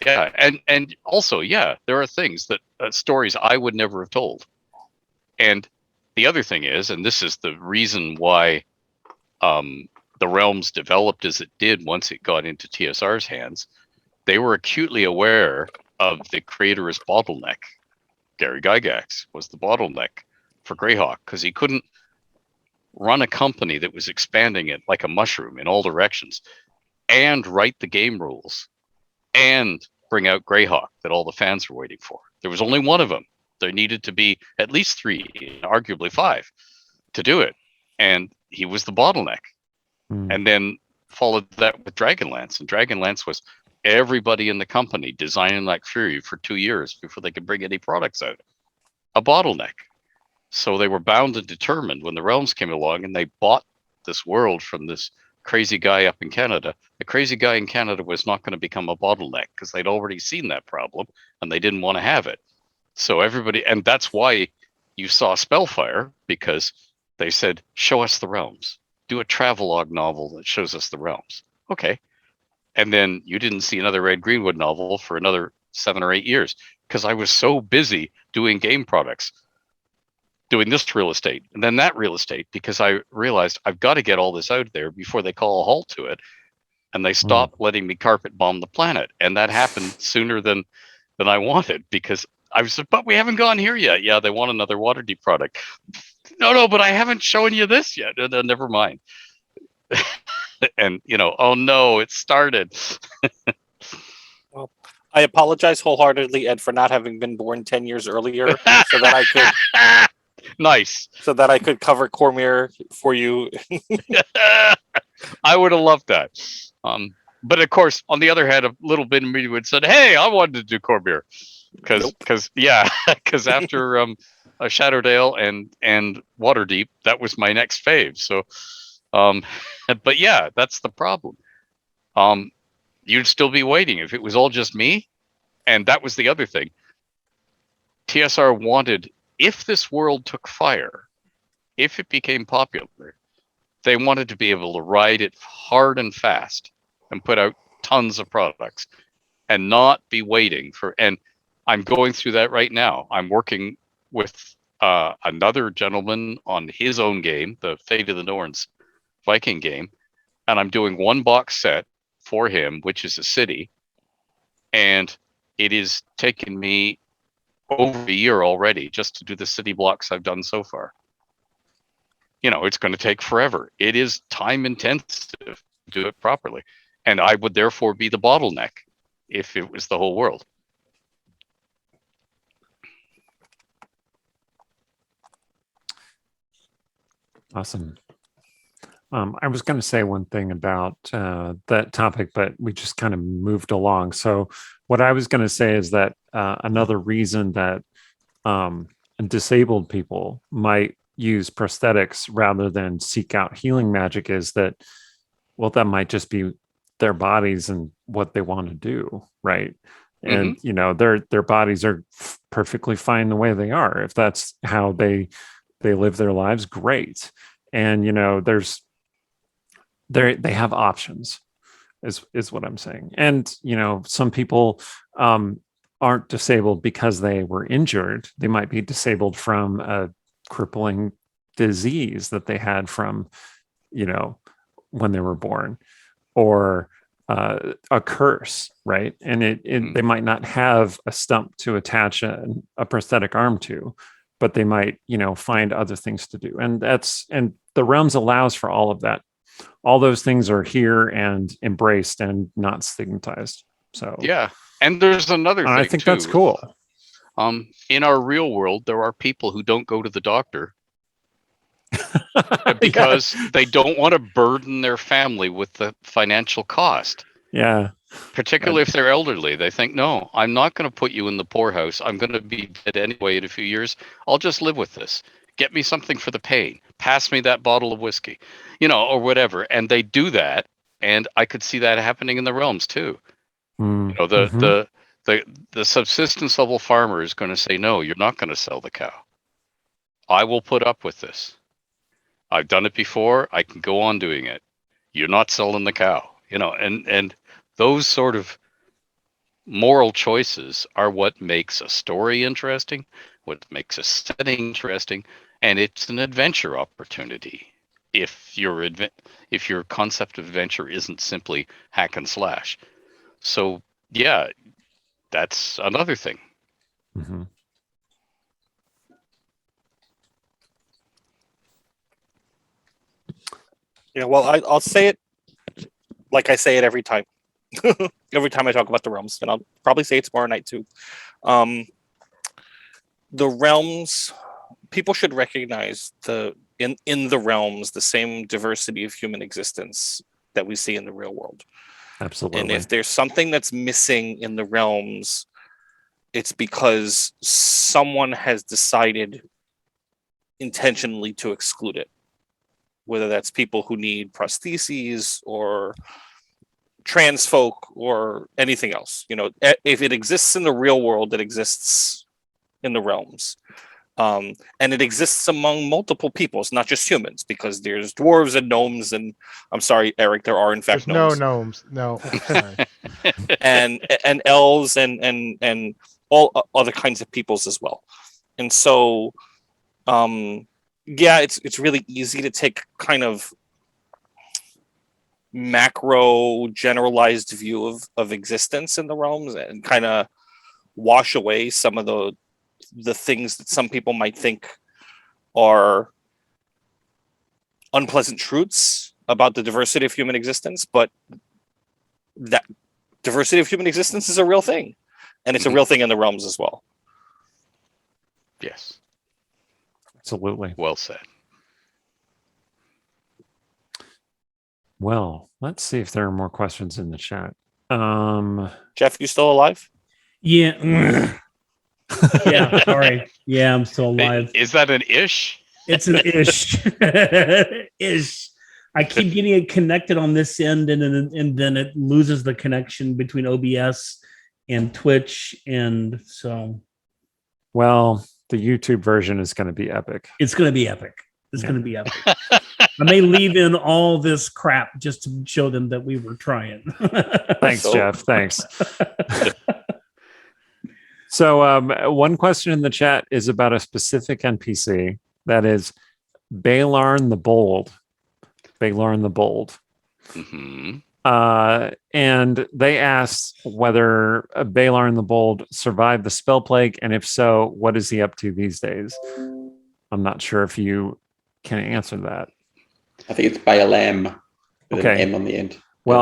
S7: And also, yeah, there are things that stories I would never have told. And the other thing is, and this is the reason why the realms developed as it did once it got into TSR's hands, they were acutely aware of the creator's bottleneck. Gary Gygax was the bottleneck for Greyhawk, because he couldn't run a company that was expanding it like a mushroom in all directions and write the game rules and bring out Greyhawk that all the fans were waiting for. There was only one of them. There needed to be at least 3, arguably 5, to do it. And he was the bottleneck. And then followed that with Dragonlance. And Dragonlance was everybody in the company designing like fury for 2 years before they could bring any products out. A bottleneck. So they were bound and determined when the realms came along and they bought this world from this crazy guy up in Canada. The crazy guy in Canada was not going to become a bottleneck because they'd already seen that problem and they didn't want to have it. So everybody, and that's why you saw Spellfire, because they said, show us the realms. Do a travelogue novel that shows us the realms. Okay. And then you didn't see another Red Greenwood novel for another 7 or 8 years because I was so busy doing game products, doing this real estate and then that real estate, because I realized I've got to get all this out there before they call a halt to it. And they stopped letting me carpet bomb the planet. And that happened sooner than I wanted, because I was, but we haven't gone here yet. Yeah, they want another Waterdeep product. No, but I haven't shown you this yet. Never mind. And, oh no, it started.
S3: Well, I apologize wholeheartedly, Ed, for not having been born 10 years earlier so that I could...
S7: Nice.
S3: So that I could cover Cormier for you.
S7: I would have loved that. But of course, on the other hand, a little bit of me would have said, hey, I wanted to do Cormier. Because after Shadowdale and Waterdeep, that was my next fave. So, but yeah, that's the problem. You'd still be waiting if it was all just me. And that was the other thing. TSR wanted, if this world took fire, if it became popular, they wanted to be able to ride it hard and fast and put out tons of products. and not be waiting for. And I'm going through that right now. I'm working with another gentleman on his own game, the Fate of the Norns Viking game, and I'm doing one box set for him, which is a city, and it is taken me over a year already just to do the city blocks I've done so far. It's going to take forever. It is time intensive to do it properly, and I would therefore be the bottleneck if it was the whole world.
S2: Awesome. I was going to say one thing about that topic, but we just kind of moved along. So what I was going to say is that another reason that disabled people might use prosthetics rather than seek out healing magic is that, well, that might just be their bodies and what they want to do, right? And their bodies are perfectly fine the way they are. If that's how they live their lives, great. And they have options, is what I'm saying. And some people aren't disabled because they were injured. They might be disabled from a crippling disease that they had from when they were born, or a curse, right? And they might not have a stump to attach a prosthetic arm to, but they might find other things to do. And the realms allows for all of that. All those things are here and embraced and not stigmatized. So
S7: yeah. And there's another thing,
S2: I think
S7: too.
S2: that's cool.
S7: In our real world, there are people who don't go to the doctor because they don't want to burden their family with the financial cost.
S2: Yeah.
S7: Particularly if they're elderly. They think, no, I'm not going to put you in the poorhouse. I'm going to be dead anyway in a few years. I'll just live with this. Get me something for the pain. Pass me that bottle of whiskey, or whatever. And they do that. And I could see that happening in the realms too. The subsistence level farmer is going to say, no, you're not going to sell the cow. I will put up with this. I've done it before. I can go on doing it. You're not selling the cow, and those sort of moral choices are what makes a story interesting, what makes a setting interesting, and it's an adventure opportunity. If your concept of adventure isn't simply hack and slash. So yeah, that's another thing.
S2: Mm-hmm.
S3: Yeah, well, I'll say it like I say it every time. Every time I talk about the realms, and I'll probably say it tomorrow night too. The realms, people should recognize in the realms the same diversity of human existence that we see in the real world.
S2: Absolutely.
S3: And if there's something that's missing in the realms, it's because someone has decided intentionally to exclude it. Whether that's people who need prostheses or trans folk or anything else. If it exists in the real world, it exists in the realms. And it exists among multiple peoples, not just humans, because there's dwarves and gnomes, and I'm sorry, Eric, there are in fact
S4: There's
S3: gnomes.
S4: no sorry.
S3: and elves and all other kinds of peoples as well. And so it's really easy to take kind of macro generalized view of existence in the realms and kind of wash away some of the things that some people might think are unpleasant truths about the diversity of human existence, but that diversity of human existence is a real thing, and it's a real thing in the realms as well.
S7: Yes,
S2: absolutely.
S7: Well said.
S2: Well, let's see if there are more questions in the chat.
S3: Jeff, you still alive?
S1: Yeah. Yeah, sorry. Yeah, I'm still alive.
S7: Is that an ish?
S1: It's an ish. Ish. I keep getting it connected on this end, and then it loses the connection between OBS and Twitch, and so.
S2: Well, the YouTube version is going to be epic.
S1: It's going to be epic. It's going to be epic. I may leave in all this crap just to show them that we were trying.
S2: Thanks, Jeff. Thanks. So one question in the chat is about a specific NPC, that is Balarn the Bold. Balarn the Bold.
S7: Mm-hmm.
S2: And they asked whether Balarn the Bold survived the spell plague, and if so, what is he up to these days? I'm not sure if you can answer that.
S5: I think it's Baalam with
S2: Okay.
S5: an M on the end.
S2: Well,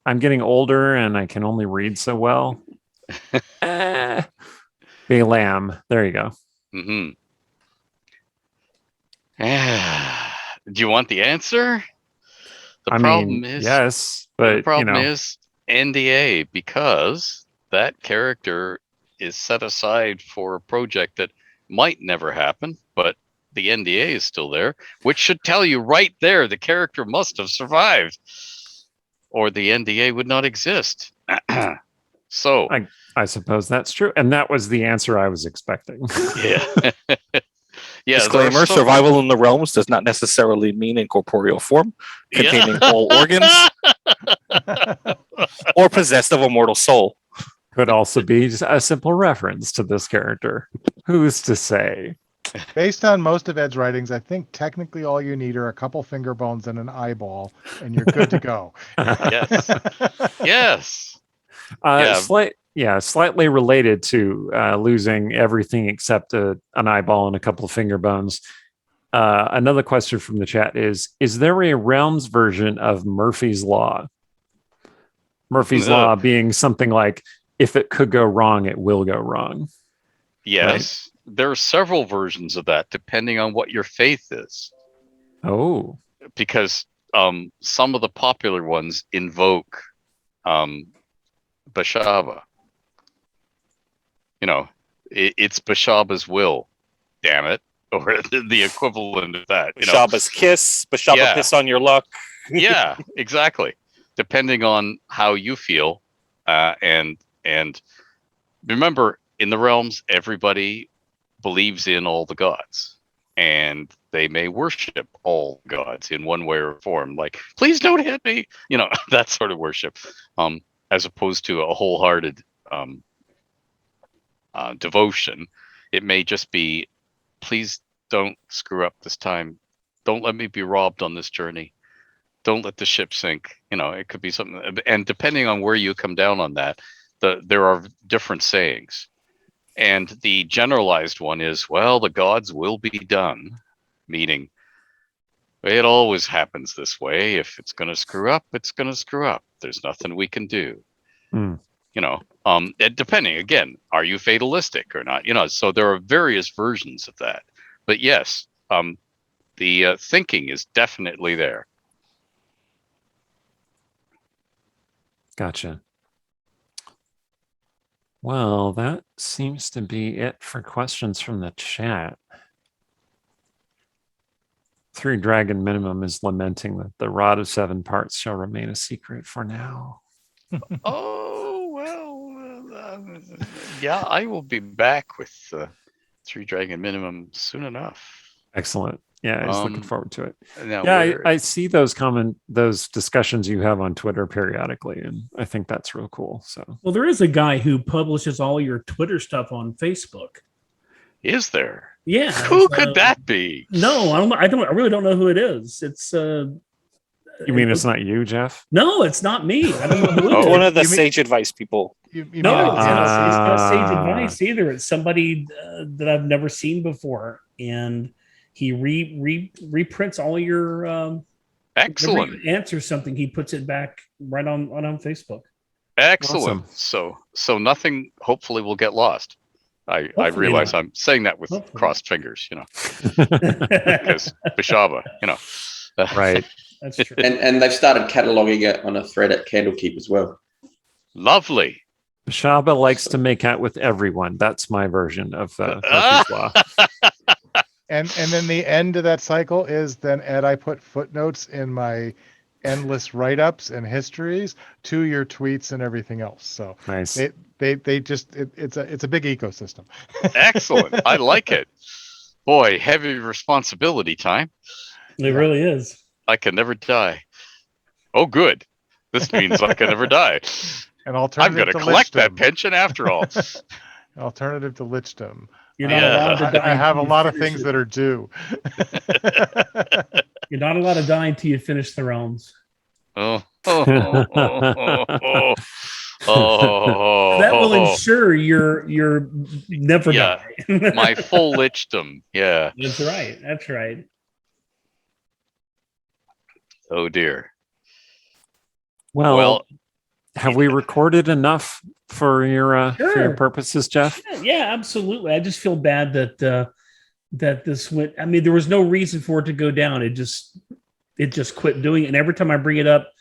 S2: I'm getting older and I can only read so well. Baalam. There you go.
S7: Mm-hmm. Do you want the answer? The problem is
S2: yes, but
S7: the problem is NDA, because that character is set aside for a project that might never happen, but the NDA is still there, which should tell you right there the character must have survived, or the NDA would not exist. So
S2: I suppose that's true, and that was the answer I was expecting.
S7: yeah. Yeah,
S3: Disclaimer, survival in the realms does not necessarily mean incorporeal form, containing all organs, or possessed of a mortal soul.
S2: Could also be just a simple reference to this character. Who's to say?
S4: Based on most of Ed's writings, I think technically all you need are a couple finger bones and an eyeball, and you're good to go.
S7: Yes. Yes.
S2: Slightly related to losing everything except an eyeball and a couple of finger bones. Another question from the chat is there a Realms version of Murphy's Law? Murphy's Law being something like, if it could go wrong, it will go wrong.
S7: Yes. Right? There are several versions of that, depending on what your faith is.
S2: Oh.
S7: Because some of the popular ones invoke Bashaba. It's Bashaba's will, damn it, or the equivalent of that.
S3: Bashaba's kiss, Bashaba piss on your luck.
S7: Yeah, exactly. Depending on how you feel, and remember, in the realms, everybody believes in all the gods, and they may worship all gods in one way or form. Like, please don't hit me, that sort of worship, as opposed to a wholehearted devotion. It may just be, please don't screw up this time. Don't let me be robbed on this journey. Don't let the ship sink. It could be something. And depending on where you come down on that, there are different sayings. And the generalized one is, well, the gods will be done, meaning it always happens this way. If it's going to screw up, it's going to screw up. There's nothing we can do. Depending, again, are you fatalistic or not? So there are various versions of that. But yes, the thinking is definitely there.
S2: Gotcha. Well, that seems to be it for questions from the chat. Three Dragon Minimum is lamenting that the Rod of Seven Parts shall remain a secret for now.
S7: Oh, well, yeah, I will be back with Three Dragon Minimum soon enough.
S2: Excellent. Yeah, I was looking forward to it.
S7: Yeah,
S2: I see those discussions you have on Twitter periodically, and I think that's real cool. So,
S1: well, there is a guy who publishes all your Twitter stuff on Facebook.
S7: Is there?
S1: Yeah.
S7: Who could that be?
S1: No, I really don't know who it is. It's
S2: you mean it's not you, Jeff?
S1: No, it's not me. I don't know who it is.
S3: One of the sage advice people.
S1: It's not sage advice either. It's somebody that I've never seen before, and he reprints all your
S7: excellent
S1: answers something. He puts it back right on Facebook.
S7: Excellent. Awesome. So nothing hopefully will get lost. I realize I'm saying that with crossed fingers, because Bashaba,
S2: right.
S1: That's true.
S5: And they've started cataloging it on a thread at Candlekeep as well.
S7: Lovely.
S2: Bashaba likes to make out with everyone. That's my version of Murphy's Law.
S4: And then the end of that cycle is then, Ed, I put footnotes in my endless write-ups and histories to your tweets and everything else. So
S2: nice.
S4: They just it's a big ecosystem.
S7: Excellent. I like it. Boy, heavy responsibility time.
S1: It really is.
S7: I can never die. Oh, good. This means I can never die.
S4: An
S7: I'm
S4: alternative
S7: going to
S4: to
S7: collect that
S4: lichdom.
S7: pension after all.
S4: An alternative to lichdom.
S1: You're not
S7: Yeah.
S1: allowed to die.
S4: I have a
S1: until you
S4: lot of
S1: finish
S4: things
S1: it.
S4: that are due.
S1: You're not allowed to die until you finish the realms.
S7: Oh, oh,
S1: That will ensure you're never
S7: Yeah.
S1: die.
S7: my full lichdom. Yeah.
S1: That's right. That's right.
S7: Oh dear.
S2: Well, have we recorded enough for your
S1: Sure.
S2: purposes, Jeff?
S1: Yeah, absolutely. I just feel bad that that this went. I mean, there was no reason for it to go down. It just quit doing it. And every time I bring it up,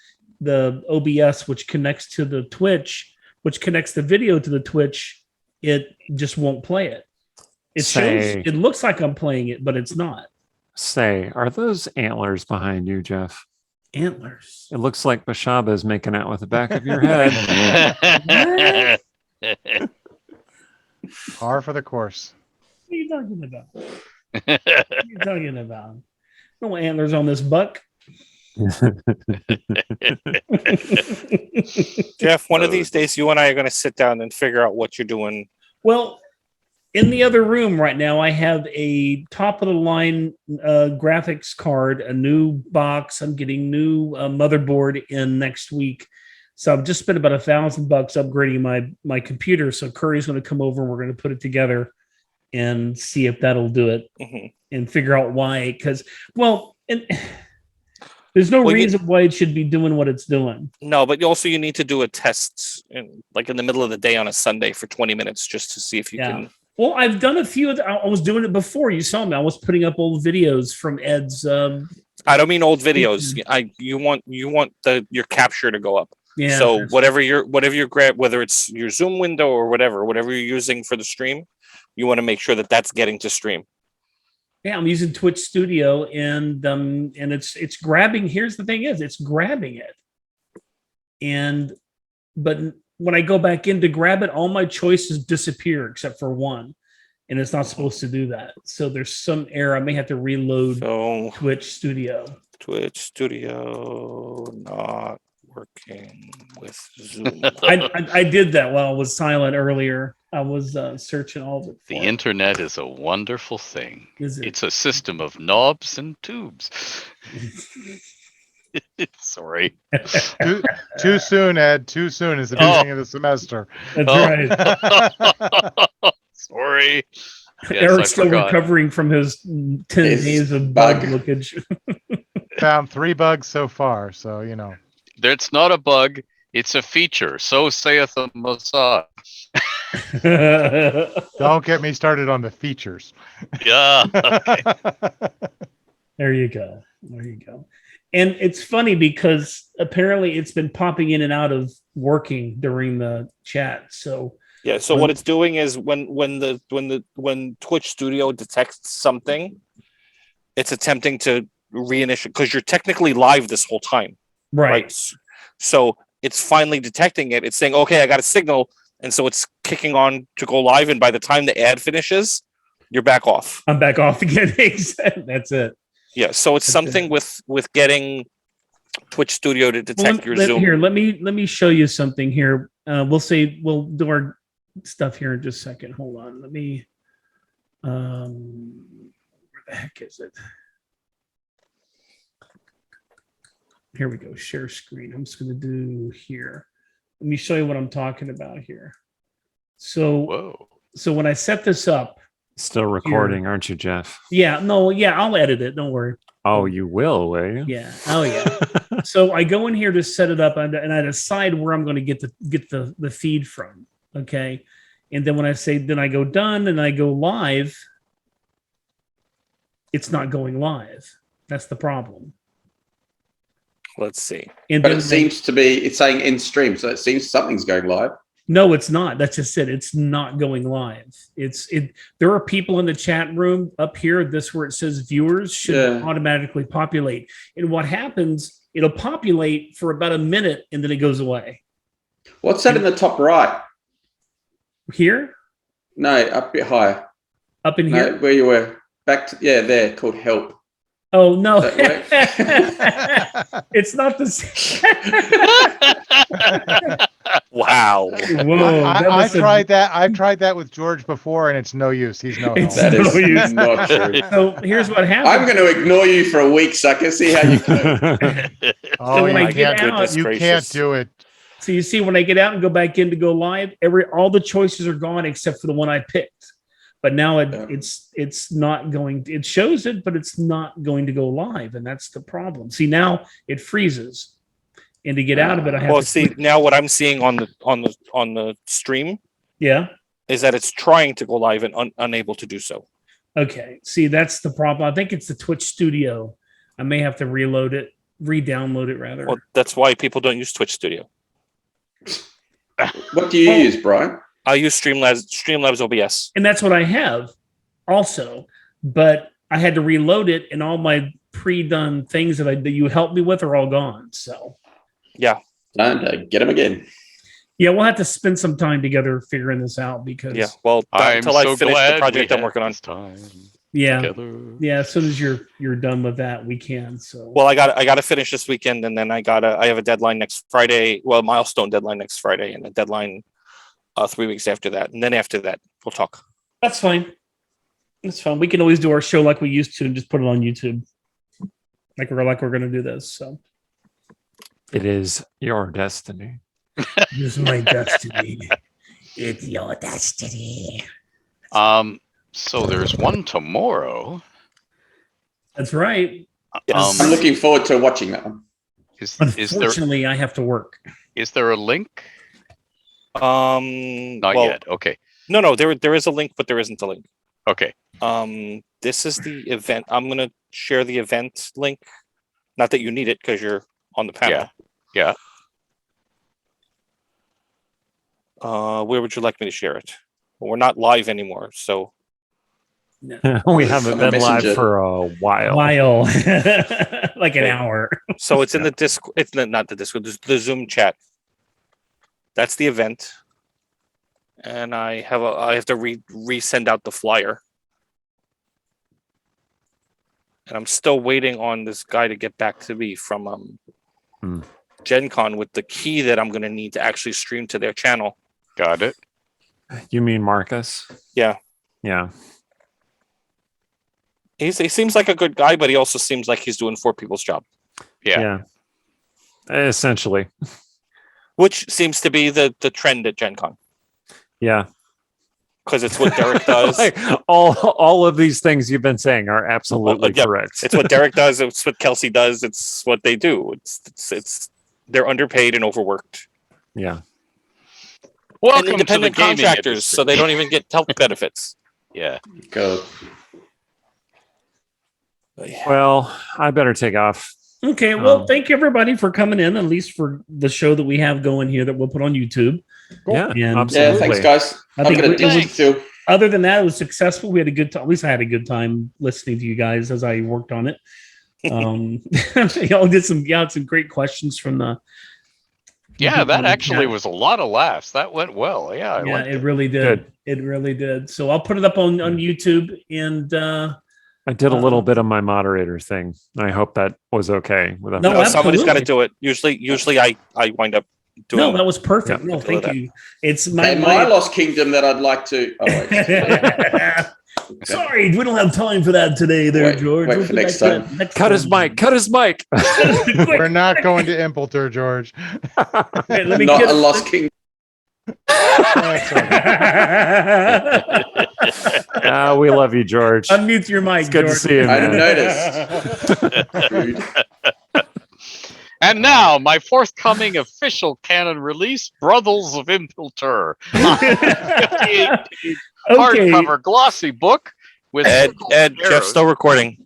S1: the OBS, which connects to the Twitch, which connects the video to the Twitch, it just won't play it. It shows. It looks like I'm playing it, but it's not.
S2: Are those antlers behind you, Jeff?
S1: Antlers.
S2: It looks like Bashaba is making out with the back of your head.
S4: Par for the course.
S1: What are you talking about? What are you talking about? No antlers on this buck.
S3: Jeff, one of these days, you and I are going to sit down and figure out what you're doing.
S1: Well, in the other room right now, I have a top of the line graphics card, a new box. I'm getting new motherboard in next week. So I've just spent about $1,000 upgrading my computer. So Curry's going to come over and we're going to put it together and see if that'll do it and figure out why. Because, there's no reason why it should be doing what it's doing.
S3: No, but also you need to do a test in the middle of the day on a Sunday for 20 minutes just to see if you can.
S1: Well, I've done a few. I was doing it before. You saw me. I was putting up old videos from Ed's.
S3: I don't mean old videos. You want your capture to go up.
S1: Yeah.
S3: So whatever you grab, whether it's your Zoom window or whatever you're using for the stream, you want to make sure that that's getting to stream.
S1: Yeah, I'm using Twitch Studio, and it's grabbing. Here's the thing: it's grabbing it, but when I go back in to grab it, all my choices disappear except for one, and it's not supposed to do that. So there's some error. I may have to reload Twitch Studio.
S3: Twitch Studio not working with Zoom.
S1: I did that while I was silent earlier. I was searching all of it.
S7: The internet is a wonderful thing.
S1: Is it?
S7: It's a system of knobs and tubes. Sorry.
S4: Too soon, Ed. Too soon. It's the beginning of the semester.
S1: That's right.
S7: Sorry. Yes,
S1: Eric's still recovering from his 10 days of bug lookage.
S4: Found 3 bugs so far, so
S7: That's not a bug. It's a feature. So saith the Messiah.
S4: Don't get me started on the features.
S7: Yeah. Okay.
S1: There you go. And it's funny because apparently it's been popping in and out of working during the chat. So
S3: yeah. So what it's doing is when Twitch Studio detects something, it's attempting to reinitiate because you're technically live this whole time,
S1: right?
S3: So it's finally detecting it. It's saying, okay, I got a signal. And so it's kicking on to go live. And by the time the ad finishes, you're back off.
S1: I'm back off again. That's it.
S3: Yeah. So it's something with getting Twitch Studio to detect your Zoom.
S1: Here, let me show you something here. We'll do our stuff here in just a second. Hold on. Let me, where the heck is it? Here we go. Share screen. I'm just going to do here. Let me show you what I'm talking about here. So when I set this up.
S2: Still recording, aren't you, Jeff?
S1: Yeah. No, yeah, I'll edit it. Don't worry.
S2: Oh, you will you?
S1: Yeah. Oh, yeah. So I go in here to set it up and I decide where I'm going to get the feed from. Okay. And then when I say, then I go done and I go live, it's not going live. That's the problem.
S3: Let's see.
S5: But it seems to be, it's saying in stream, so it seems something's going live.
S1: No, it's not. That's just it. It's not going live. There are people in the chat room up here. This where it says viewers should automatically populate. And what happens, it'll populate for about a minute and then it goes away.
S5: What's that in the top right?
S1: Here?
S5: No, up a bit higher.
S1: Up in here?
S5: Where you were. Back to, there, called help.
S1: Oh, no. It's not the same.
S3: Wow.
S1: Whoa,
S4: I tried that. I've tried that with George before, and it's no use. He's no help.
S5: That is
S1: No use.
S5: not true.
S1: So here's what happened.
S5: I'm going to ignore you for a week, sucker. See how you go.
S4: Oh,
S1: when
S4: you
S1: I get
S4: can't,
S1: out-
S4: you can't do it.
S1: So you see, when I get out and go back in to go live, all the choices are gone except for the one I picked. But now it's not going. It shows it, but it's not going to go live, and that's the problem. See, now it freezes, and to get out of it, I have
S3: Well,
S1: to.
S3: see, now what I'm seeing on the stream
S1: Yeah.
S3: is that it's trying to go live and unable to do so.
S1: Okay. See, that's the problem. I think it's the Twitch Studio. I may have to reload it, re-download it rather.
S3: Well, that's why people don't use Twitch Studio.
S5: What do you use, Brian?
S3: I use Streamlabs OBS.
S1: And that's what I have also, but I had to reload it, and all my pre-done things that you helped me with are all gone. So
S5: Time to get him again.
S1: yeah, we'll have to spend some time together figuring this out because
S3: Until I finish the project I'm working on.
S1: yeah, as soon as you're done with that, we can. So
S3: Well, I got to finish this weekend, and then I have a deadline next Friday. Well, milestone deadline next Friday, and a deadline 3 weeks after that, and then after that we'll talk.
S1: that's fine. That's fine. We can always do our show like we used to and just put it on YouTube, like we're going to do this. So
S2: It is your destiny.
S1: this is my destiny. It's your destiny.
S7: So there's one tomorrow.
S1: That's right.
S5: I'm looking forward to watching that one.
S7: Is there
S1: Unfortunately, I have to work.
S7: is there a link? Not yet. Okay.
S3: No, there is a link, but there isn't a link.
S7: Okay.
S3: This is the event. I'm gonna share the event link. Not that you need it because you're on the panel.
S7: Yeah.
S3: Where would you like me to share it? Well, we're not live anymore, so
S2: We haven't been live
S5: Messenger.
S2: for a while.
S1: Like an hour.
S3: so it's in the Discord. It's not the Discord. The Zoom chat. That's the event, and I have to resend out the flyer, and I'm still waiting on this guy to get back to me from Gen Con with the key that I'm going to need to actually stream to their channel.
S7: Got it.
S2: You mean Marcus?
S3: Yeah.
S2: Yeah.
S3: He seems like a good guy, but he also seems like he's doing 4 people's job,
S7: Yeah.
S2: Essentially.
S3: which seems to be the trend at Gen Con
S2: Yeah.
S3: because it's what Derek does.
S2: Like, all of these things you've been saying are absolutely
S3: Yeah,
S2: correct.
S3: It's what Derek does. It's what Kelsey does. It's what they do. It's they're underpaid and overworked.
S2: Yeah.
S7: Welcome
S3: and independent
S7: to the gaming
S3: contractors,
S7: industry.
S3: so they don't even get health benefits.
S7: Yeah.
S5: Go.
S2: Well, I better take off.
S1: Okay, well, thank you everybody for coming in, at least for the show that we have going here that we'll put on YouTube.
S2: Yeah,
S1: And-
S2: absolutely.
S5: Yeah, thanks, guys.
S1: I
S5: I'm
S1: think
S5: going
S1: it
S5: to
S1: was-
S5: ditch you too.
S1: Other than that, it was successful. We had a good time. At least I had a good time listening to you guys as I worked on it. Y'all did some great questions from the.
S7: Yeah, that
S1: Yeah.
S7: actually was a lot of laughs. That went well. Yeah, I
S1: Yeah,
S7: liked
S1: it
S7: it.
S1: really did. It really did. So I'll put it up on YouTube, and
S2: I did a little bit of my moderator thing. I hope that was okay. With
S1: No,
S3: Somebody's got to
S1: absolutely.
S3: do it. Usually I wind up doing.
S1: no, that was perfect.
S2: Yeah,
S1: No, thank
S3: that.
S1: you. It's
S5: And my Lost Kingdom that I'd like to. Oh, wait.
S1: Sorry, we don't have time for that today, there,
S5: Wait-
S1: George.
S5: wait
S1: We'll
S5: for
S1: get
S5: next
S1: back to
S5: time.
S1: that
S2: Cut his mic. Cut his mic.
S1: Quick,
S4: We're not going to Impleter, George.
S1: okay, let me
S5: Not
S1: get
S5: a Lost Kingdom.
S4: That's right.
S2: We love you, George.
S1: Unmute your mic.
S2: It's good to
S1: George.
S2: see you,
S5: I
S2: man.
S5: didn't notice. Rude.
S7: And now, my forthcoming official canon release, Brothers of Impleter.
S1: Okay.
S7: Hardcover glossy book with
S3: Ed, Jeff's still recording.